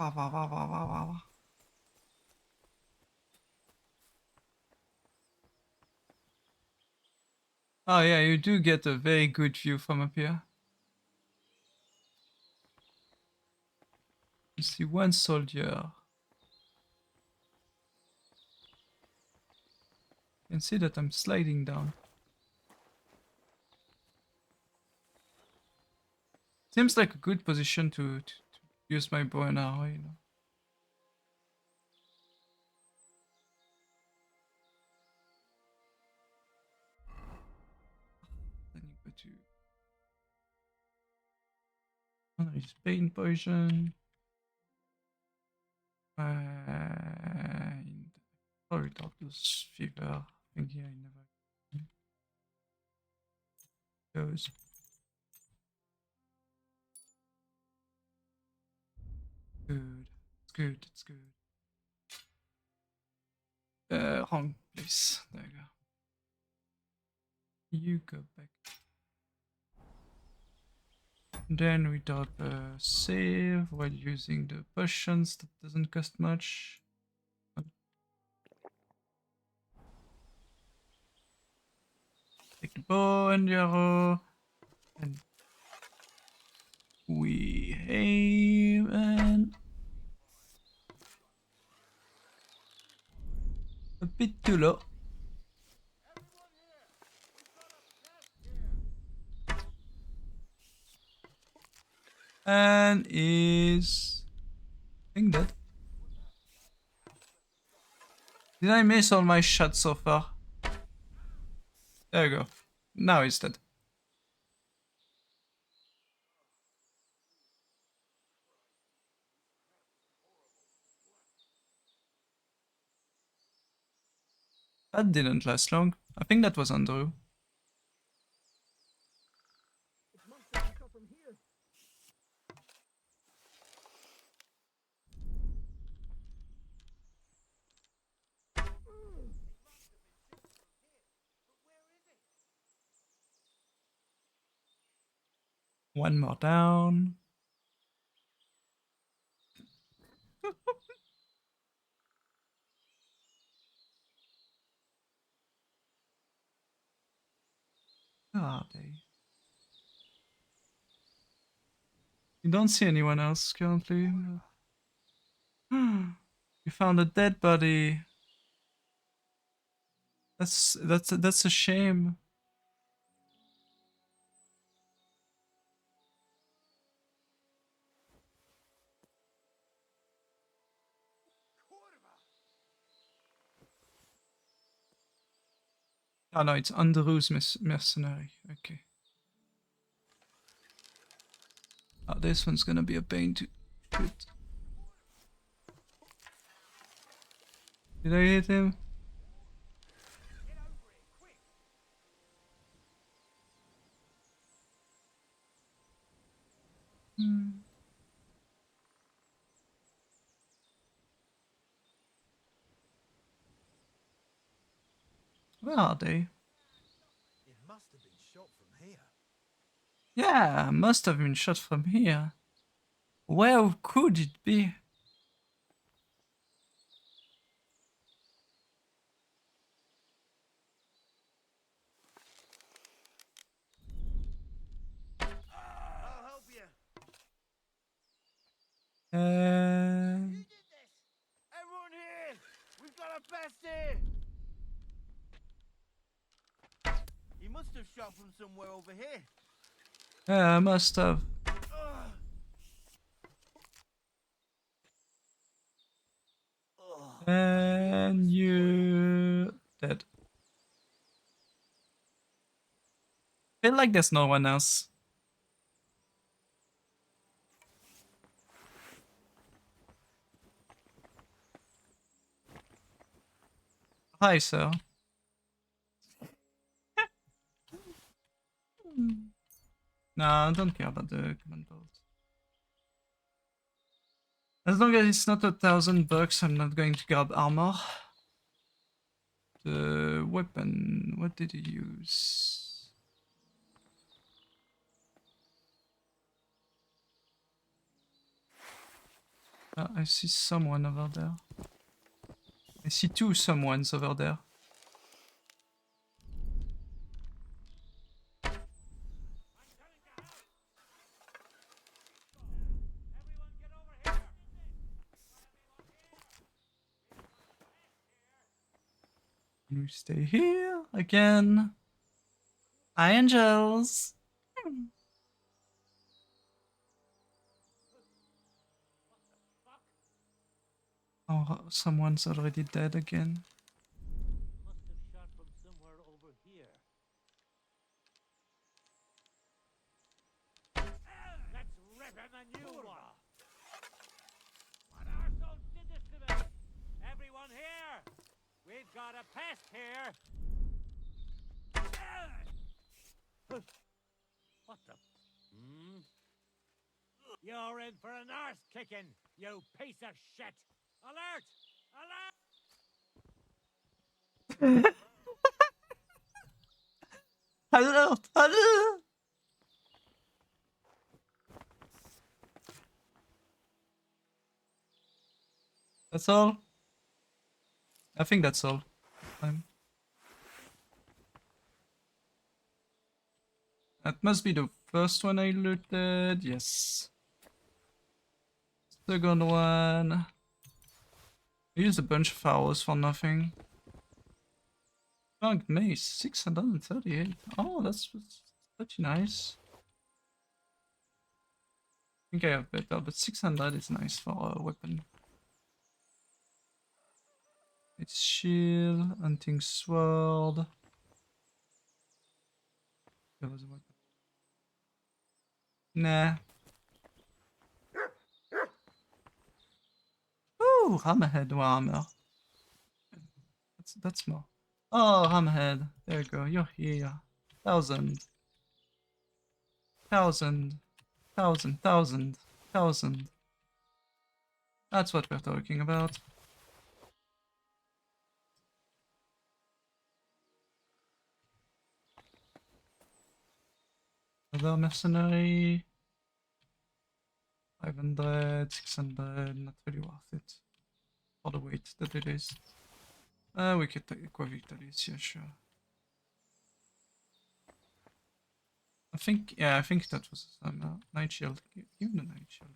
Wow. Oh yeah, you do get a very good view from up here. You see one soldier. You can see that I'm sliding down. Seems like a good position to use my bow and arrow, you know. Then you go to Henry's pain poison. And Corridor's fever. I think here I never goes. Good. It's good. It's good. Wrong place. There you go. You go back. Then we drop a save while using the potions. That doesn't cost much. Take the bow and the arrow. And we aim and a bit too low. And is I think dead. Did I miss all my shots so far? There you go. Now he's dead. That didn't last long. I think that was Andrew. One more down. Where are they? You don't see anyone else currently. You found a dead body. That's a shame. Oh no, it's Andrew's mercenary. Okay. Oh, this one's gonna be a pain to shoot. Did I hit him? Where are they? It must have been shot from here. Yeah, must have been shot from here. Where could it be? I'll help you. Uh, Everyone here! We've got a bestie! He must have shot from somewhere over here. yeah, I must have. And you dead. Feel like there's no one else. Hi, sir. Nah, I don't care about the command bolt. As long as it's not $1,000, I'm not going to grab armor. The weapon, what did he use? I see someone over there. I see two someones over there. Can we stay here again? Hi, angels. Oh, someone's already dead again. Must have shot from somewhere over here. Let's rip him a new one. What arsehole did this to me? Everyone here! We've got a pest here! What the? You're in for an arse kicking, you piece of shit! Alert! Alert! Hello, hello. That's all? I think that's all. That must be the first one I looted. Yes. Second one. I used a bunch of arrows for nothing. Drunk mace, 638. Oh, that's pretty nice. I think I have better, but 600 is nice for a weapon. It's shield, hunting sword. There was a weapon. Nah. Ooh, hammerhead armor. That's more. Oh, Hamhead. There you go. You're here. 1,000. 1,000. 1,000. 1,000. 1,000. That's what we're talking about. Another mercenary. 500, 600. Not really worth it. For the weight that it is. We could take Equa Victories, yeah, sure. I think that was Night Shield. Give him the Night Shield.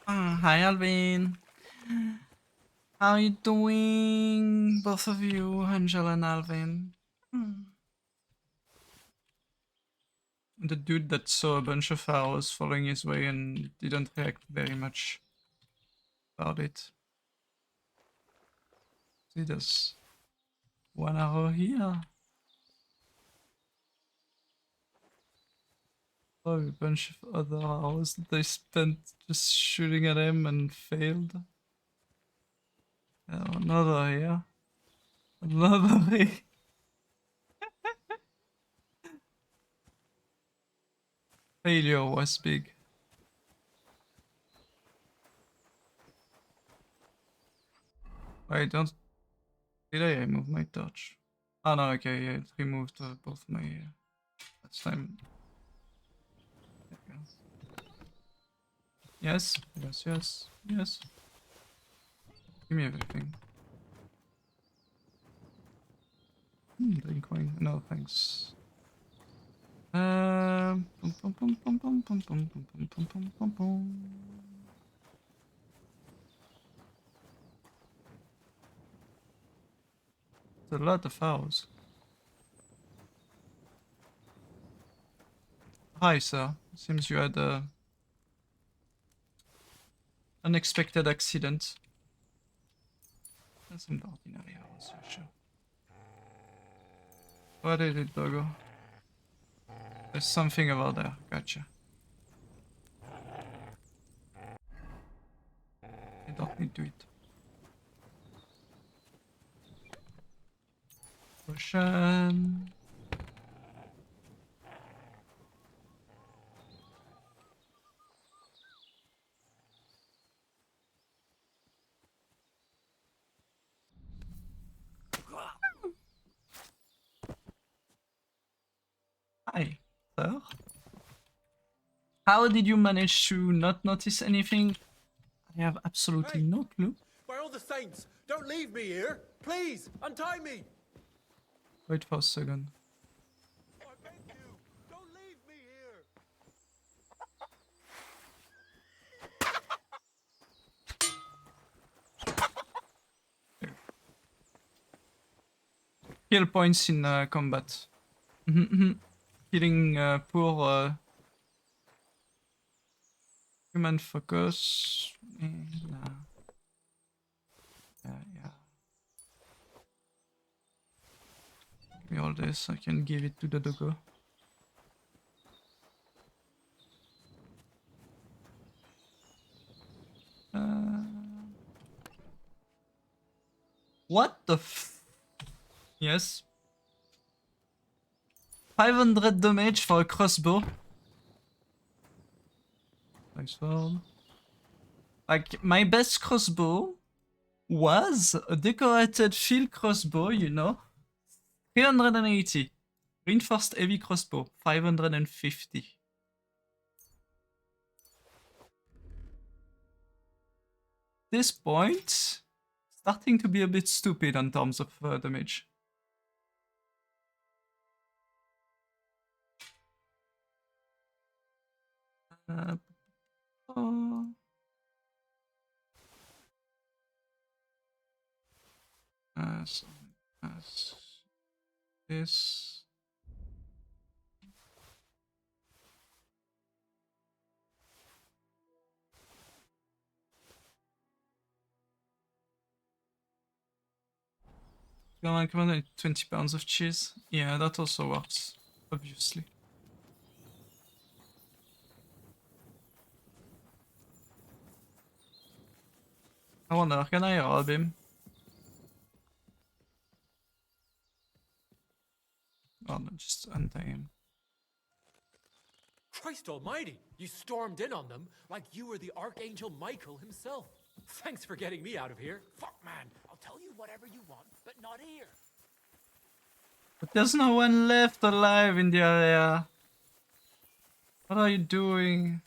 Hi Alvin. How you doing? Both of you, Angela and Alvin. The dude that saw a bunch of arrows following his way and didn't react very much about it. See, there's one arrow here. Oh, a bunch of other arrows that they spent just shooting at him and failed. Another here. Another here. Failure was big. Wait, don't... Did I remove my torch? Oh no, okay, yeah, it removed both my... That's time. There we go. Yes, yes, yes, yes. Give me everything. Drink wine. No, thanks. Pum, pum, pum, pum, pum, pum, pum, pum, pum, pum, pum, pum. There's a lot of owls. Hi, sir. Seems you had a unexpected accident. That's some ordinary owls, yeah, sure. What is it, doggo? There's something about there. Gotcha. I don't need to eat. Russian. Hi, sir. How did you manage to not notice anything? I have absolutely no clue. By all the saints, don't leave me here! Please, untie me! Wait for a second. I beg you, don't leave me here! Kill points in combat. Killing poor human focus. Nah. Yeah. Give me all this. I can give it to the doggo. What the f... Yes. 500 damage for a crossbow. Nice one. Like, my best crossbow was a decorated field crossbow, you know. 380. Reinforced heavy crossbow, 550. This point, starting to be a bit stupid in terms of damage. So, this. Come on, 20 pounds of cheese. Yeah, that also works, obviously. I wonder, vad kan han göra, Albin? Oh, no, just untie him. Christ almighty, you stormed in on them like you were the Archangel Michael himself. Thanks for getting me out of here. Fuck, man, I'll tell you whatever you want, but not here. But there's no one left alive in the area. What are you doing?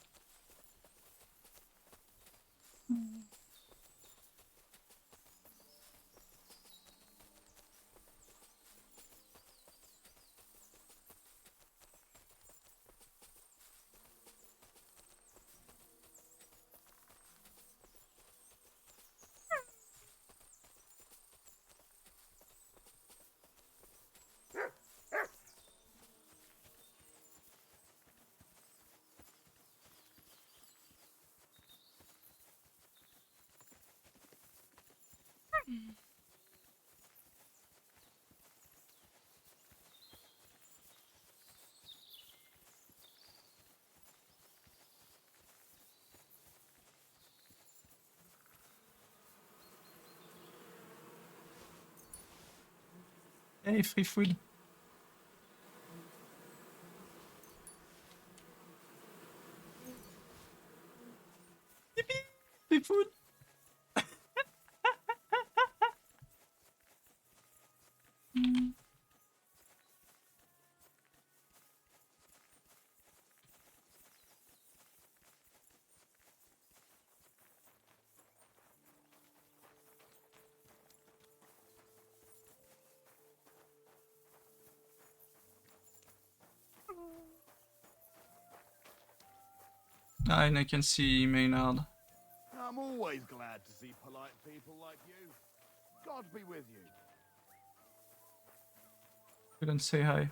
Hey, free food. Yippee! Free food. Ah, and I can see Maynard. I'm always glad to see polite people like you. God be with you. Couldn't say hi.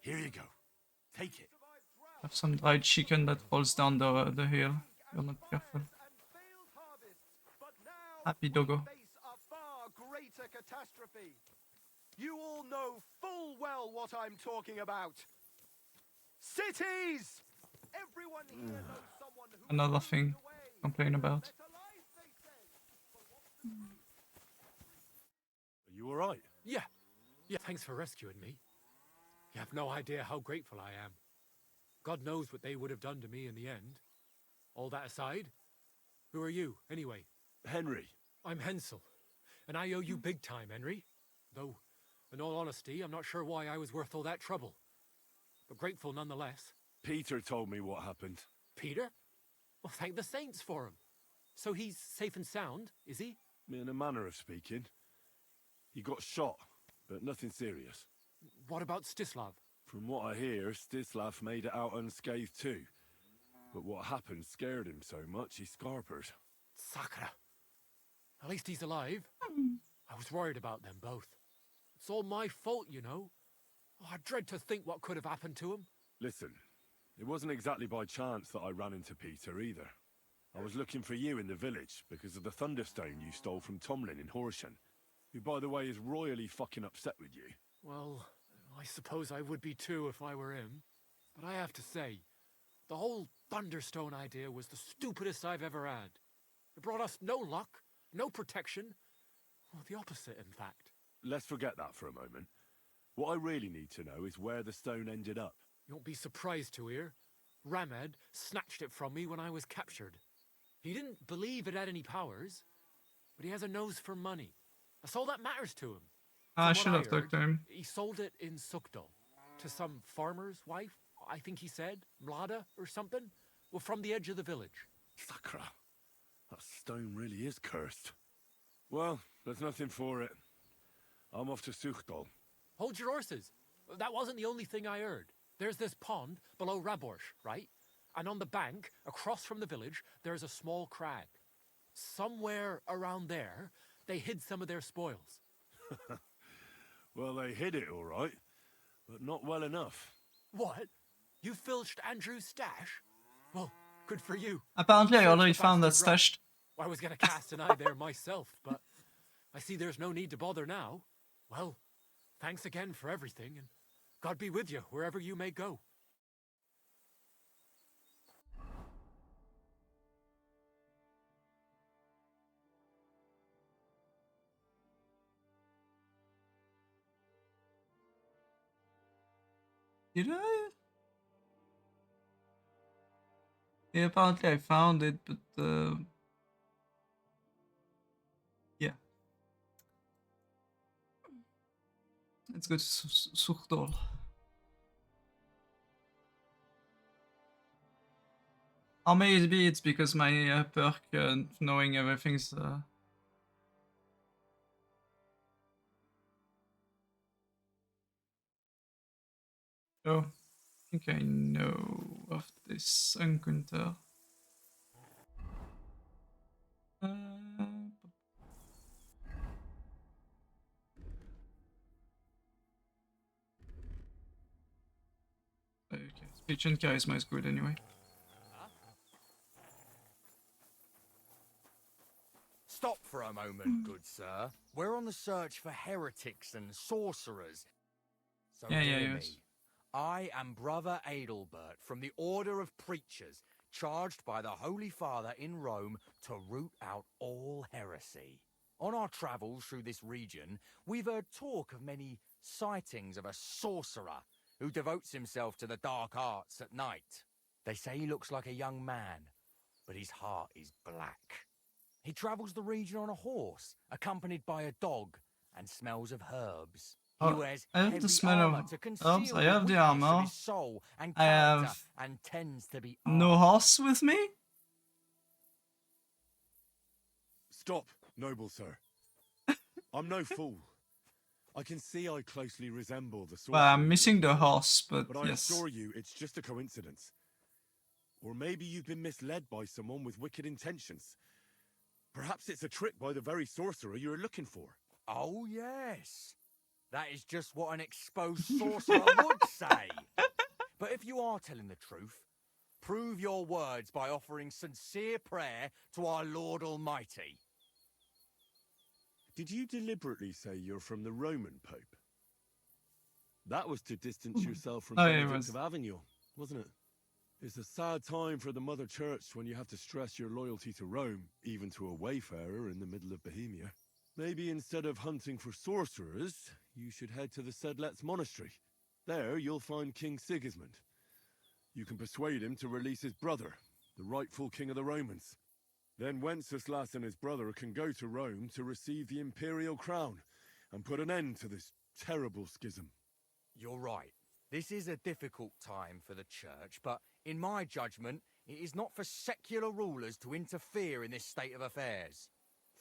Here you go. Take it. Have some dried chicken that falls down the hill. You're not careful. Happy doggo. Face a far greater catastrophe. You all know full well what I'm talking about. Cities! Everyone here knows someone who Another thing to complain about. Are you alright? Yeah. Yeah, thanks for rescuing me. You have no idea how grateful I am. God knows what they would have done to me in the end. All that aside, who are you, anyway? Henry. I'm Hensel, and I owe you big time, Henry. Though, in all honesty, I'm not sure why I was worth all that trouble. But grateful nonetheless. Peter told me what happened. Peter? Well, thank the saints for him. So he's safe and sound, is he? In a manner of speaking. He got shot, but nothing serious. What about Stislav? From what I hear, Stislav made it out unscathed too. But what happened scared him so much he scarpered. Sakra. At least he's alive. I was worried about them both. It's all my fault, you know. Oh, I dread to think what could have happened to him. Listen, it wasn't exactly by chance that I ran into Peter either. I was looking for you in the village because of the Thunderstone you stole from Tomlin in Horsham, who, by the way, is royally fucking upset with you. Well, I suppose I would be too if I were him. But I have to say, the whole Thunderstone idea was the stupidest I've ever had. It brought us no luck, no protection. Well, the opposite, in fact. Let's forget that for a moment. What I really need to know is where the stone ended up. You won't be surprised to hear. Ramed snatched it from me when I was captured. He didn't believe it had any powers, but he has a nose for money. That's all that matters to him. I should have talked to him. He sold it in Sukdal to some farmer's wife, I think he said, Mlada or something. Well, from the edge of the village. Sakra. That stone really is cursed. Well, there's nothing for it. I'm off to Sukdal. Hold your horses. That wasn't the only thing I heard. There's this pond below Raborsh, right? And on the bank, across from the village, there's a small crag. Somewhere around there, they hid some of their spoils. Well, they hid it all right, but not well enough. What? You filched Andrew's stash? Well, good for you. Apparently I Search already the found that bastard right. stashed. I was going to cast an eye there myself, but I see there's no need to bother now. Well, thanks again for everything, and God be with you wherever you may go. Did I? Yeah, apparently I found it, but yeah. Let's go to Suchdol. Or maybe it's because my perk knowing everything's Oh, I think I know of this encounter. Okay, speech and charisma is good anyway. Stop for a moment, good sir. We're on the search for heretics and sorcerers. So hear me. I am Brother Adelbert from the Order of Preachers, charged by the Holy Father in Rome to root out all heresy. On our travels through this region, we've heard talk of many sightings of a sorcerer who devotes himself to the dark arts at night. They say he looks like a young man, but his heart is black. He travels the region on a horse, accompanied by a dog, and smells of herbs. He wears I have heavy the smell armor of to herbs, conceal I the have the weakness of armor. his soul and I character, have and tends to be no armed. horse with me? Stop, noble sir. I'm no fool. I can see I closely resemble the sorcerer. Well, I'm missing the horse, but I yes. assure you, it's just a coincidence. Or maybe you've been misled by someone with wicked intentions. Perhaps it's a trick by the very sorcerer you're looking for. Oh, yes. That is just what an exposed sorcerer would say. But if you are telling the truth, prove your words by offering sincere prayer to our Lord Almighty. Did you deliberately say you're from the Roman Pope? That was to distance yourself from Benedict of Avignon, wasn't it? It's a sad time for the Mother Church when you have to stress your loyalty to Rome, even to a wayfarer in the middle of Bohemia. Maybe instead of hunting for sorcerers, you should head to the Sedlets Monastery. There you'll find King Sigismund. You can persuade him to release his brother, the rightful king of the Romans. Then Wenceslas and his brother can go to Rome to receive the imperial crown and put an end to this terrible schism. You're right. This is a difficult time for the church, but in my judgment, it is not for secular rulers to interfere in this state of affairs,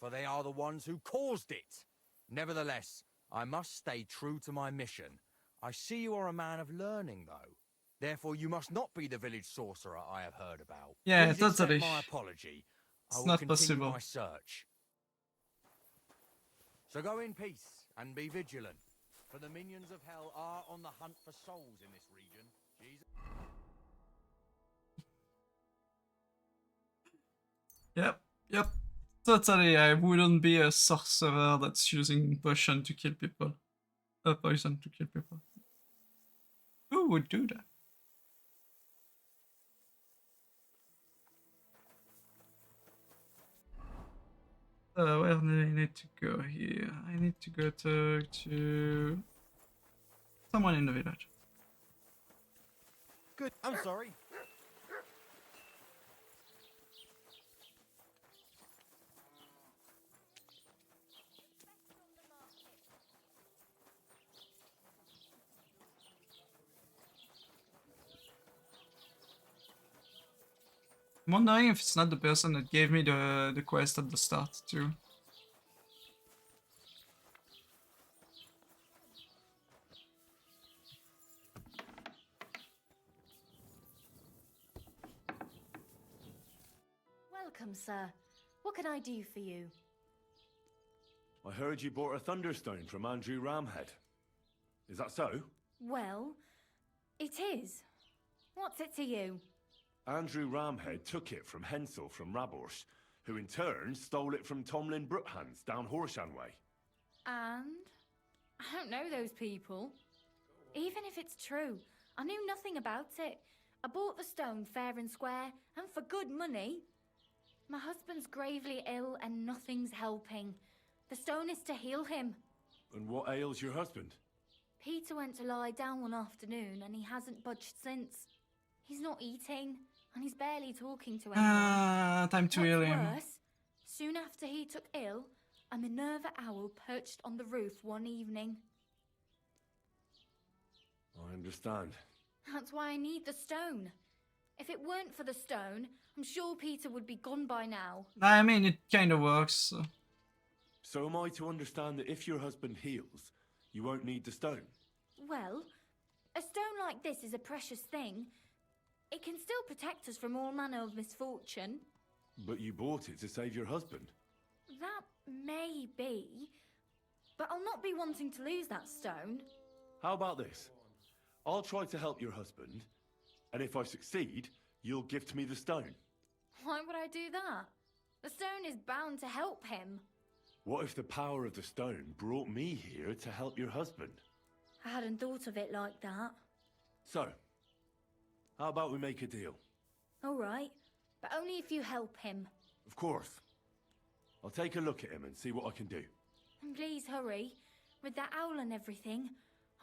for they are the ones who caused it. Nevertheless, I must stay true to my mission. I see you are a man of learning, though. Therefore, you must not be the village sorcerer I have heard about. Yeah, Please accept totally. my apology. I It's will not continue possible. my search. So go in peace and be vigilant, for the minions of hell are on the hunt for souls in this region. Jesus. Yep. Totally, I wouldn't be a sorcerer that's using potion to kill people. Poison to kill people. Who would do that? Where do I need to go here? I need to go to someone in the village. Good. I'm sorry. I'm wondering if it's not the person that gave me the quest at the start too. Welcome, sir. What can I do for you? I heard you bought a Thunderstone from Andrew Ramhead. Is that so? Well, it is. What's it to you? Andrew Ramhead took it from Hensel from Raborsh, who in turn stole it from Tomlin Brookhans down Horshan way. And? I don't know those people. Even if it's true, I knew nothing about it. I bought the stone fair and square, and for good money. My husband's gravely ill and nothing's helping. The stone is to heal him. And what ails your husband? Peter went to lie down one afternoon and he hasn't budged since. He's not eating and he's barely talking to anyone. Time to heal him. What's worse, soon after he took ill, a Minerva owl perched on the roof one evening. I understand. That's why I need the stone. If it weren't for the stone, I'm sure Peter would be gone by now. I mean, it kind of works. So am I to understand that if your husband heals, you won't need the stone? Well, a stone like this is a precious thing. It can still protect us from all manner of misfortune. But you bought it to save your husband. That may be, but I'll not be wanting to lose that stone. How about this? I'll try to help your husband, and if I succeed, you'll gift me the stone. Why would I do that? The stone is bound to help him. What if the power of the stone brought me here to help your husband? I hadn't thought of it like that. So, how about we make a deal? All right, but only if you help him. Of course. I'll take a look at him and see what I can do. And please hurry. With that owl and everything,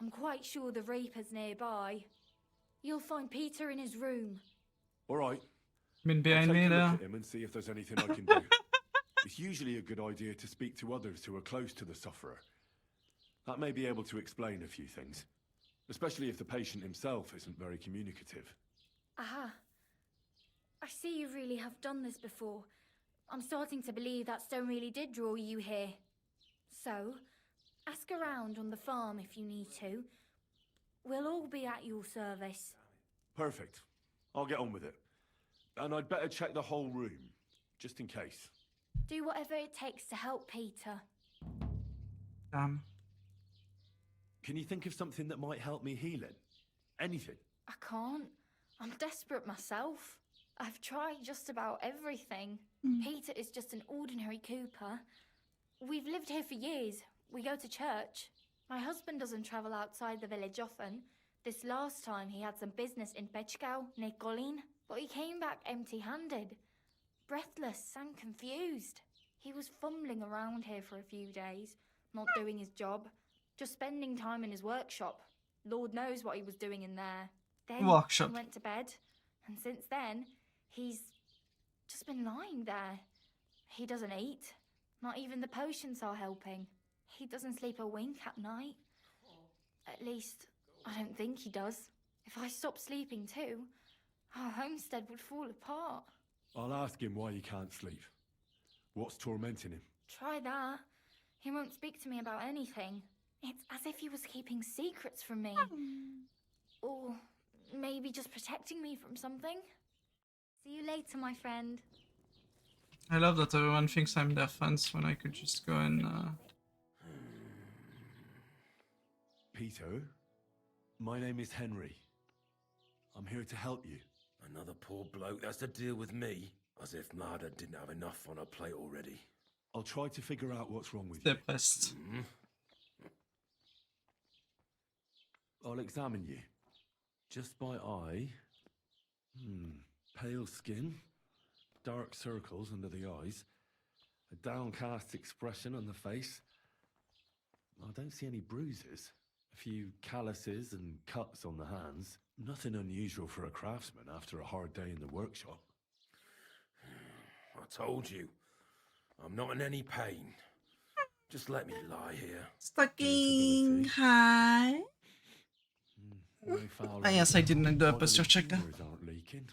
I'm quite sure the Reaper's nearby. You'll find Peter in his room. All right. Been behind I'll me take a there. look at him and see if there's anything I can do. It's usually a good idea to speak to others who are close to the sufferer. That may be able to explain a few things, especially if the patient himself isn't very communicative. Aha. I see you really have done this before. I'm starting to believe that stone really did draw you here. So, ask around on the farm if you need to. We'll all be at your service. Perfect. I'll get on with it. And I'd better check the whole room, just in case. Do whatever it takes to help Peter. Damn. Can you think of something that might help me heal it? Anything? I can't. I'm desperate myself. I've tried just about everything. Peter is just an ordinary cooper. We've lived here for years. We go to church. My husband doesn't travel outside the village often. This last time he had some business in Pechkau, near Kolin, but he came back empty-handed. Breathless and confused. He was fumbling around here for a few days, not doing his job, just spending time in his workshop. Lord knows what he was doing in there. Then Workshop. he went to bed, and since then, he's just been lying there. He doesn't eat. Not even the potions are helping. He doesn't sleep a wink at night. At least, I don't think he does. If I stopped sleeping too, our homestead would fall apart. I'll ask him why he can't sleep. What's tormenting him? Try that. He won't speak to me about anything. It's as if he was keeping secrets from me. Or maybe just protecting me from something. See you later, my friend. I love that everyone thinks I'm their fans when I could just go and... Peter, my name is Henry. I'm here to help you. Another poor bloke that's to deal with me, as if Marder didn't have enough on her plate already. I'll try to figure out what's wrong with you. Depressed. I'll examine you. Just by eye. Pale skin. Dark circles under the eyes. A downcast expression on the face. I don't see any bruises. A few calluses and cuts on the hands. Nothing unusual for a craftsman after a hard day in the workshop. I told you, I'm not in any pain. Just let me lie here. Stocking, hi. Yes, I didn't do a posture check there. Aren't leaking,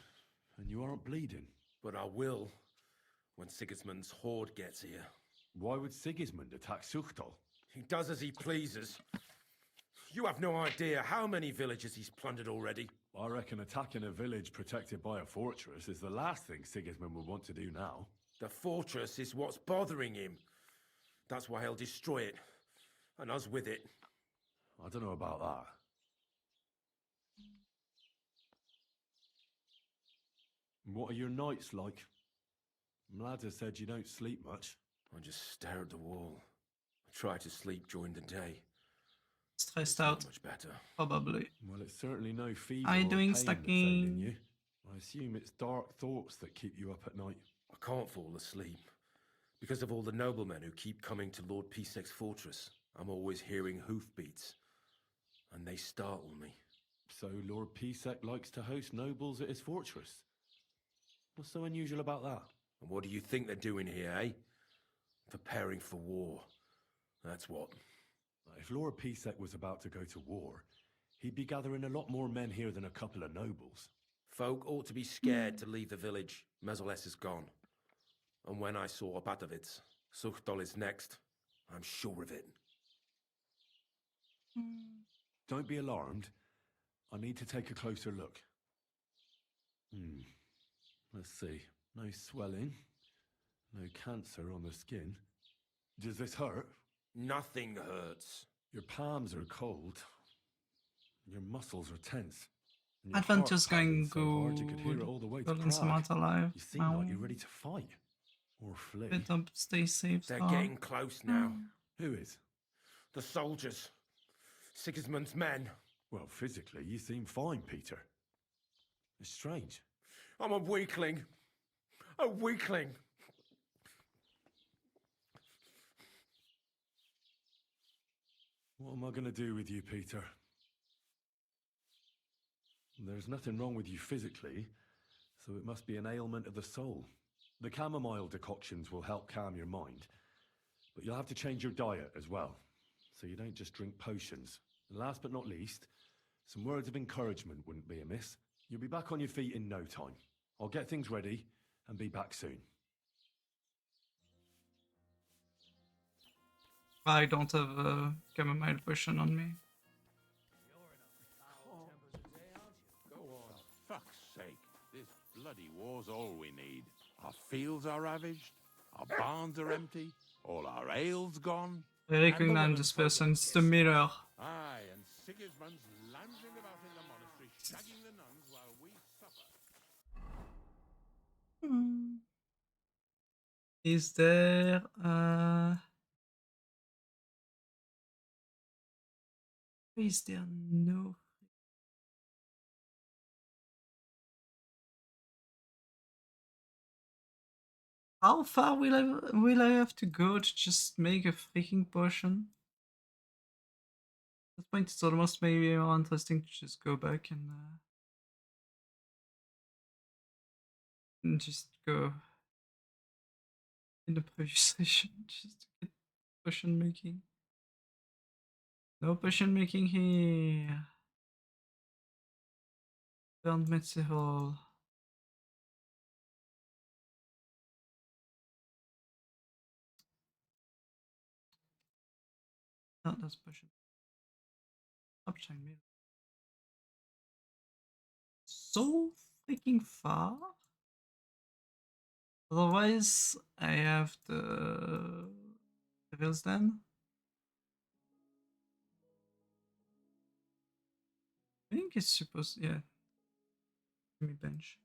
and you aren't bleeding. But I will, when Sigismund's horde gets here. Why would Sigismund attack Suchtal? He does as he pleases. You have no idea how many villages he's plundered already. I reckon attacking a village protected by a fortress is the last thing Sigismund would want to do now. The fortress is what's bothering him. That's why he'll destroy it, and us with it. I don't know about that. What are your nights like? Mladda said you don't sleep much. I just stare at the wall. I try to sleep during the day. Stressed out. Much better. Probably. Well, it's certainly no fever Are you or doing pain that's ailing stacking? you. I assume it's dark thoughts that keep you up at night. I can't fall asleep. Because of all the noblemen who keep coming to Lord Pisek's fortress, I'm always hearing hoofbeats. and they startle me. So Lord Pisek likes to host nobles at his fortress. What's so unusual about that? And what do you think they're doing here, eh? Preparing for war. That's what. If Lord Pisek was about to go to war, he'd be gathering a lot more men here than a couple of nobles. Folk ought to be scared to leave the village. Mezoles is gone. And when I saw Opatovitz, Suchdol is next. I'm sure of it. Don't be alarmed. I need to take a closer look. Let's see. No swelling. No cancer on the skin. Does this hurt? Nothing hurts. Your palms are cold. Your muscles are tense. Adventure's going hard you could hear it all the way to good. Prague. Samantha alive. You seem like you're ready to fight. Or flee. Bit up, stay safe. They're getting close now. Who is? The soldiers. Sigismund's men. Well, physically, you seem fine, Peter. It's strange. I'm a weakling. A weakling. What am I going to do with you, Peter? There's nothing wrong with you physically, so it must be an ailment of the soul. The chamomile decoctions will help calm your mind, but you'll have to change your diet as well, so you don't just drink potions. And last but not least, some words of encouragement wouldn't be amiss. You'll be back on your feet in no time. I'll get things ready and be back soon. I don't have a chamomile potion on me. Go on. Fuck's sake. This bloody war's all we need. Our fields are ravaged, our barns are empty, all our ale's gone. I recognize this person, it's the mirror. Aye, and Sigismund's lounging about in the monastery, shagging the nuns while we suffer. Is there is there no how far will I have to go to just make a freaking potion? At this point it's almost maybe more interesting to just go back and just go in the previous session just to get potion making. No potion making here. Don't mess the hole. No, that's potion. Upshine mirror. So freaking far. Otherwise, I have the levels then. I think it's supposed, yeah. Give me bench.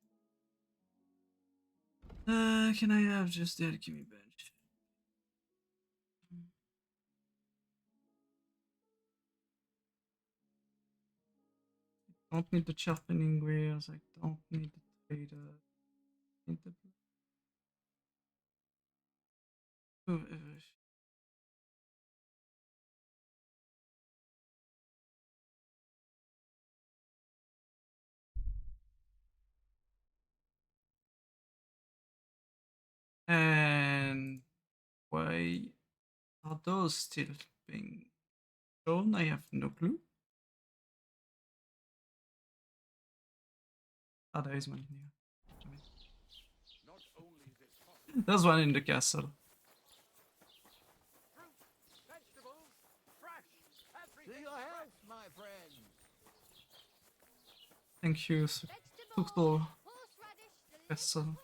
Can I have just the alchemy bench? Don't need the sharpening wheels. I don't need the trader. Need the and why are those still being shown? I have no clue. Ah, there is one here. There's one in the castle. To your health, my friend. Thank you, Tuxdor Castle.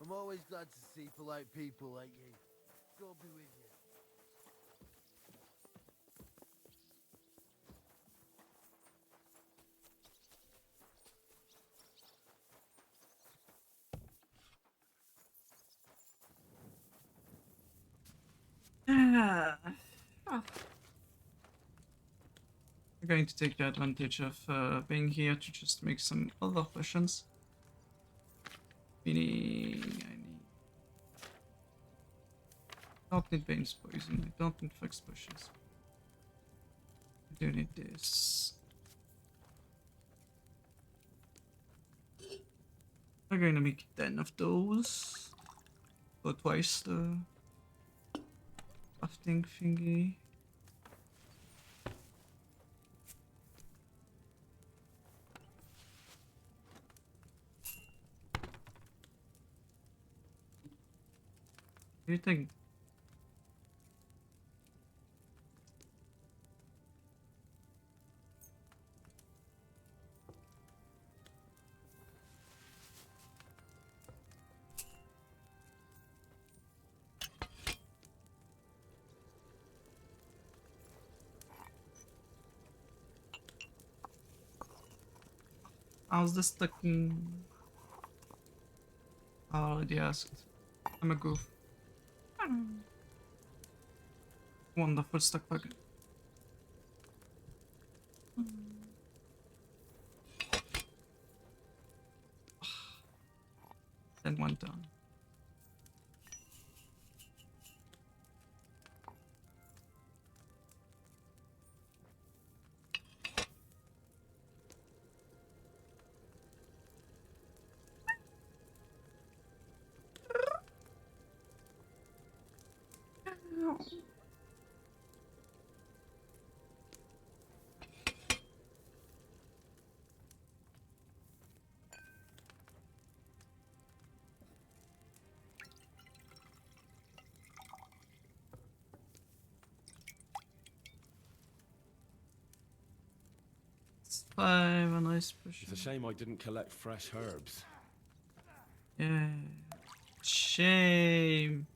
I'm always glad to see polite people like you. God be with you. I'm going to take the advantage of being here to just make some other potions. Meaning I need... don't need Bane's poison, I don't need Fox potions. I do need this. We're going to make 10 of those. Or twice the crafting thingy. What do you think? How's this looking? I already asked. I'm a goof. Wonderful stuck bug. Then one down. A nice push. It's a shame I didn't collect fresh herbs. Yeah. Shame.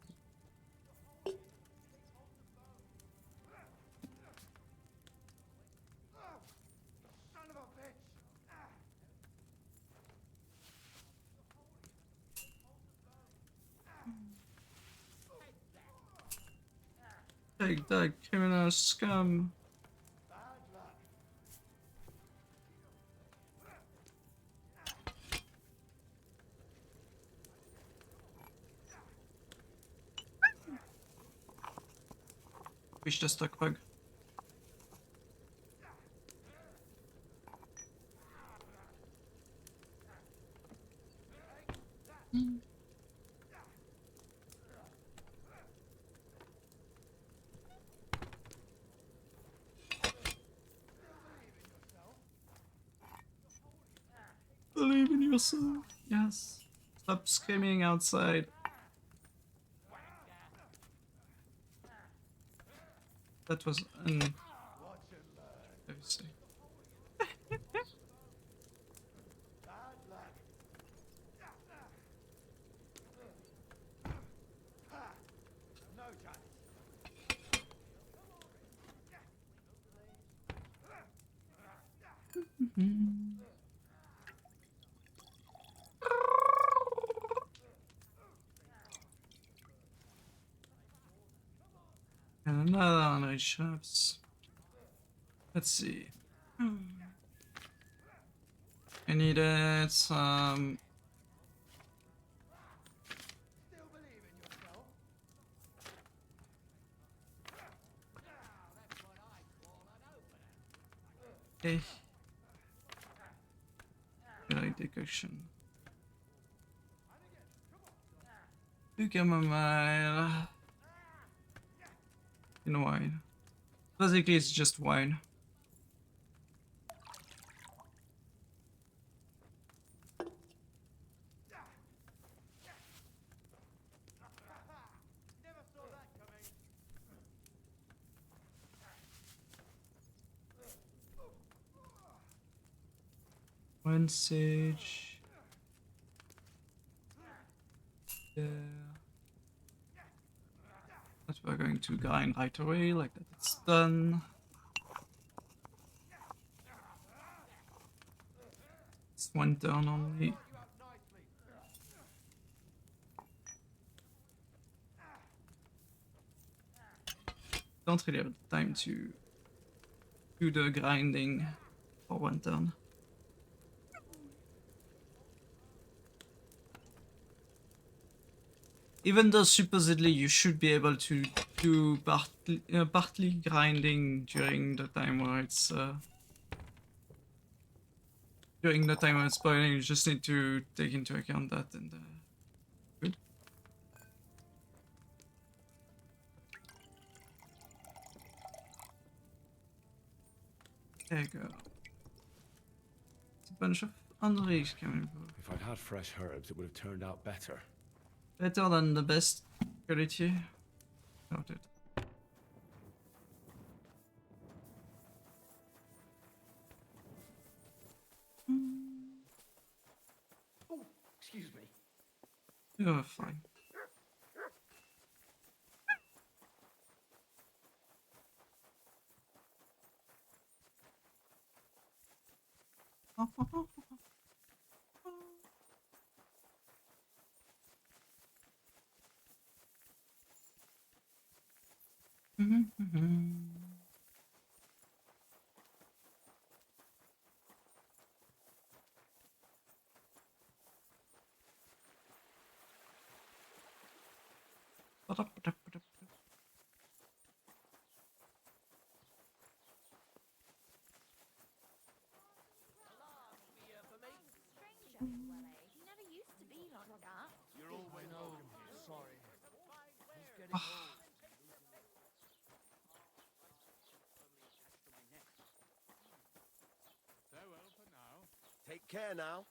Take that, criminal scum. Wish the stuck bug. Believe in yourself. Yes. Stop screaming outside. That was obviously. And another one of shops. Let's see. I needed some. Hey. Like decoction. Chamomile. In wine. Basically, it's just wine. One sage. Yeah. That we're going to grind right away, like that it's done. It's one turn only. don't really have the time to do the grinding for one turn. Even though supposedly you should be able to do partly grinding during the time where it's spoiling, you just need to take into account that and good. There you go. It's a bunch of unreached coming. If I'd had fresh herbs, it would have turned out better. Better than the best quality. Noted. Oh, excuse me. You're fine. He never used to be like that. You're always welcome here. Sorry. Farewell for now. Take care now.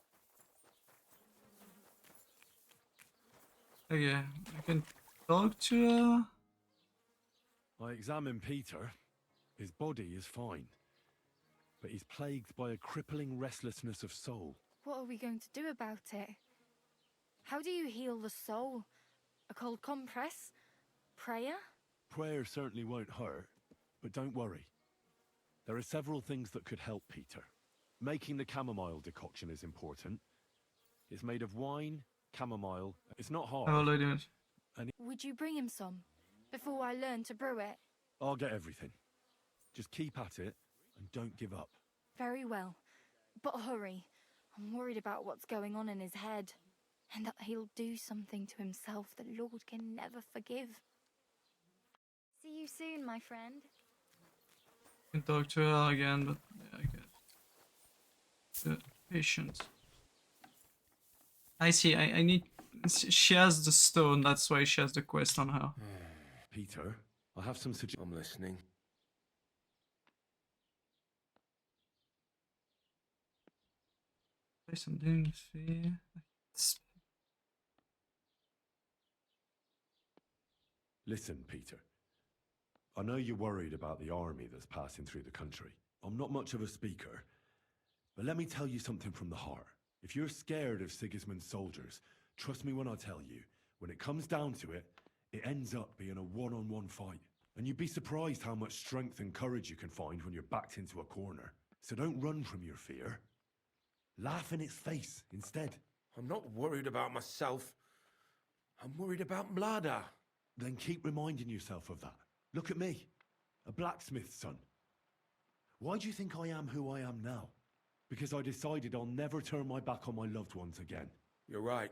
Okay, I can talk to her. I examined Peter. His body is fine, but he's plagued by a crippling restlessness of soul. What are we going to do about it? How do you heal the soul? A cold compress? Prayer? Prayer certainly won't hurt, but don't worry. There are several things that could help Peter. Making the chamomile decoction is important. It's made of wine, chamomile. It's not hard. How will I do it? Would you bring him some before I learn to brew it? I'll get everything. Just keep at it and don't give up. Very well. But hurry. I'm worried about what's going on in his head. And that he'll do something to himself the Lord can never forgive. See you soon, my friend. I can talk to her again, but yeah, I get the patient. I see. I need. She has the stone. That's why she has the quest on her. Peter, I have some suggestions. I'm listening. Play something. See. Listen, Peter. I know you're worried about the army that's passing through the country. I'm not much of a speaker, but let me tell you something from the heart. If you're scared of Sigismund's soldiers, trust me when I tell you, when it comes down to it, it ends up being a one-on-one fight. And you'd be surprised how much strength and courage you can find when you're backed into a corner. So don't run from your fear. Laugh in its face instead. I'm not worried about myself. I'm worried about Mlada. Then keep reminding yourself of that. Look at me, a blacksmith's son. Why do you think I am who I am now? Because I decided I'll never turn my back on my loved ones again. You're right.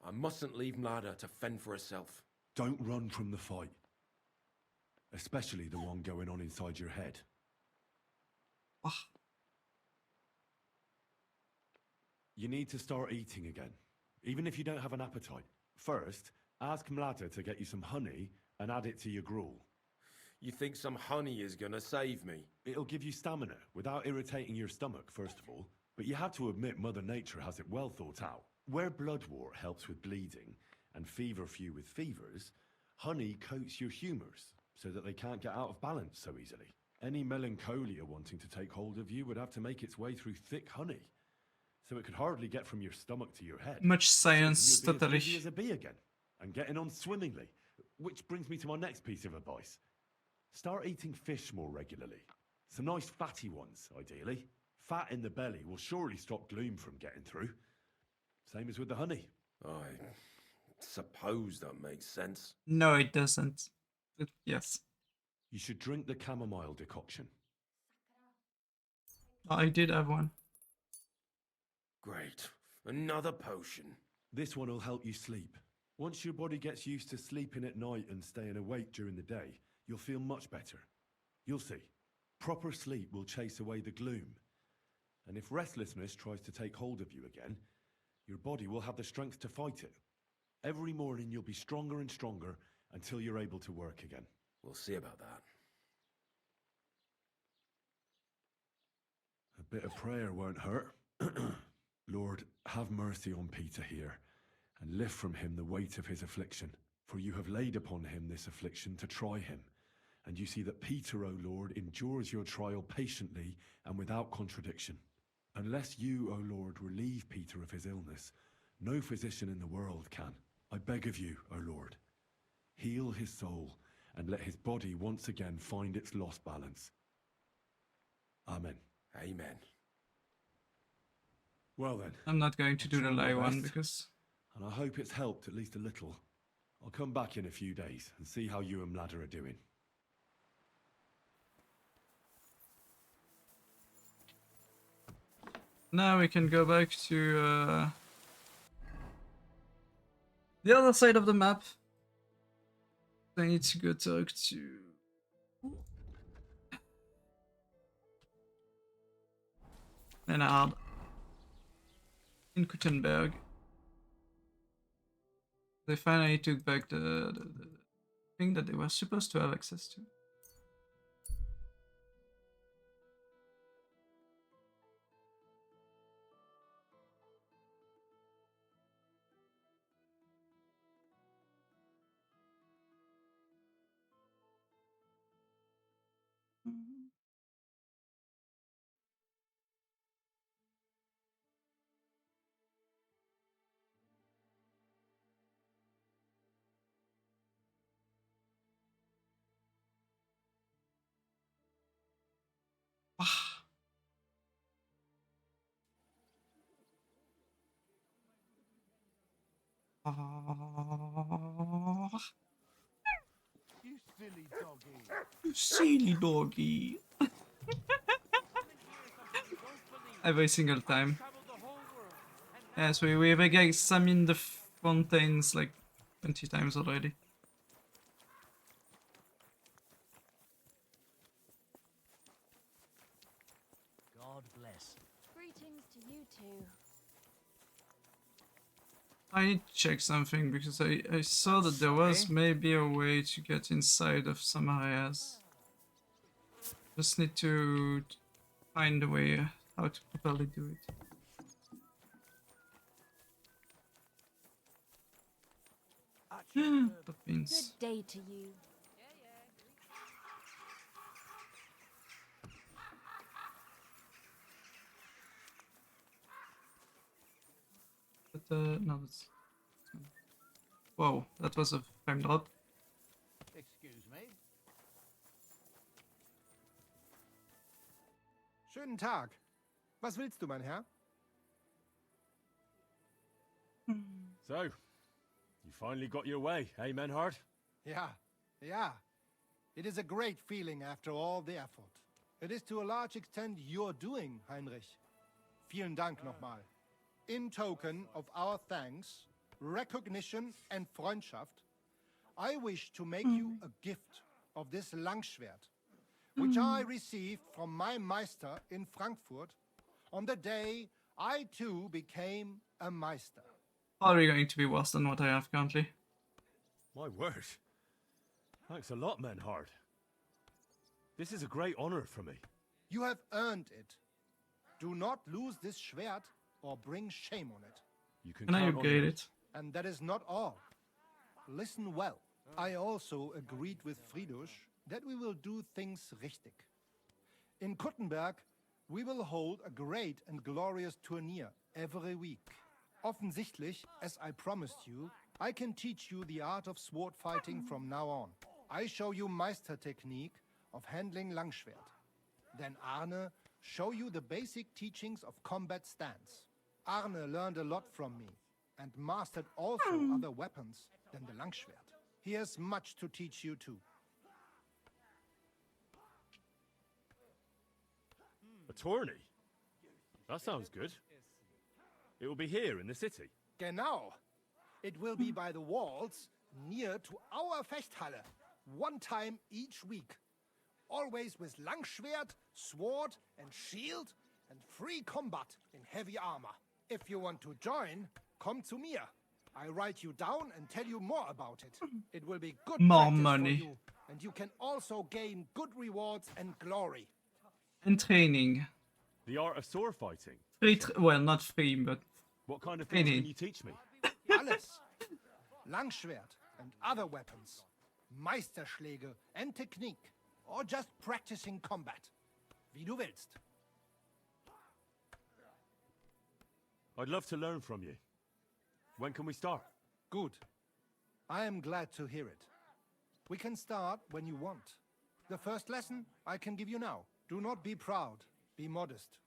I mustn't leave Mlada to fend for herself. Don't run from the fight. Especially the one going on inside your head. You need to start eating again, even if you don't have an appetite. First, ask Mlada to get you some honey and add it to your gruel. You think some honey is gonna save me? It'll give you stamina without irritating your stomach, first of all. But you have to admit Mother Nature has it well thought out. Where bloodwort helps with bleeding and feverfew with fevers, honey coats your humours so that they can't get out of balance so easily. Any melancholia wanting to take hold of you would have to make its way through thick honey. So it could hardly get from your stomach to your head. Much science, Soon you'll be totally. as busy as a bee again, and getting on swimmingly. Which brings me to my next piece of advice. Start eating fish more regularly. Some nice fatty ones, ideally. Fat in the belly will surely stop gloom from getting through. Same as with the honey. I suppose that makes sense. No, it doesn't. Yes. You should drink the chamomile decoction. I did have one. Great. Another potion. This one will help you sleep. Once your body gets used to sleeping at night and staying awake during the day, you'll feel much better. You'll see. Proper sleep will chase away the gloom. And if restlessness tries to take hold of you again, your body will have the strength to fight it. Every morning you'll be stronger and stronger until you're able to work again. We'll see about that. A bit of prayer won't hurt. Lord, have mercy on Peter here, and lift from him the weight of his affliction. For you have laid upon him this affliction to try him. And you see that Peter, O Lord, endures your trial patiently and without contradiction. Unless you, O Lord, relieve Peter of his illness, no physician in the world can. I beg of you, O Lord, heal his soul and let his body once again find its lost balance. Amen. Amen. Well then. I'm not going to do the lay one because... And I hope it's helped at least a little. I'll come back in a few days and see how you and Mladder are doing. Now we can go back to the other side of the map. I need to go talk to... Leonard in Kuttenberg. They finally took back the thing that they were supposed to have access to. You silly doggy. You silly doggy. Every single time. Yeah, so we have examined the fountains like 20 times already. God bless. Greetings to you two. I need to check something because I saw that there was maybe a way to get inside of some areas. Just need to find a way how to properly do it. That means... Good day to you. But no, that's... Whoa, that was a frame drop. Excuse me. Schönen Tag. Was willst du, mein Herr? So, you finally got your way, eh, Menhard? Yeah. It is a great feeling after all the effort. It is to a large extent your doing, Heinrich. Vielen Dank nochmal. In token of our thanks, recognition and Freundschaft, I wish to make you a gift of this Langschwert, which I received from my Meister in Frankfurt on the day I too became a Meister. Probably going to be worse than what I have currently. My word. Thanks a lot, Menhard. This is a great honor for me. You have earned it. Do not lose this Schwert or bring shame on it. You can I count on upgrade me. it? And that is not all. Listen well. I also agreed with Friedrich that we will do things richtig. In Kuttenberg, we will hold a great and glorious tourney every week. Offensichtlich, as I promised you, I can teach you the art of sword fighting from now on. I show you Meister technique of handling Langschwert. Then Arne show you the basic teachings of combat stance. Arne learned a lot from me and mastered also other weapons than the Langschwert. He has much to teach you too. tourney? That sounds good. It will be here in the city. Genau. It will be by the walls, near to our Fechthalle, one time each week. Always with Langschwert, sword and shield, and free combat in heavy armor. If you want to join, come to me. I write you down and tell you more about it. It will be good More practice money. for you, and you can also gain good rewards and glory. And training. The art of sword fighting. Free, well, not free, but What kind of things training. can you teach me? Alles. Langschwert and other weapons. Meisterschläge and technique. Or just practicing combat. Wie du willst. I'd love to learn from you. When can we start? Good. I am glad to hear it. We can start when you want. The first lesson I can give you now. Do not be proud. Be modest.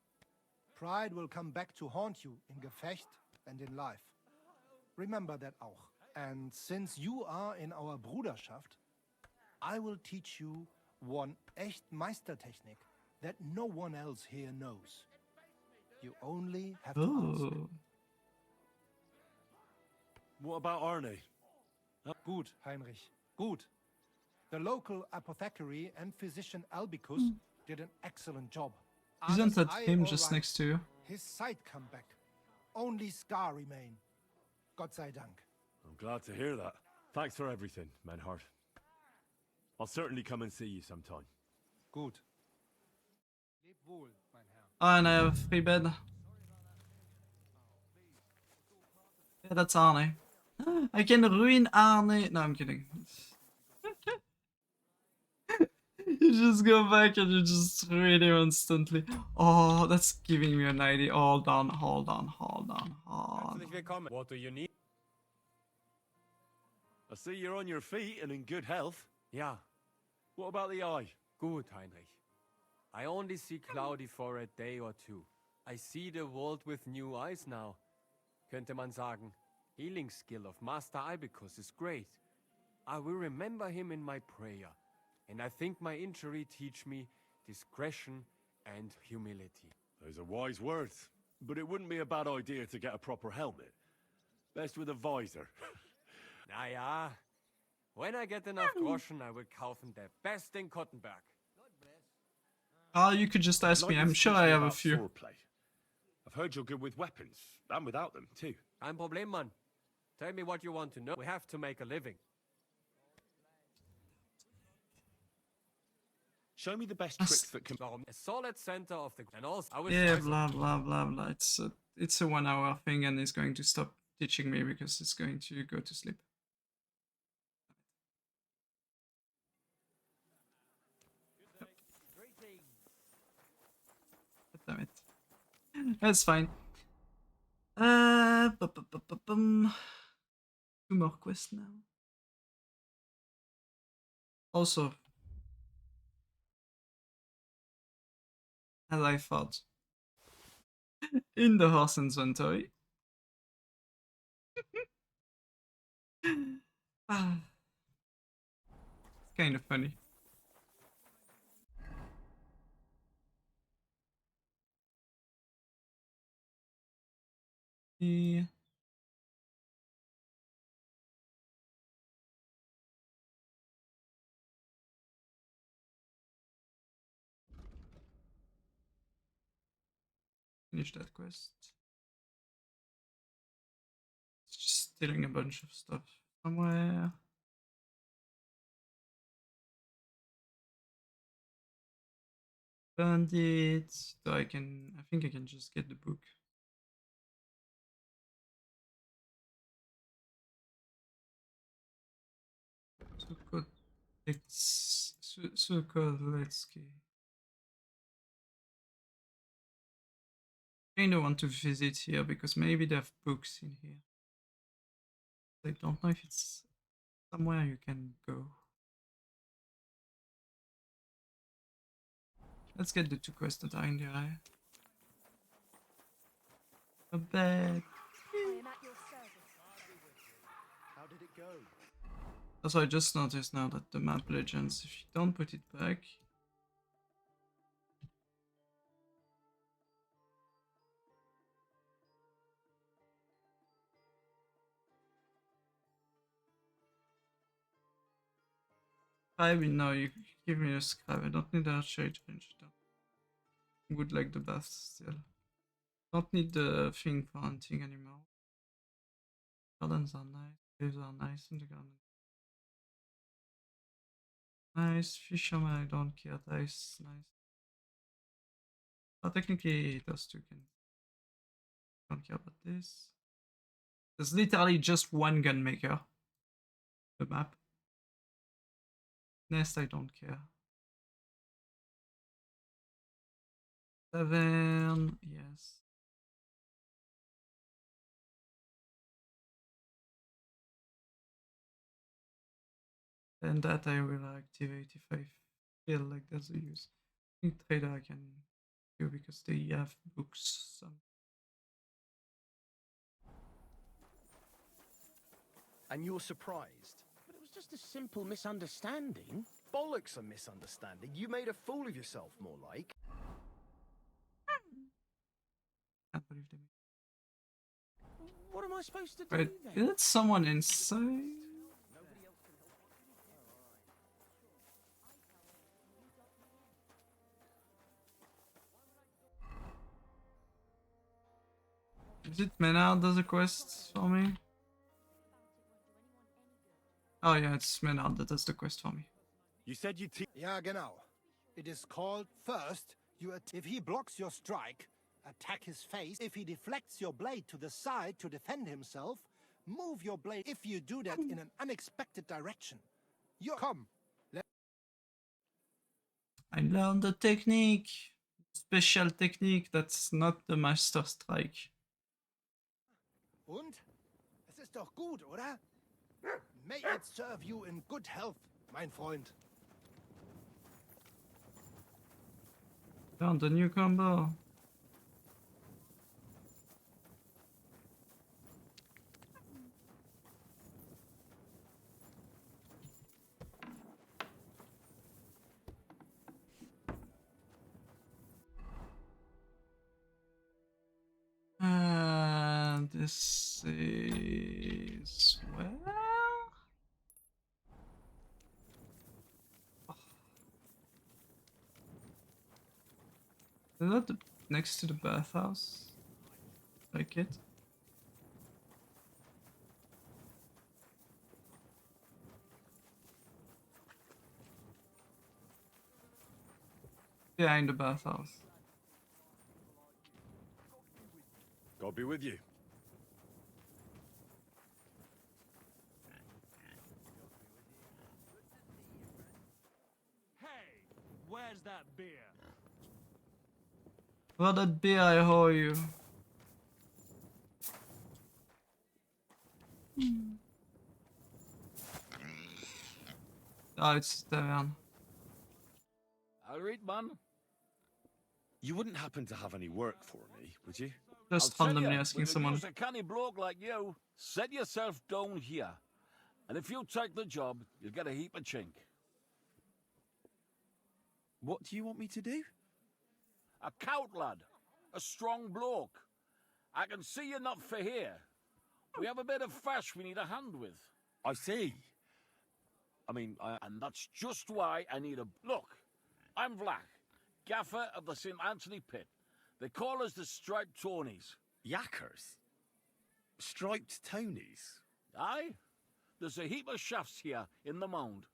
Pride will come back to haunt you in Gefecht and in life. Remember that auch. And since you are in our Bruderschaft, I will teach you one echt Meistertechnik that no one else here knows. You only have to ask. Oh. What about Arne? Gut, Heinrich. Gut. The local apothecary and physician Albicus did an excellent job. Isn't that Arne's eye him all just right. next to you? His sight come back. Only scar remain. Gott sei Dank. I'm glad to hear that. Thanks for everything, Menhard. I'll certainly come and see you sometime. Gut. Oh, and I have a free bed. Yeah, that's Arne. I can ruin Arne. No, I'm kidding. You just go back and you just ruin him instantly. Oh, that's giving me an idea. Hold on, hold on, hold on, hold on. Herzlich willkommen. What do you need? I see you're on your feet and in good health. Ja, What about the eye? gut, Heinrich. I only see cloudy for a day or two. I see the world with new eyes now. Könnte man sagen, healing skill of Master Ibicus is great. I will remember him in my prayer. And I think my injury teach me discretion and humility. Those are wise words. But it wouldn't be a bad idea to get a proper helmet. Best with a visor. Naja, when I get enough groschen, I will kaufen the best in Kottenberg. Oh, you could just ask me. I'm sure I have a few. Swordplay. I've heard you're good with weapons, and without them, too. Kein Problem, Mann. Tell me what you want to know. We have to make a living. Show me the best tricks that can... A solid center of the... And also, I will Yeah, try some- blah blah blah blah. It's a 1 hour thing, and he's going to stop teaching me because he's going to go to sleep. Damn it. That's fine. Two more quests now. Also, as I thought, in the horse inventory. Ah, it's kind of funny. Yeah. Finish that quest. It's just stealing a bunch of stuff somewhere. Bandits. So I think I can just get the book. Sokolecki. I kinda want to visit here because maybe they have books in here. I don't know if it's somewhere you can go. Let's get the 2 quests that are in the eye. A bed. How did it go? Also, I just noticed now that the map legends, if you don't put it back, scribe? No, you give me a scribe. I don't need a shade range. Would like the bath still. Don't need the thing for hunting anymore. Gardens are nice. Caves are nice in the garden. Nice. Fisherman, I don't care. That is nice. But technically, those two can. Don't care about this. There's literally just one gun maker. The map. Nest, I don't care. 7, yes. And that I will activate if I feel like there's a use. I think trader I can do because they have books. And you're surprised? But it was just a simple misunderstanding. Bollocks a misunderstanding. You made a fool of yourself, more like. Can't believe they What am I supposed to do Wait, then? is it someone inside? Is it Menard does a quest for me? Oh yeah, it's Menard that does the quest for me. You said you Ja, genau. It is called first, if he blocks your strike, attack his face. If he deflects your blade to the side to defend himself, move your blade. If you do that in an unexpected direction, come. I learned the technique. Special technique that's not the Master Strike. Und? Es ist doch gut, oder? May it serve you in good health, mein Freund. Found a new combo. This is where? Oh. Is that next to the bathhouse? Like it? Behind the bathhouse. God be with you. Hey, where's that beer? For that beer I owe you. Oh, it's tavern. I'll read, man. You wouldn't happen to have any work for me, would you? Just I'll randomly tell ya, asking we could someone. use a canny bloke like you. Set yourself down here. And if you take the job, you'll get a heap of chink. What do you want me to do? A cout lad. A strong bloke. I can see you're not for here. We have a bit of fash we need a hand with. I see. I mean, and that's just why I need a... Look, I'm Vlach, gaffer of the St. Anthony Pit. They call us the Striped Tonies. Yakkers? Striped Tonys? Aye. There's a heap of shafts here in the mound,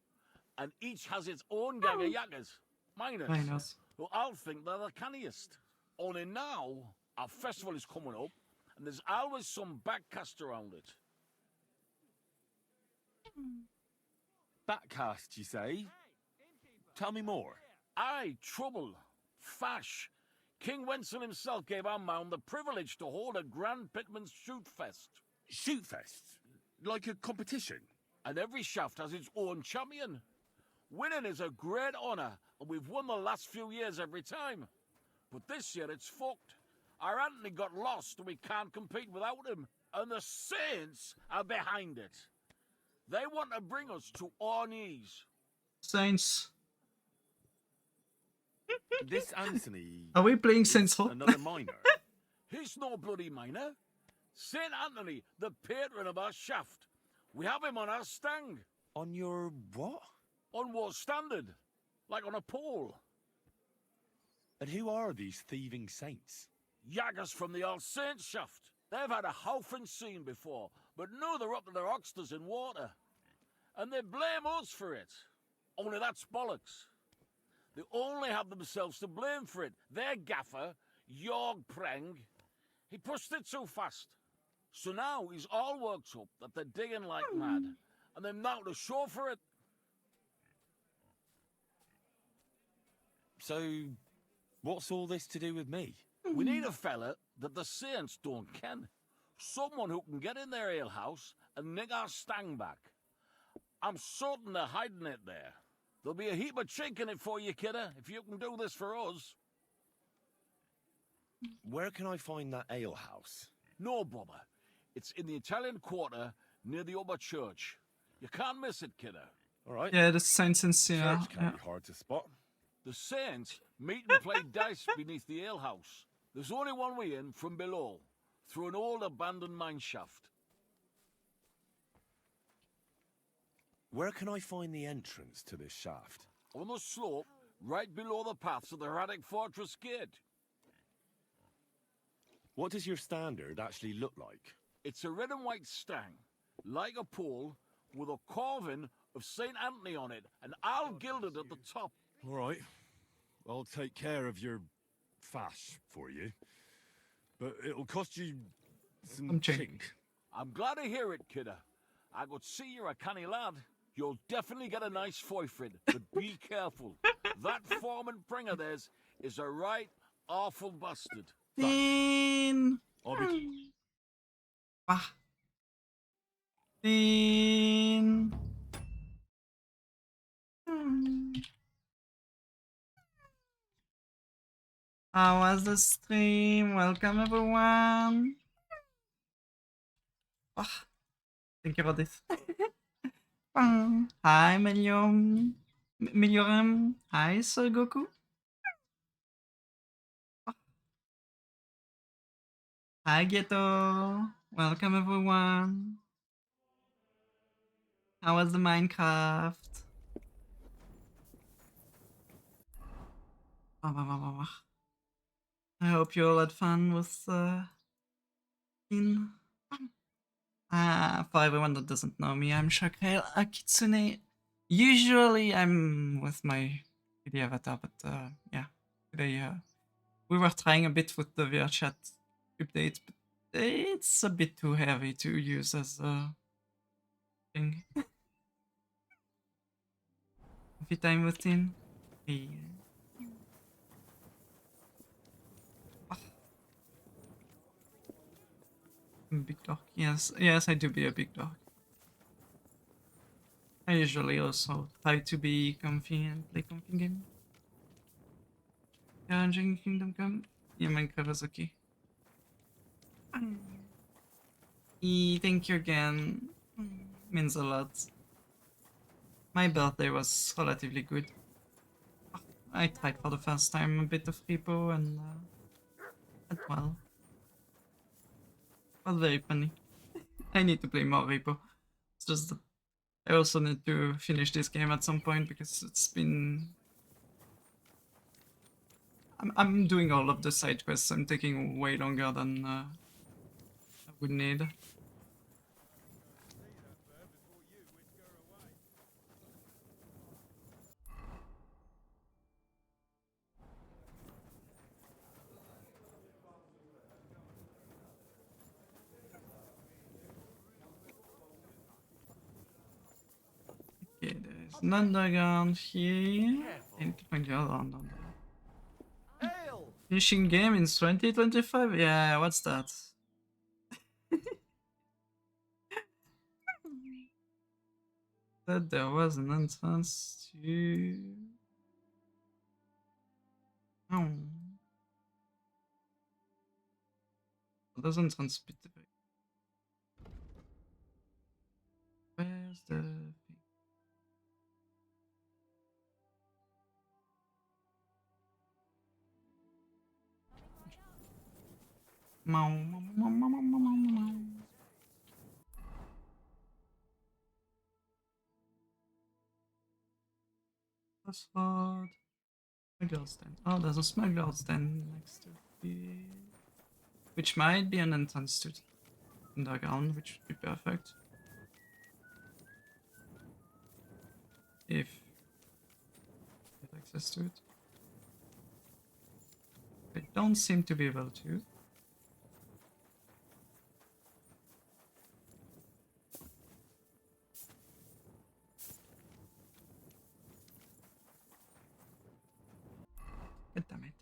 and each has its own gang of yakkers, miners, who all think they're the canniest. Only now, our festival is coming up, and there's always some backcast around it. Backcast, you say? Tell me more. Aye, trouble. Fash. King Wenzel himself gave our mound the privilege to hold a Grand Pitman's Shoot Fest. Shoot Fest? Like a competition? And every shaft has its own champion. Winning is a great honour, and we've won the last few years every time. But this year it's fucked. Our Anthony got lost and we can't compete without him. And the Saints are behind it. They want to bring us to our knees. Saints. This Anthony... Are we playing Saints Row? Another miner? He's no bloody miner. Saint Anthony, the patron of our shaft. We have him on our stang. On your what? On what standard? Like on a pole. And who are these thieving saints? Yaggers from the All Saints shaft. They've had a howfing scene before, but now they're up to their oxters in water. And they blame us for it. Only that's bollocks. They only have themselves to blame for it. Their gaffer, Jorg Preng, he pushed it too fast. So now he's all worked up that they're digging like mad, and they're now to show for it. So, what's all this to do with me? We need a fella that the Saints don't ken. Someone who can get in their alehouse and nick our stang back. I'm certain they're hiding it there. There'll be a heap of chink in it for you, kidder, if you can do this for us. Where can I find that alehouse? No bother. It's in the Italian Quarter near the upper church. You can't miss it, kidder. All right. Yeah, the Saints and Sinner. Church can't be hard to spot. The Saints meet and play dice beneath the alehouse. There's only one way in from below, through an old abandoned mine shaft. Where can I find the entrance to this shaft? On the slope, right below the paths of the Hradec Fortress Gate. What does your standard actually look like? It's a red and white stang, like a pole, with a carving of St. Anthony on it, and I'll gilded at the top. All right. I'll take care of your fash for you. But it'll cost you some chink. I'm glad to hear it, kidder. I could see you're a canny lad. You'll definitely get a nice foy for it, but be careful. That foreman Pringer theirs is a right awful bastard. Dean. Ah. Dean. How was the stream? Welcome everyone. Ah. Thank you for this. Hi Melium. Meliorem. Hi Sir Goku. Hi Ghetto. Welcome everyone. How was the Minecraft? I hope you all had fun with in. For everyone that doesn't know me, I'm Shakrel Akitsune. Usually I'm with my 3D avatar, but yeah, today we were trying a bit with the VRChat update, but it's a bit too heavy to use as a thing. Coffee time with Tin. Hey. Big dog. Yes, yes, I do be a big dog. I usually also try to be comfy and play comfy game. Challenging Kingdom Come. Yeah, Minecraft is okay. Thank you again. Means a lot. My birthday was relatively good. I tried for the first time a bit of repo and went well. Was very funny. I need to play more repo. It's just that I also need to finish this game at some point because it's been. I'm doing all of the side quests. I'm taking way longer than I would need. Okay, there's an underground here. And find the other underground. Finishing game in 2025? Yeah, what's that? That there was an entrance to. Oh. There's an entrance bit. Where's the thing? Crossroad. Smuggler's Den. Oh, there's a smuggler's den next to it. Which might be an entrance to the underground, which would be perfect. If you get access to it. I don't seem to be able to. God damn it.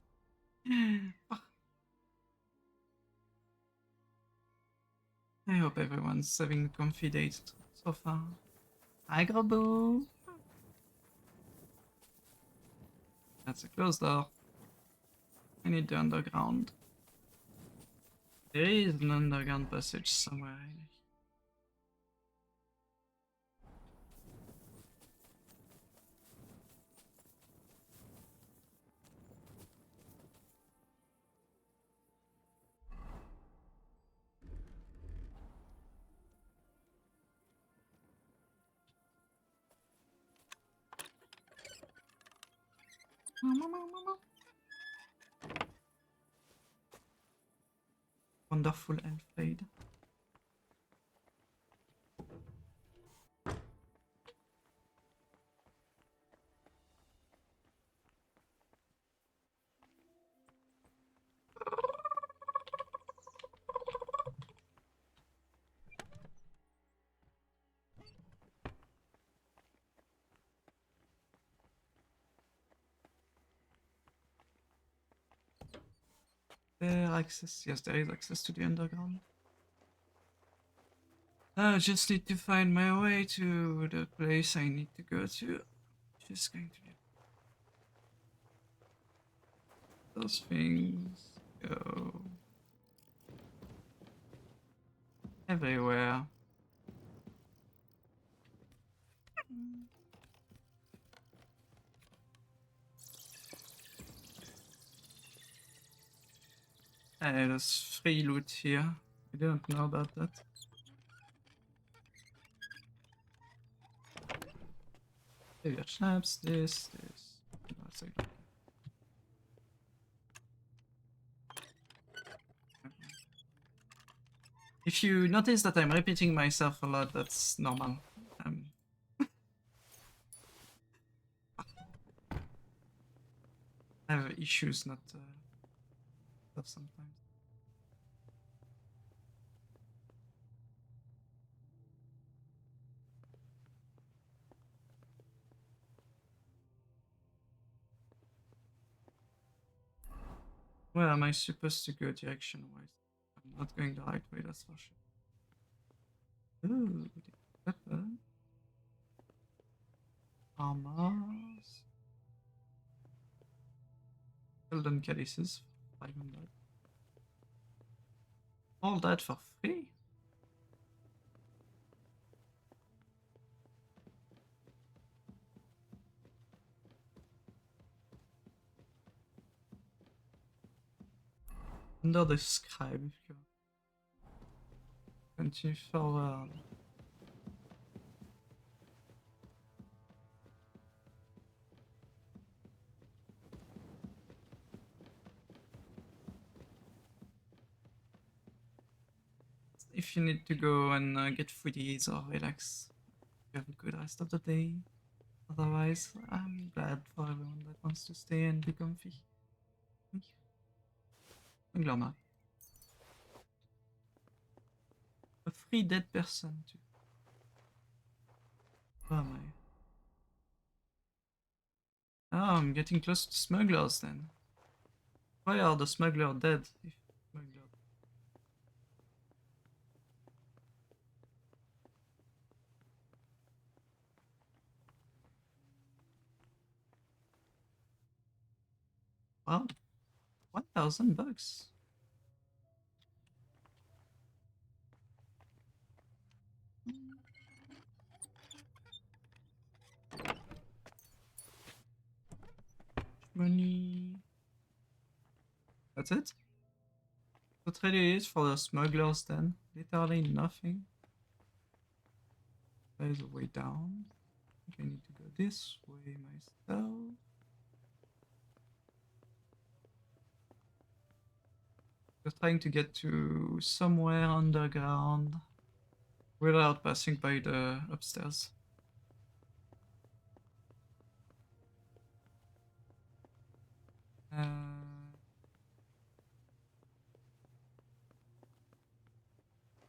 I hope everyone's having a comfy date so far. Hi, Grobu! That's a closed door. I need the underground. There is an underground passage somewhere. Wonderful elf blade. Yes, there is access to the underground. I just need to find my way to the place I need to go to. Just going to get those things go everywhere. Hey, there's free loot here. I didn't know about that. Maybe schnapps, this. That's it. If you notice that I'm repeating myself a lot, that's normal. I have issues not stuff sometimes. Where am I supposed to go direction-wise? I'm not going the right way, that's for sure. Ooh, pepper. Armors. Golden cases, 500. All that for free? Under the scribe, if you continue forward. If you need to go and get foodies or relax, you have a good rest of the day. Otherwise, I'm glad for everyone that wants to stay and be comfy. Glamour. A free dead person too. Where am I? Oh, I'm getting close to smugglers then. Why are the smugglers dead? If smuggler... Wow, $1,000. Money. That's it? What really is for the smugglers then? Literally nothing. There's a way down. I need to go this way myself. We're trying to get to somewhere underground without passing by the upstairs.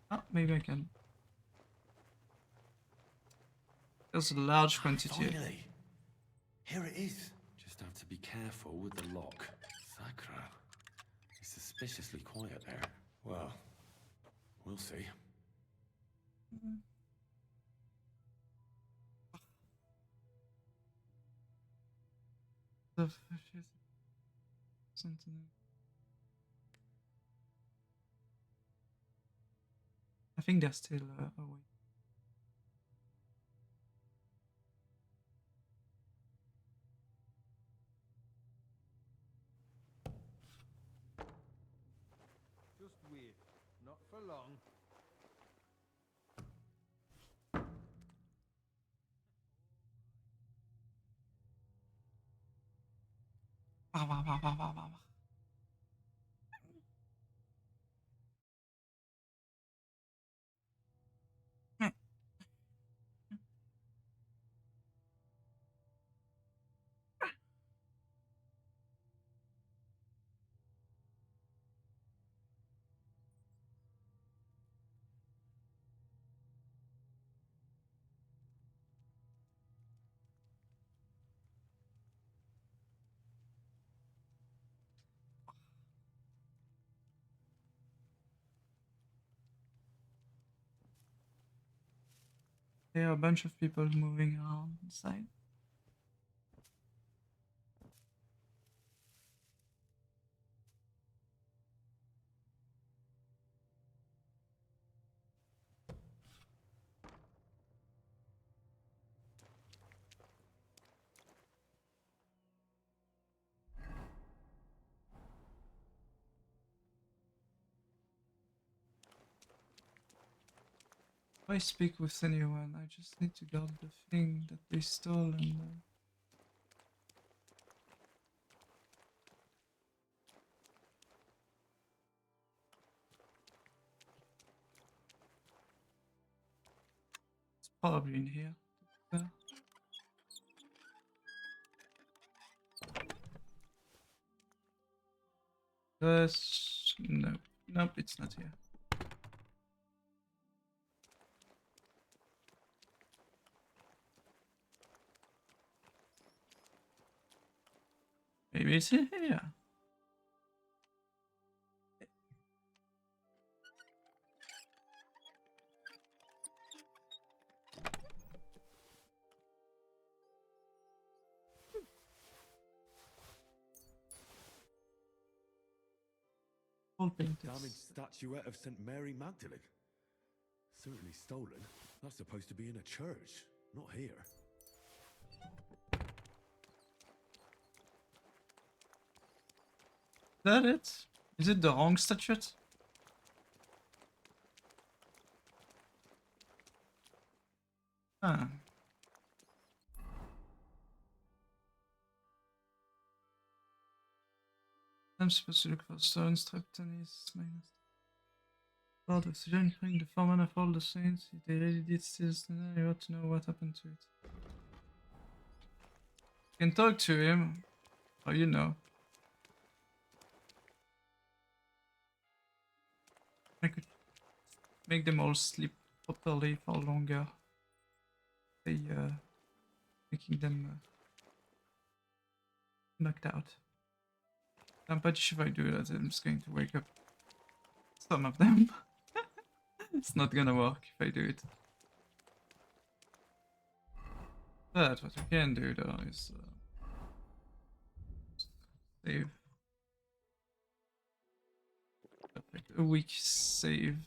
Oh, maybe I can. There's a large quantity. Finally! Here it is. Just have to be careful with the lock. Sakra. It's suspiciously quiet there. Well, we'll see. I think they're still away. Just wait. Not for long. There are a bunch of people moving around inside. If I speak with anyone, I just need to guard the thing that they stole and it's probably in here. No. Nope, it's not here. Maybe it's in here. Damaged statuette of St. Mary Magdalene. Certainly stolen. That's supposed to be in a church, not here. Is that it? Is it the wrong statuette? Ah. I'm supposed to look for stones, trapdonis, minus. Lord Oxygen, bring the foreman of all the saints. If they really did steal the I ought to know what happened to it. You can talk to him, or you know. I could make them all sleep properly for longer. By making them knocked out. I'm pretty sure if I do that, I'm just going to wake up some of them. It's not gonna work if I do it. But what I can do though is save. Perfect. A weak save.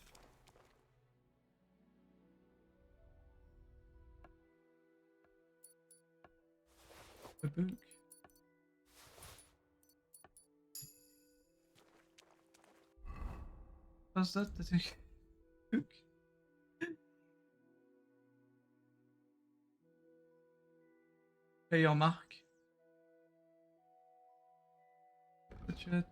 A book. What's that? The thing? Book. Player mark. Budget.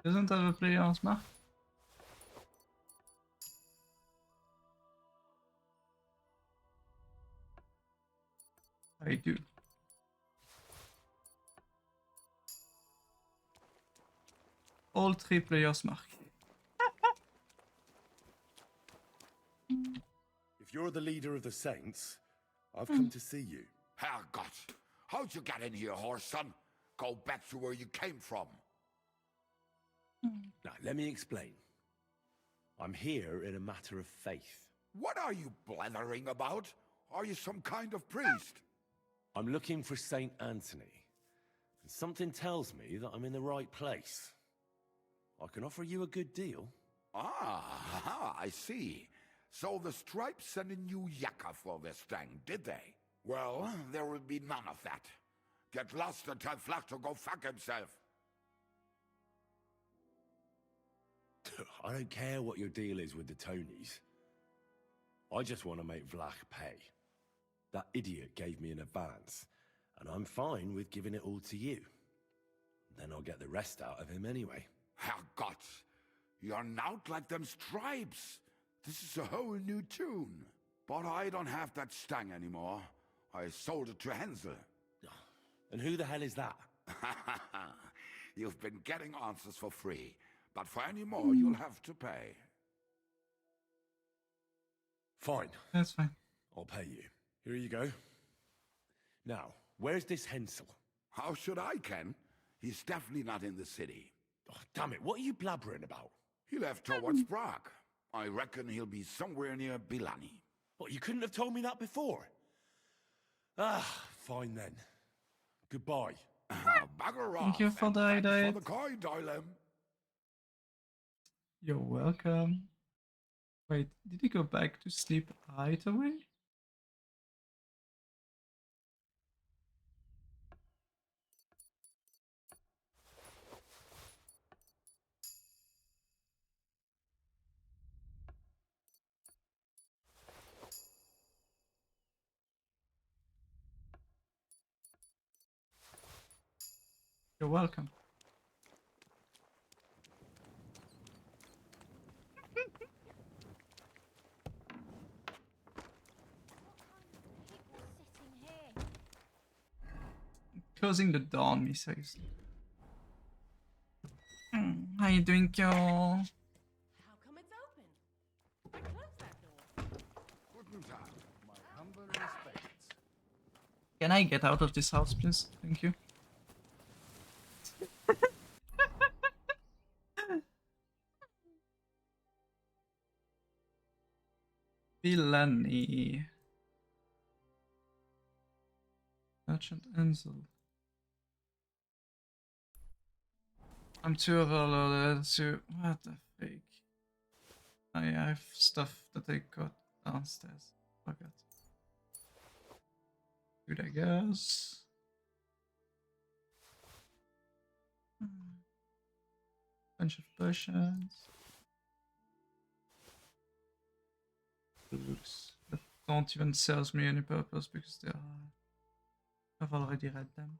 Doesn't have a player's mark. I do. All 3 players mark. If you're the leader of the Saints, I've come to see you. Herrgott, how'd you get in here, horse son? Go back to where you came from. Now, let me explain. I'm here in a matter of faith. What are you blethering about? Are you some kind of priest? I'm looking for Saint Anthony. And something tells me that I'm in the right place. I can offer you a good deal. Ah, I see. So the Stripes sent a new yakka for this thing, did they? Well, there will be none of that. Get lost and tell Flach to go fuck himself. I don't care what your deal is with the Tonys. I just want to make Vlach pay. That idiot gave me an advance, and I'm fine with giving it all to you. Then I'll get the rest out of him anyway. Herrgott, you're not like them Stripes. This is a whole new tune. But I don't have that stang anymore. I sold it to Hensel. And who the hell is that? You've been getting answers for free. But for any more, you'll have to pay. Fine. That's fine. I'll pay you. Here you go. Now, where's this Hensel? How should I, Ken? He's definitely not in the city. Oh, damn it, what are you blabbering about? He left towards Prague. I reckon he'll be somewhere near Bilani. What, you couldn't have told me that before? Ah, fine then. Goodbye. Bugger off. Thank you for the idea. For the coin, Doylem. You're welcome. Wait, did he go back to sleep right away? You're welcome. Closing the door on me, seriously. How you doing, Kyo? How come it's open? I closed that door. Guten Tag, my humble respects. Can I get out of this house, please? Thank you. Bilani. Merchant Ansel. I'm too overloaded to... What the freak? I have stuff that I got downstairs. Forgot. Good, I guess. Bunch of potions. Books that don't even serve me any purpose because they are... I've already read them.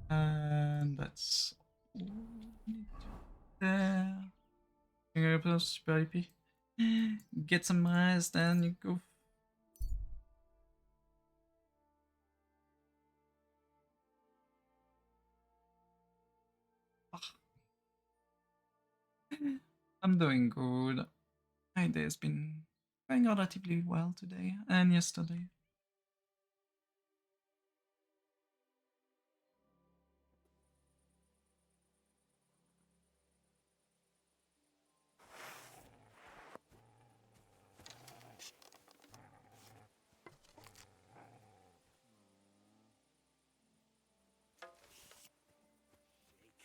And that's all we need to there. You're gonna put super IP. Get some rest and you go I'm doing good. My day has been going relatively well today and yesterday.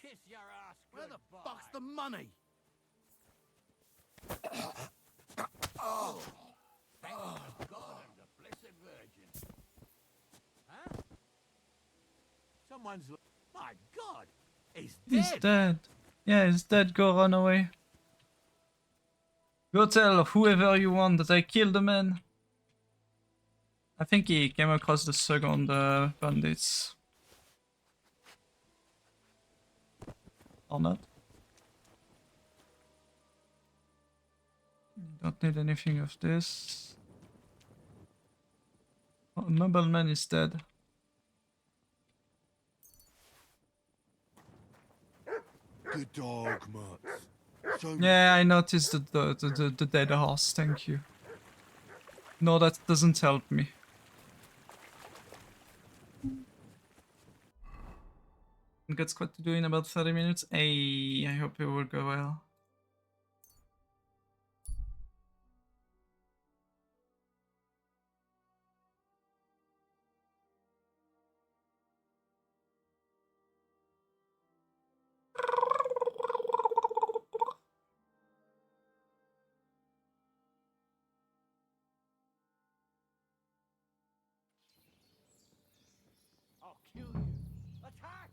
Kiss your ass. Where the fuck's the money? Oh, thank God and the Blessed Virgin. Huh? Someone's. My God, he's He's dead. dead. Yeah, he's dead. Go run away. Go tell whoever you want that I killed the man. I think he came across the second bandits. Or not. Don't need anything of this. Oh, nobleman is dead. Good dog, Mutz. So Yeah, I noticed the dead horse, thank you. No, that doesn't help me. Got squad to do in about 30 minutes. Hey, I hope it will go well. I'll kill you. Attack!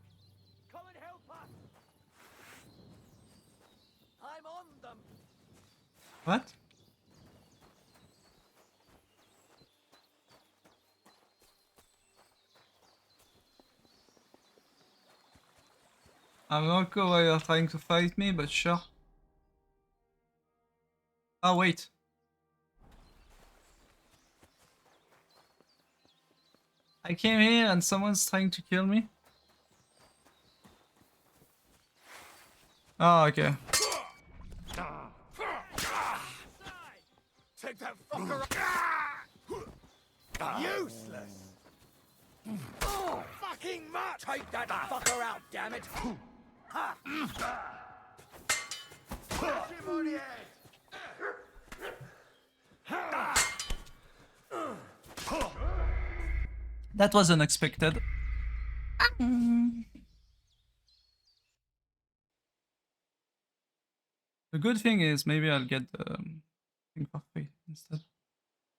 Come and help us. I'm on them. What? I'm not sure why you're trying to fight me, but sure. Oh, wait. I came here and someone's trying to kill me? Oh, okay. Take that fucker out. Useless. Oh, fucking much. Take that fucker out, damn it. Ha. Push him on the head. That was unexpected. The good thing is maybe I'll get the thing for free instead.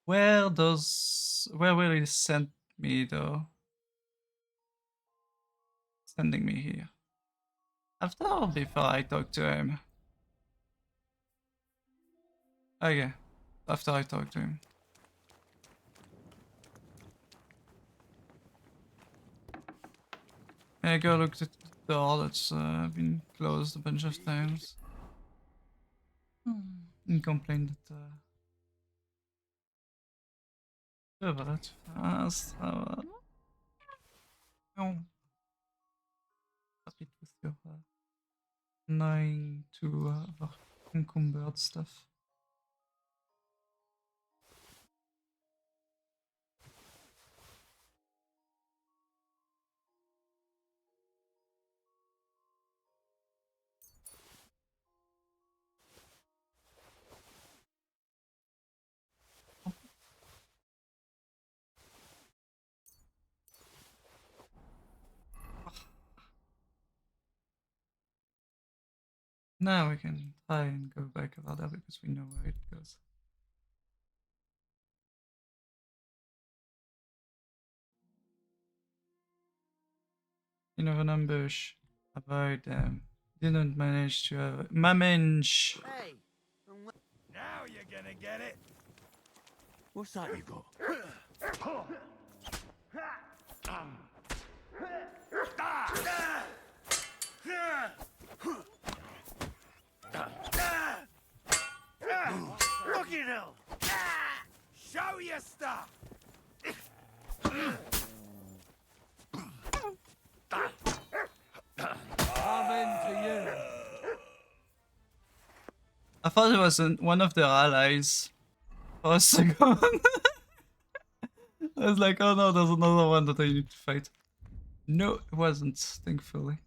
Where will he send me though? Sending me here. After or before I talk to him? Okay. After I talk to him. Hey, go look at the door that's been closed a bunch of times. And complain that det var rätt fast. Happy with your annoying to encumbered stuff. Now we can try and go back about that because we know where it goes. In of an ambush. Avoid them. Didn't manage to have Mamensch. Hey. Now you're gonna get it. What's that you got? Fucking hell! Show your stuff! I'm into you. thought it was one of their allies for a second. I was like, oh no, there's another one that I need to fight. No, it wasn't, thankfully.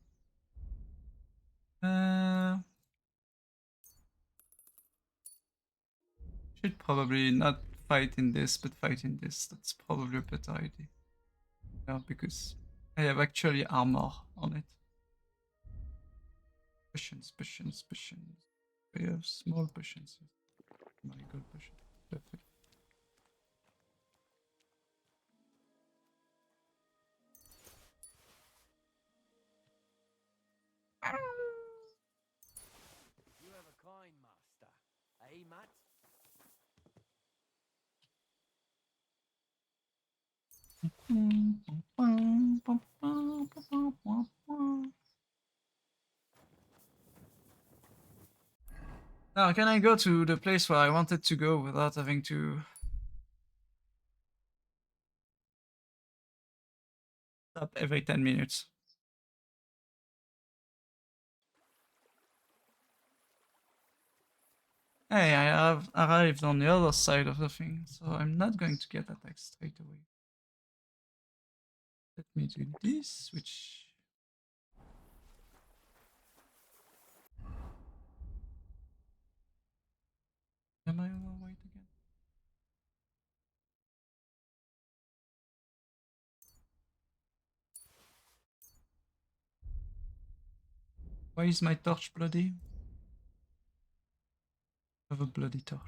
Should probably not fight in this, but fight in this. That's probably a better idea. Yeah, because I have actually armor on it. Potions. I have small potions. My god, potion. Perfect. You have a kind master, eh, Matt? Now, can I go to the place where I wanted to go without having to stop every 10 minutes? Hey, I have arrived on the other side of the thing, so I'm not going to get attacked straight away. Let me do this, which... Am I overweight again? Why is my torch bloody? I have a bloody torch.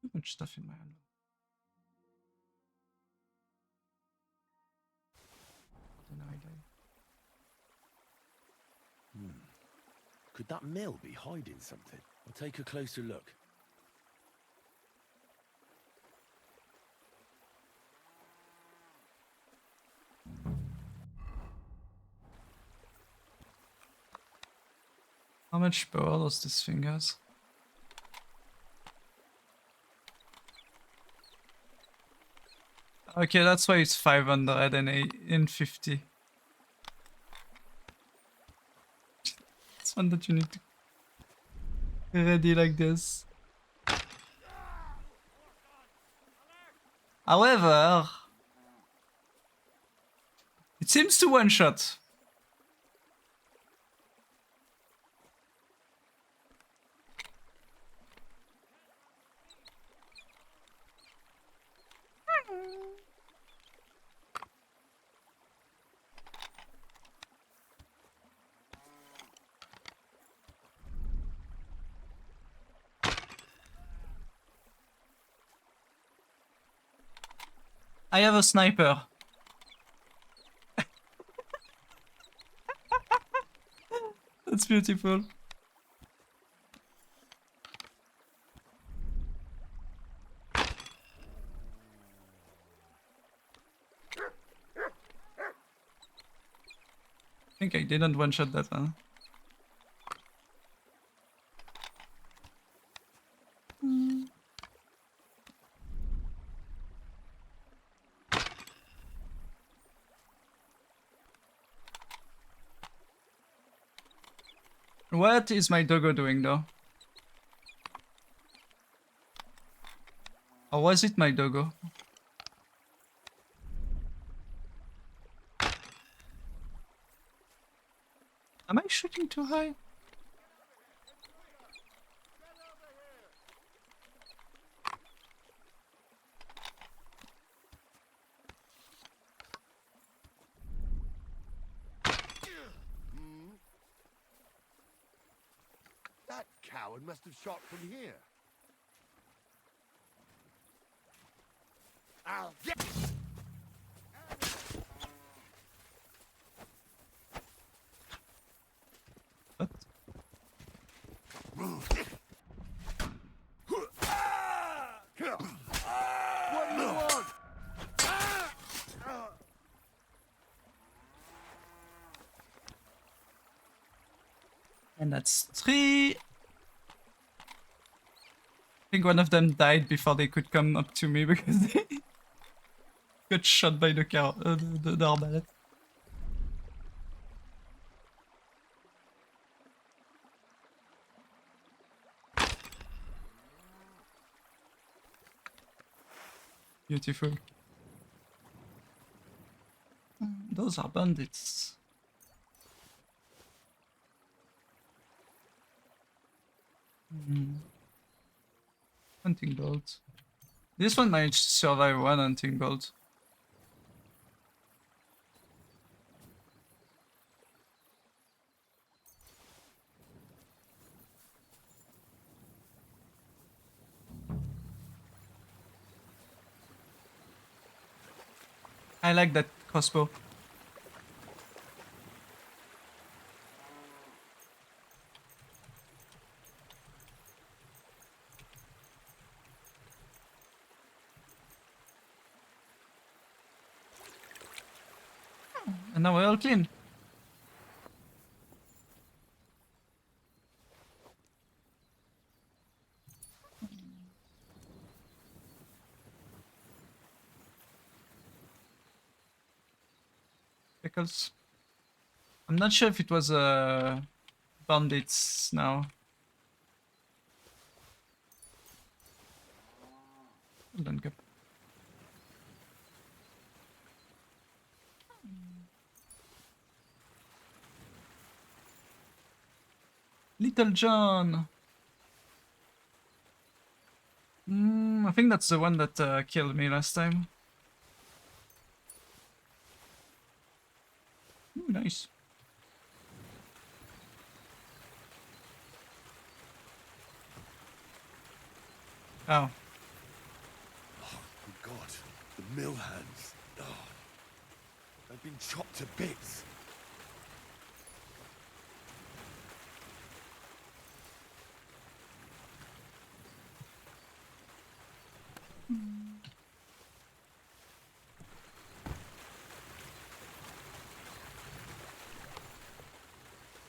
Too much stuff in my hand. Could that mill be hiding something? I'll take a closer look. How much power does this thing has? Okay, that's why it's 550. It's one that you need to be ready like this. However, it seems to one-shot. I have a sniper. That's beautiful. I think I didn't one-shot that one. What is my doggo doing though? Or was it my doggo? Am I shooting too high? That coward must have shot from here. I'll get... What? What do you want? And that's 3. I think one of them died before they could come up to me because they... got shot by the car, the arbalète. Beautiful. Those are bandits. Hunting bolt. This one managed to survive one hunting bolt. I like that crossbow. And now we're all clean. Pickles. I'm not sure if it was bandits now. Hold on, go. Little John. I think that's the one that killed me last time. Ooh, nice. Oh. Oh, God. The mill hands. Oh. They've been chopped to bits.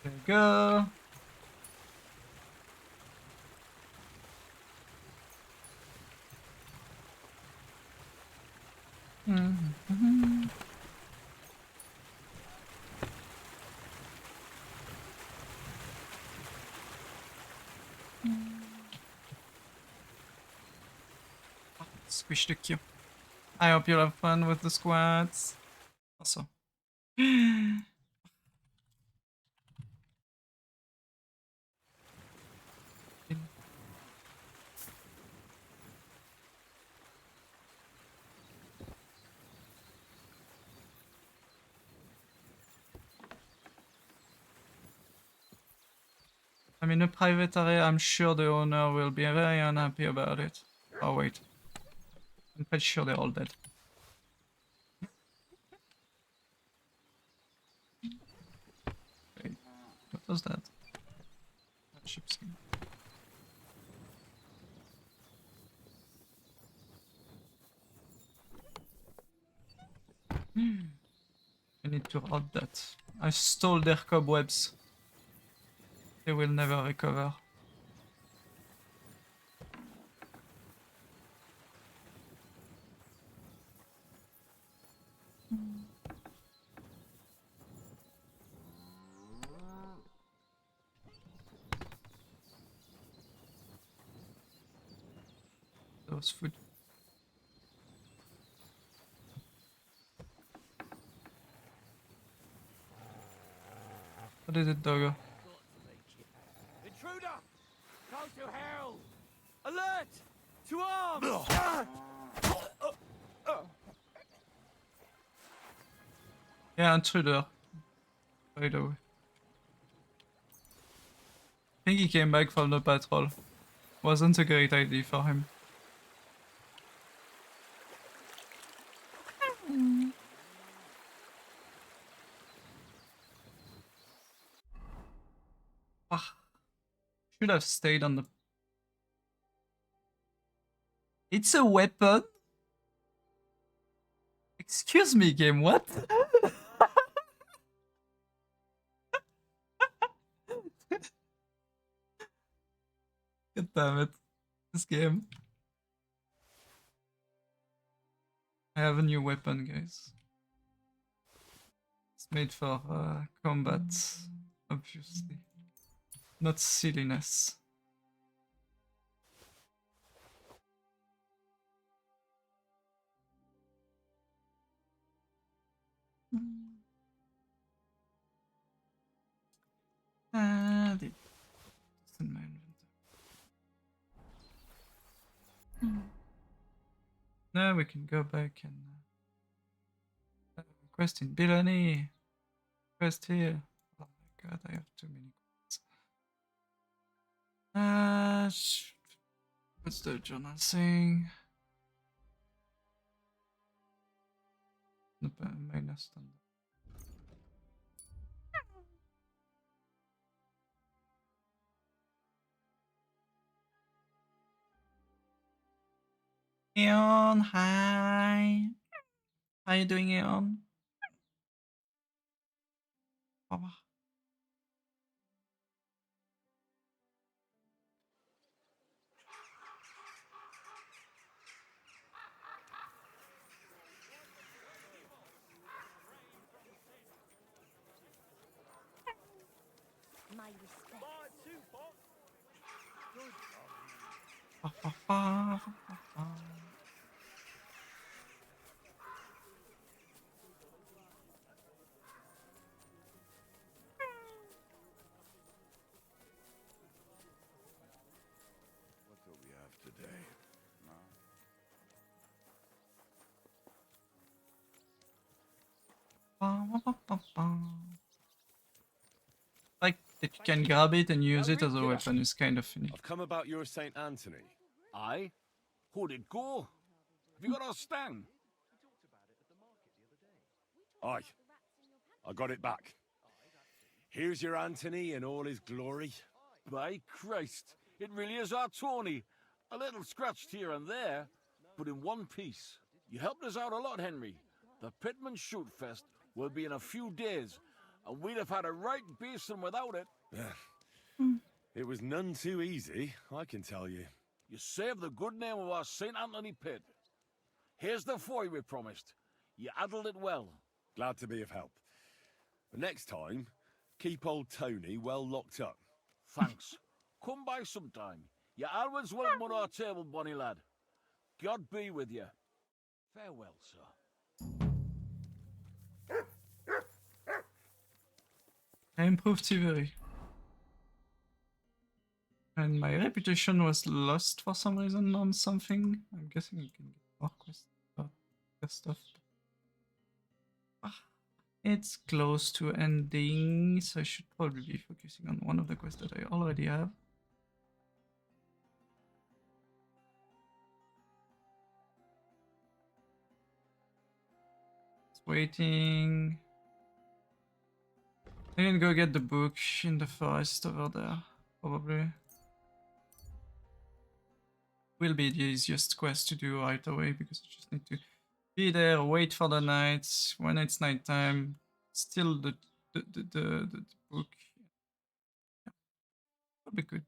There we go. Squish the queue. I hope you'll have fun with the squats. Also. I'm in a private area. I'm sure the owner will be very unhappy about it. Oh wait. I'm pretty sure they're all dead. Wait, what was that? Sheepskin. I need to route that. I stole their cobwebs. They will never recover. That was food. What is it, doggo? Intruder! Go to hell! Alert! To arms! Yeah, intruder. By the way. I think he came back from the patrol. Wasn't a great idea for him. Ah, should have stayed on the... It's a weapon? Excuse me, game, what? God damn it. This game. I have a new weapon, guys. It's made for combat, obviously. Not silliness. It's in my inventory. Now we can go back and quest in Bilani. Quest here. Oh my god, I have too many quests. What's the journal saying? Minus standard. Eon, hi. How you doing, Eon? Baba. My respect. Ba, ba, ba, ba, ba. What do we have today? No? Ba, ba, ba, ba, ba. Like, if you can grab it and use it as a weapon, it's kind of funny. I've come about your St. Anthony. Aye? How'd it go? Have you got our stand? Aye. I got it back. Here's your Anthony in all his glory. By Christ, it really is our Tony. A little scratched here and there, but in one piece. You helped us out a lot, Henry. The Pitman Shoot Fest will be in a few days, and we'd have had a right basin without it. It was none too easy, I can tell you. You saved the good name of our St. Anthony pit. Here's the foy we promised. You handled it well. Glad to be of help. But next time, keep old Tony well locked up. Thanks. Come by sometime. You're always welcome on our table, bonny lad. God be with you. Farewell, sir. I improved Thievery. And my reputation was lost for some reason on something. I'm guessing you can get more quests about that stuff. It's close to ending, so I should probably be focusing on one of the quests that I already have. It's waiting. I can go get the book in the forest over there, probably. Will be the easiest quest to do right away because I just need to be there, wait for the night. When it's nighttime, still the book. Yeah, will be good.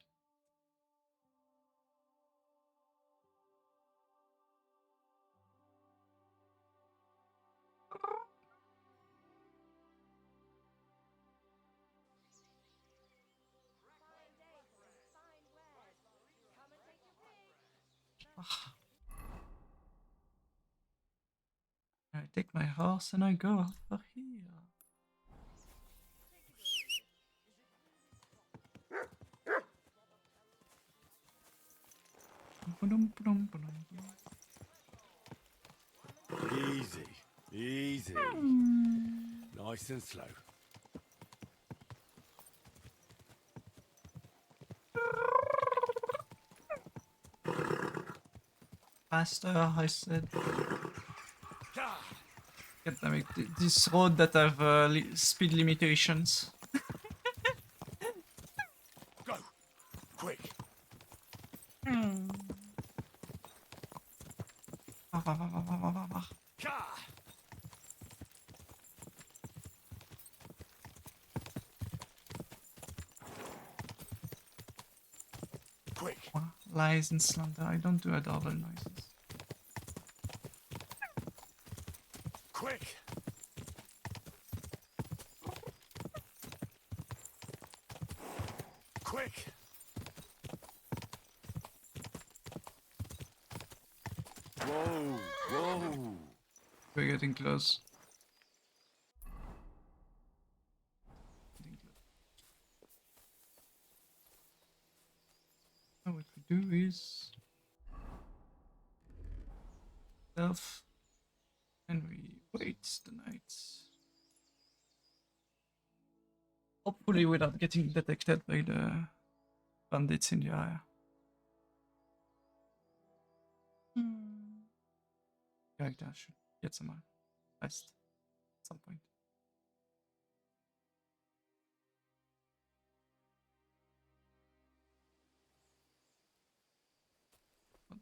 I take my horse and I go over here. Easy, easy. Nice and slow. Faster, I said. God damn it, this road that have speed limitations. Go, quick. Quick. Lies and slander. I don't do adorable noises. Quick! Quick! Whoa! Whoa! We're getting close. Now what we do is stealth, and we wait the night. Hopefully without getting detected by the bandits in the area. Character should get some rest at some point.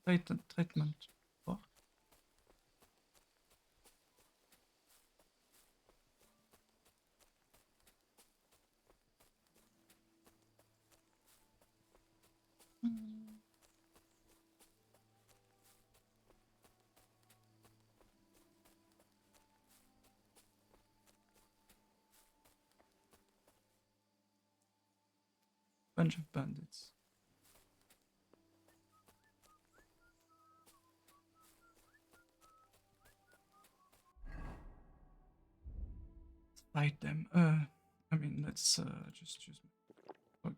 Treatment for. Bunch of bandits. Fight them. I mean, let's just choose. Okay.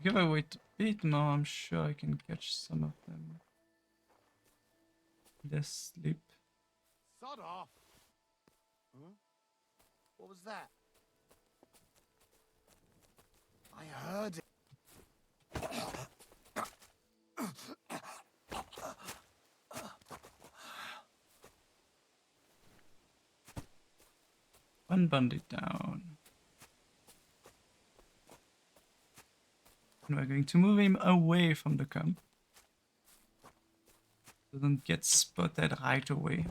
If I wait a bit more, I'm sure I can catch some of them. Less sleep. Sod off! Huh? What was that? I heard it. One bandit down. And we're going to move him away from the camp. Doesn't get spotted right away.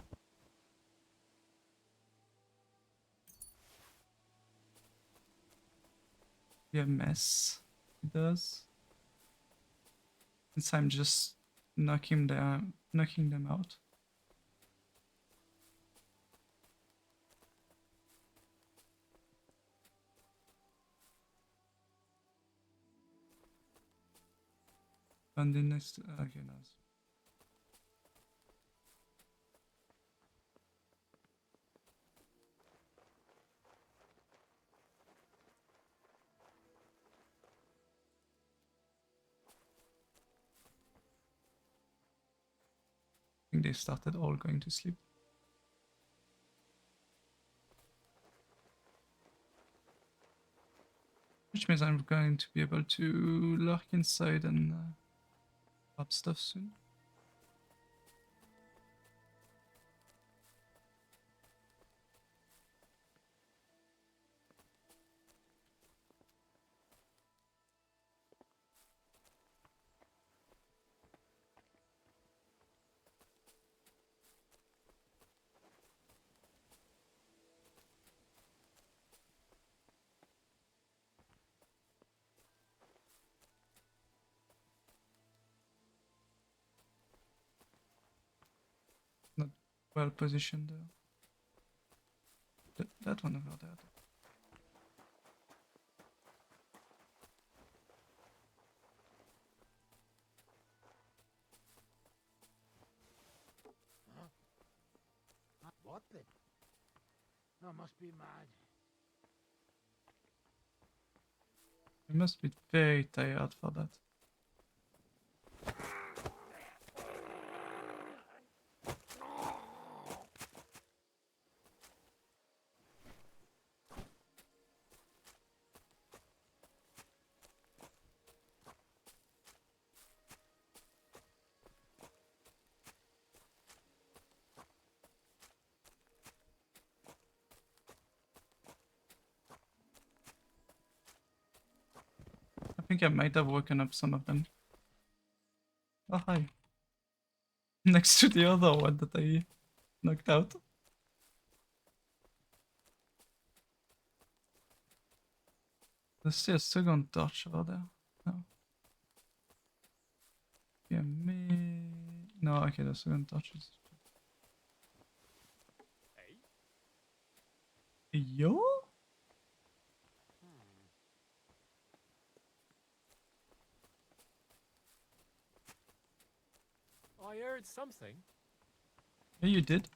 Be a mess. It does. Since I'm just knocking them out. And the next, okay, nice. I think they started all going to sleep. Which means I'm going to be able to lurk inside and grab stuff soon. Not well positioned there. That one over there. What the? I must be mad. You must be very tired for that. think I might have woken up some of them. Oh, hi. Next to the other one that I knocked out. There's still a second torch over there. No. Yeah, me. No, okay, the second torch is. Yo? I heard something. Yeah, you did.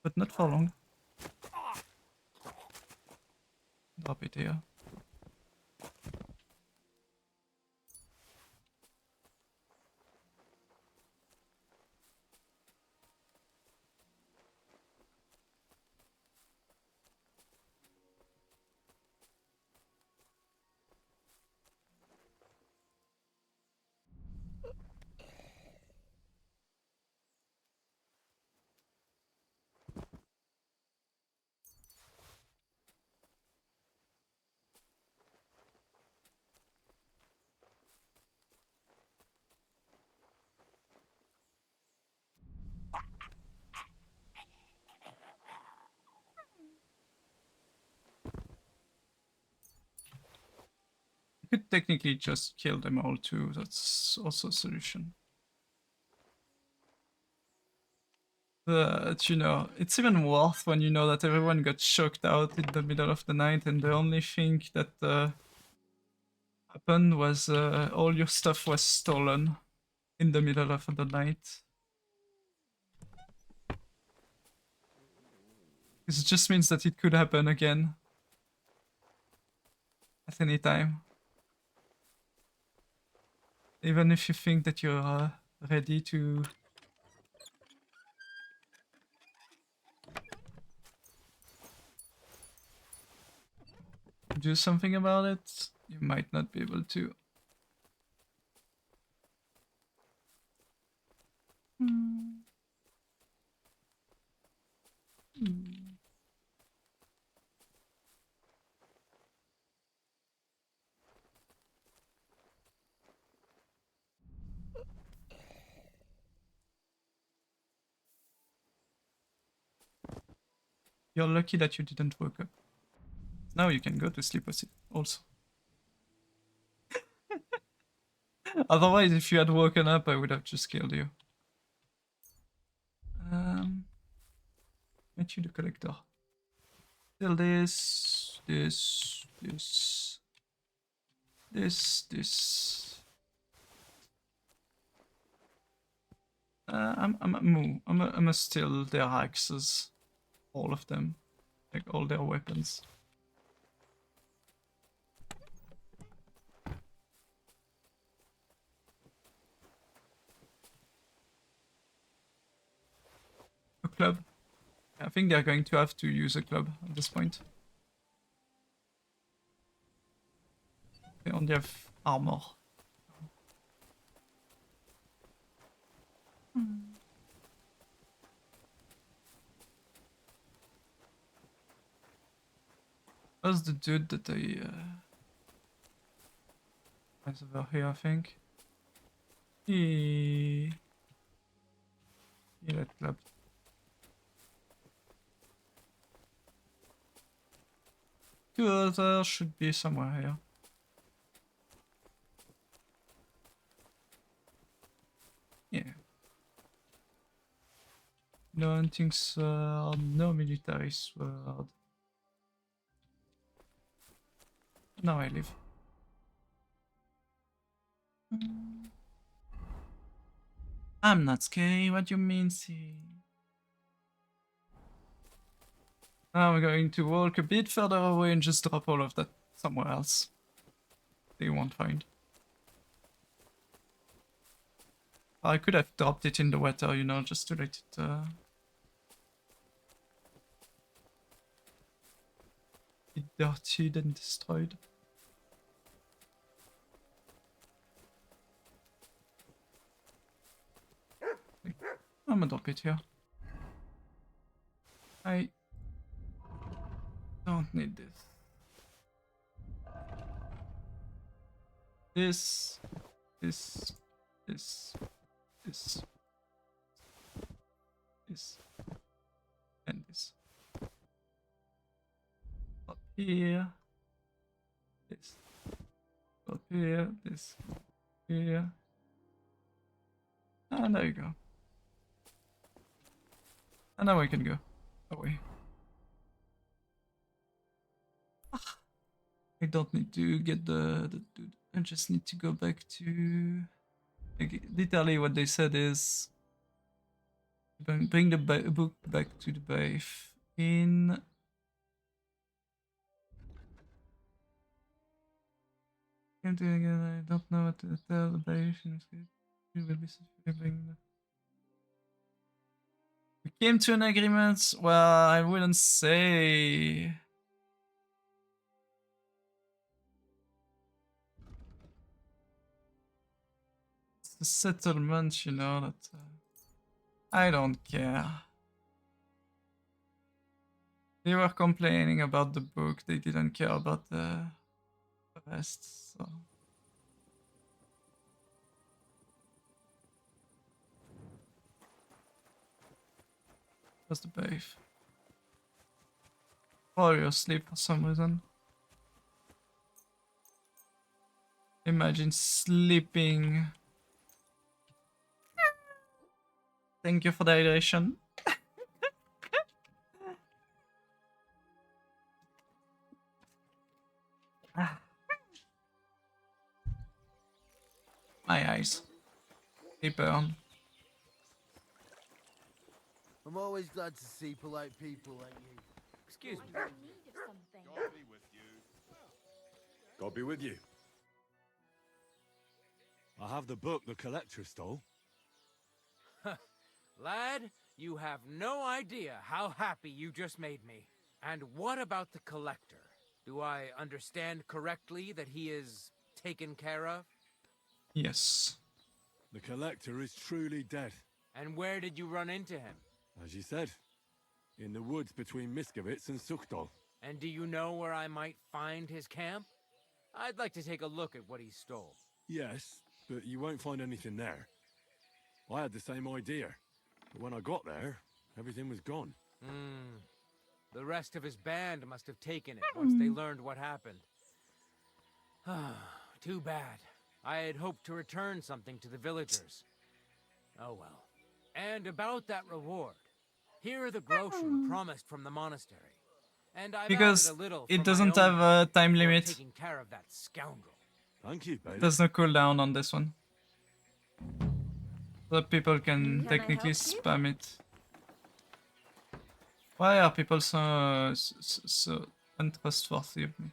But not for long. Drop it here. You could technically just kill them all too, that's also a solution. But, you know, it's even worse when you know that everyone got choked out in the middle of the night and the only thing that happened was all your stuff was stolen in the middle of the night. It just means that it could happen again. At any time. Even if you think that you're ready to do something about it, you might not be able to. You're lucky that you didn't wake up. Now you can go to sleep with it also. Otherwise, if you had woken up, I would have just killed you. Get you the collector. Still this. I'm a steal their axes. All of them. Like all their weapons. A club. I think they're going to have to use a club at this point. They only have armor. That's the dude that I was over here, I think. He got clubbed. Two others should be somewhere here. Yeah. No hunting sword, no military sword. Now I leave. I'm not scary, what do you mean, see? Now I'm going to walk a bit further away and just drop all of that somewhere else. They won't find. I could have dropped it in the water, you know, just to let it be dirtied and destroyed. I'm gonna drop it here. I don't need this. this, this, this, this, this, and this. Up here, this, up here, this, here. And there you go. And now we can go away. I don't need to get the dude. I just need to go back to... Like, literally what they said is... Bring the book back to the bath in... I don't know what to tell the bath. We will be bring. We came to an agreement. Well, I wouldn't say... It's the settlement, you know, that... I don't care. They were complaining about the book, they didn't care about the rest, so... What's the bath? Oh, you're asleep for some reason. Imagine sleeping. Thank you for the hydration. My eyes. They burn. I'm always glad to see polite people like you. Excuse me. I'm in need of something. God be with you. God be with you. I have the book the collector stole. Lad, you have no idea how happy you just made me. And what about the collector? Do I understand correctly that he is taken care of? Yes. The collector is truly dead. And where did you run into him? As you said, in the woods between Miskovitz and Sukdal. And do you know where I might find his camp? I'd like to take a look at what he stole. Yes, but you won't find anything there. I had the same idea, but when I got there, everything was gone. The rest of his band must have taken it once they learned what happened. Too bad. I had hoped to return something to the villagers. Oh well. And about that reward. Here are the groschen promised from the monastery. And I've Because added a little it from doesn't my own have a time for limit. taking care of that scoundrel. Thank you, baby. There's no cooldown on this one. So people can Can I technically help you? spam it. Why are people so untrustworthy of me?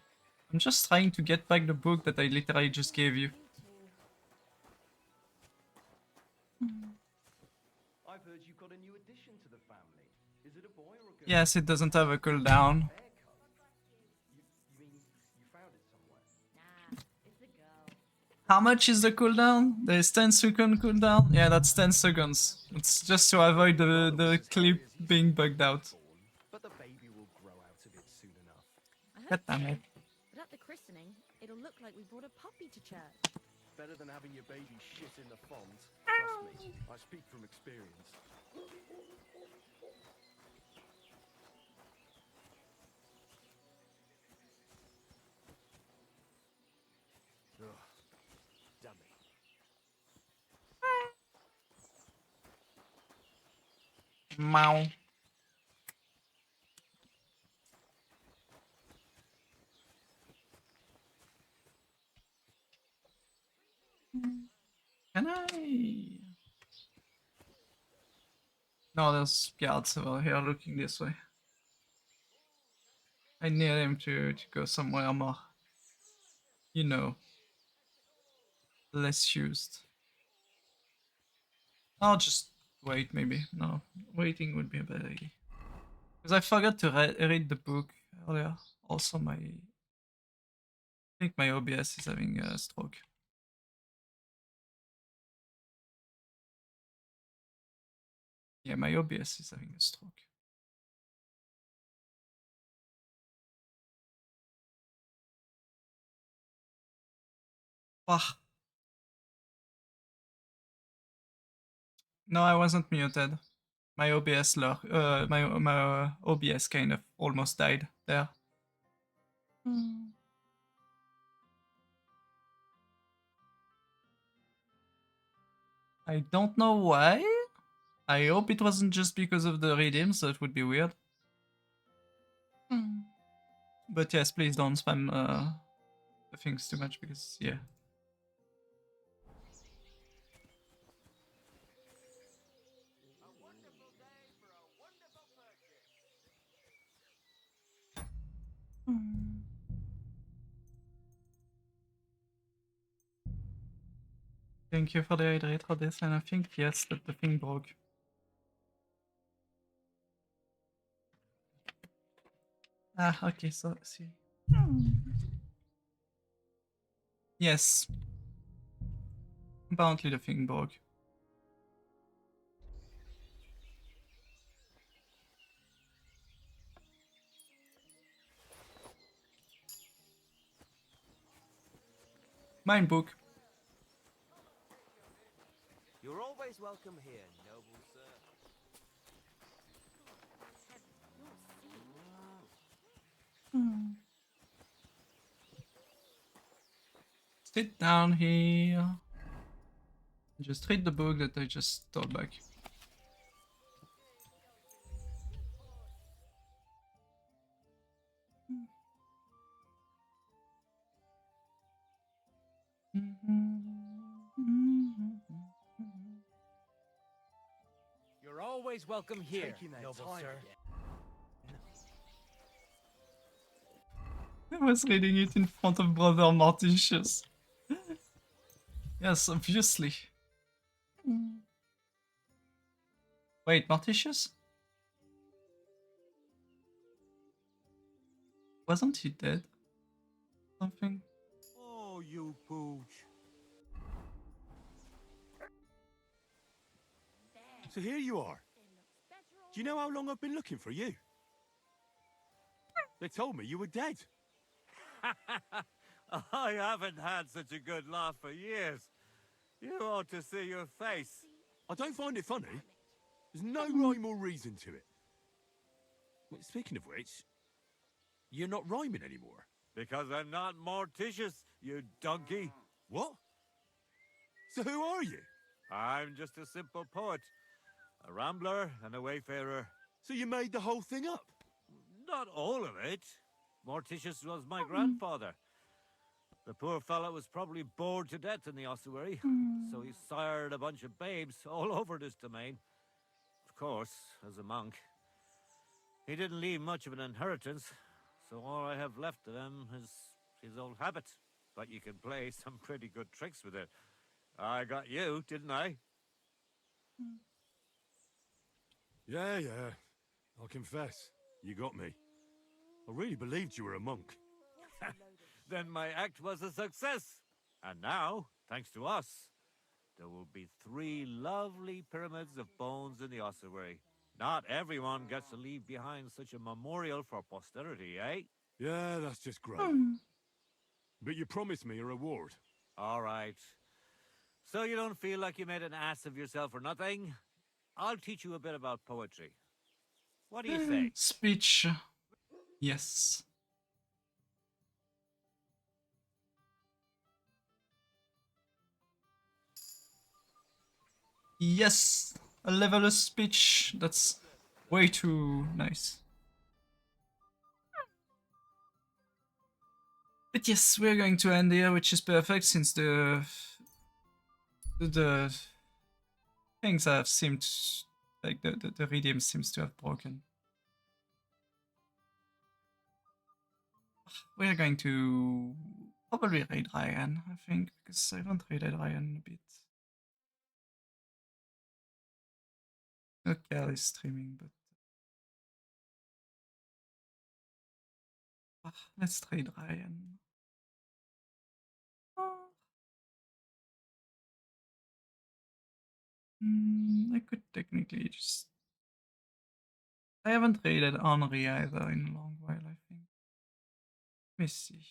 I'm just trying to get back the book that I literally just gave you. I've heard you got a new addition to the family. Is it a boy or a girl? Yes, it doesn't have a cooldown. You mean you found it somewhere? Nah, it's a girl. How much is the cooldown? There's 10-second cooldown? Yeah, that's 10 seconds. It's just to avoid the clip being bugged out. But the baby will grow out of it soon enough. I God hope damn so. it. But at the christening, it'll look like we brought a puppy to church. Better than having your baby shit in the font. Trust me, I speak from experience. Ugh, dummy. Meow. Can I? No, there's guards over here looking this way. I need him to go somewhere more, you know, less used. I'll just wait, maybe. No, waiting would be a bad idea. Because I forgot to read the book earlier. Also, I think my OBS is having a stroke. Yeah, my OBS is having a stroke. Ah. No, I wasn't muted. My OBS my OBS kind of almost died there. I don't know why. I hope it wasn't just because of the redeems, that would be weird. But yes, please don't spam the things too much because, yeah. Thank you for the hydrate for this, and I think, yes, that the thing broke. Ah, okay, so, see. Yes. Apparently the thing broke. Mine book. You're always welcome here, noble sir. Sit down here. Just read the book that I just stole back. You're always welcome here, noble sir. I was reading it in front of Brother Morticius. Yes, obviously. Wait, Morticius? Wasn't he dead? Something? Oh, you pooch. So here you are. Do you know how long I've been looking for you? They told me you were dead. I haven't had such a good laugh for years. You ought to see your face. I don't find it funny. There's no rhyme or reason to it. Well, speaking of which, you're not rhyming anymore. Because I'm not Morticius, you donkey. What? So who are you? I'm just a simple poet. A rambler and a wayfarer. So you made the whole thing up? Not all of it. Morticius was my grandfather. The poor fellow was probably bored to death in the ossuary, so he sired a bunch of babes all over this domain. Of course, as a monk. He didn't leave much of an inheritance, so all I have left of him is his old habit. But you can play some pretty good tricks with it. I got you, didn't I? Yeah. I'll confess, you got me. I really believed you were a monk. Then my act was a success. And now, thanks to us, there will be 3 lovely pyramids of bones in the ossuary. Not everyone gets to leave behind such a memorial for posterity, eh? Yeah, that's just great. But you promised me a reward. All right. So you don't feel like you made an ass of yourself or nothing? I'll teach you a bit about poetry. What do you say? Speech. Yes. Yes! A levelless speech. That's way too nice. But yes, we're going to end here, which is perfect since the things have seemed like the redeem seems to have broken. We're going to probably raid Ryan, I think, because I haven't raided Ryan in a bit. Okay, is streaming, but let's trade Ryan. I could technically just... I haven't raided Henri either in a long while, I think. Let me see.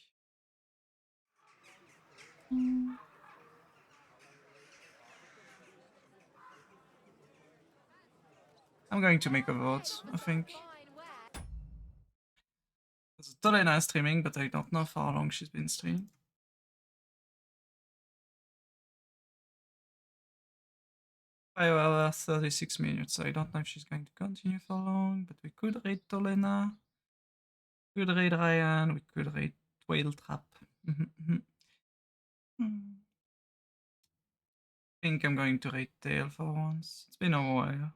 I'm going to make a vote, I think. Tolena is streaming, but I don't know for how long she's been streaming. 5 hours, 36 minutes. So I don't know if she's going to continue for long, but we could raid Tolena. We could raid Ryan. We could raid Whale Trap. I think I'm going to raid Tail for once. It's been a while.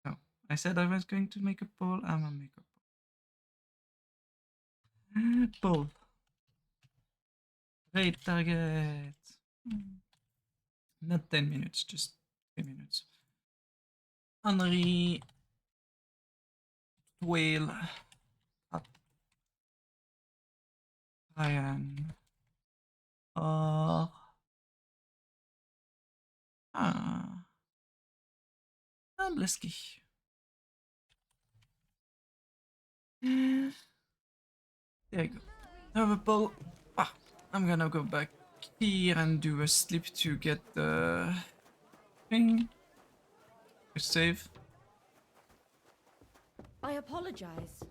Oh, I said I was going to make a poll. I'm gonna make a poll. Poll. Raid target. Not 10 minutes, just 3 minutes. Henry. Whale. Ryan. Blisky. There you go. Have a poll. I'm gonna go back here and do a sleep to get the thing. Save. I apologize.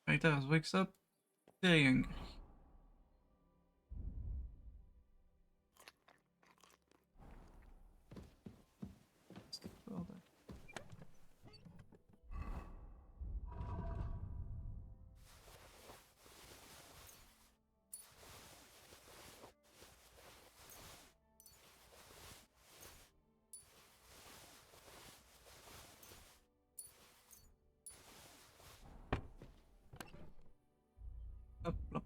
Raiders wakes up very angry. Plop, plop,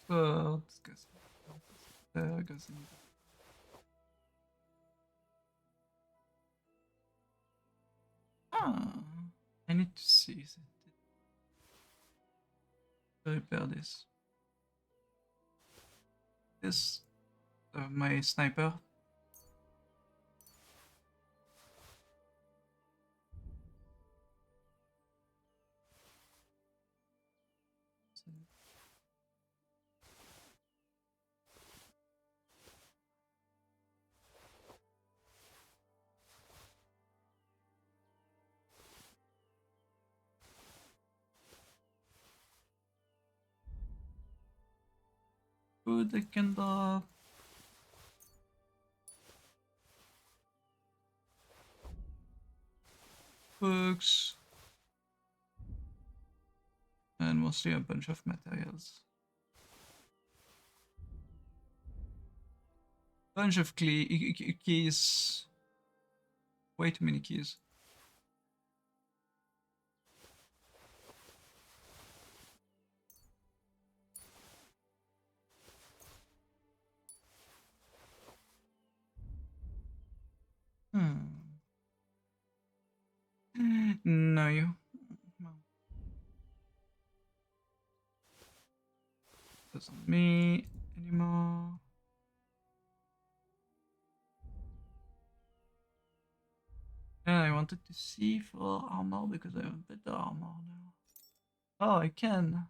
plop. Disgusting. Goes in. I need to see to repair this. This my sniper. Food I can drop. Books. And mostly a bunch of materials. Bunch of keys. Way too many keys. No, you. No. Doesn't me anymore. And I wanted to see for armor because I have better armor now. Oh, I can.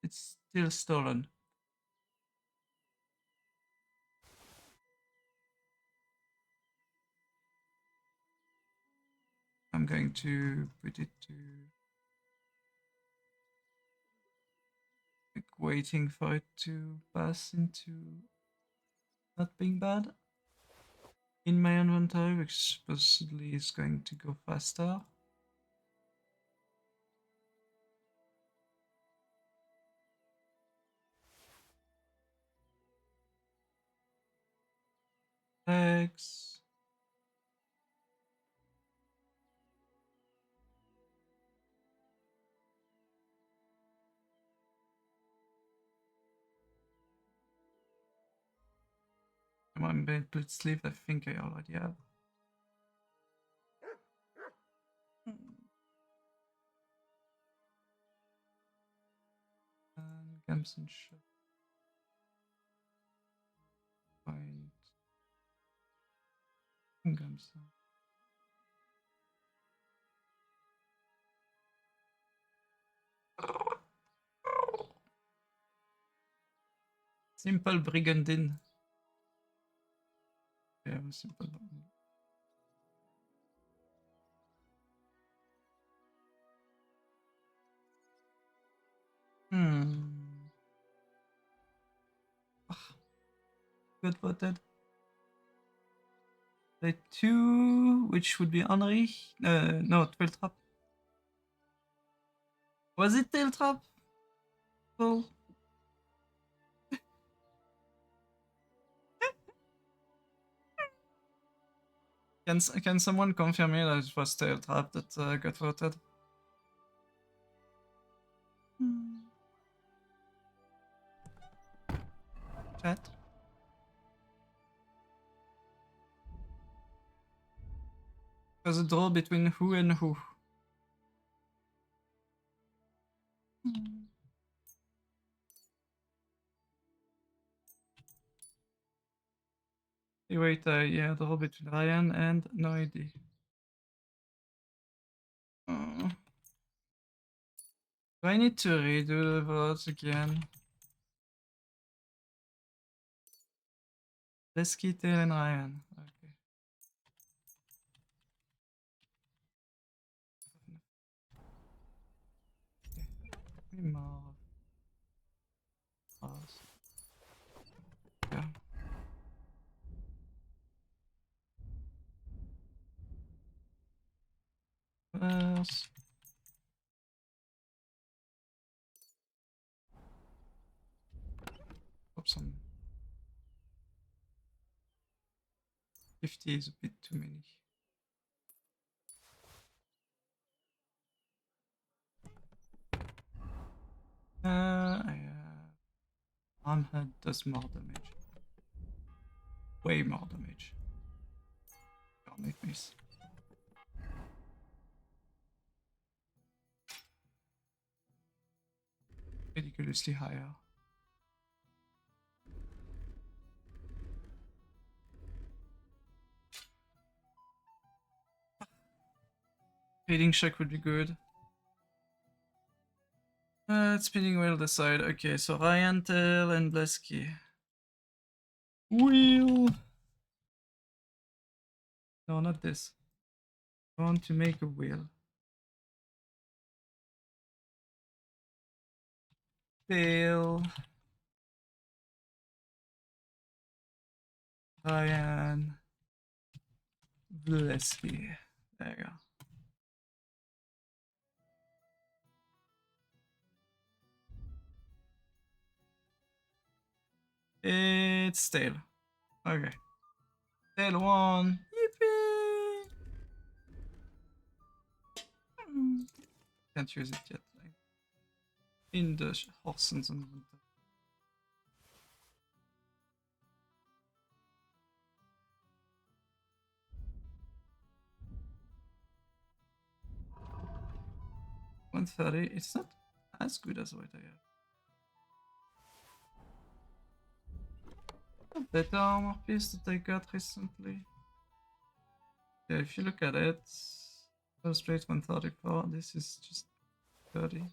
It's still stolen. I'm going to put it to like waiting for it to pass into not being bad in my inventory, which supposedly is going to go faster. Eggs. I'm Blitzleaf, I think I already have. And Gamson Shop. Find Gamson. Simple Brigandine. Yeah, simple. Good voted. The 2, which would be Henri. No, Tail Trap. Was it Tail Trap? Well. Can someone confirm me that it was Tail Trap that got voted? Chat. There's a draw between who and who. Hey, wait, yeah, draw between Ryan and no idea. Do I need to redo the votes again? Lesky, Tail, and Ryan. Okay. More. Yeah. Yes. Hope some 50 is a bit too many. Armhead does more damage. Way more damage. Garnet Mace. Ridiculously higher. Reading check would be good. Spinning wheel decide. Okay, so Ryan, Tail, and Blesky. Wheel. No, not this. I want to make a wheel. Tail. Ryan. Blesky. There you go. It's Tail. Okay. Tail 1. Yippee! Can't use it yet. In the Horsens and Winter. $130. It's not as good as what I have. Better armor piece that I got recently. Yeah, if you look at it, first rate 134. This is just 30.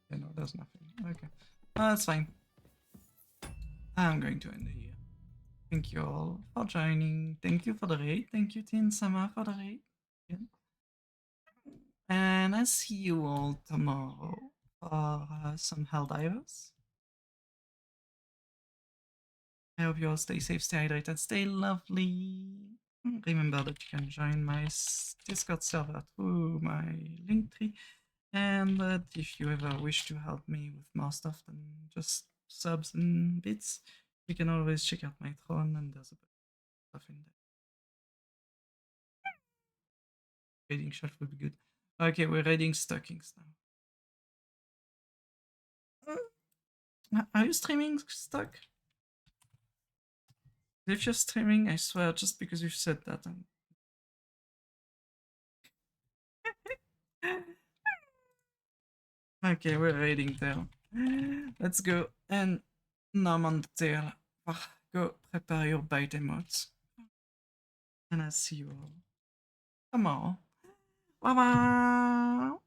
Yeah, no, there's nothing. Okay. That's fine. I'm going to end it here. Thank you all for joining. Thank you for the raid. Thank you, Tin Sama, for the raid. Yeah. And I see you all tomorrow for some Helldivers. I hope you all stay safe, stay hydrated, stay lovely. Remember that you can join my Discord server through my Linktree, and that if you ever wish to help me with more stuff than just subs and bits, you can always check out my Throne, and there's a bit of stuff in there. Raiding shelf would be good. Okay, we're raiding stockings now. Are you streaming, Stock? If you're streaming, I swear, just because you've said that, Okay, we're raiding tail. Let's go. And nom on the tail. Go prepare your bite emotes. And I'll see you all tomorrow. Bye bye.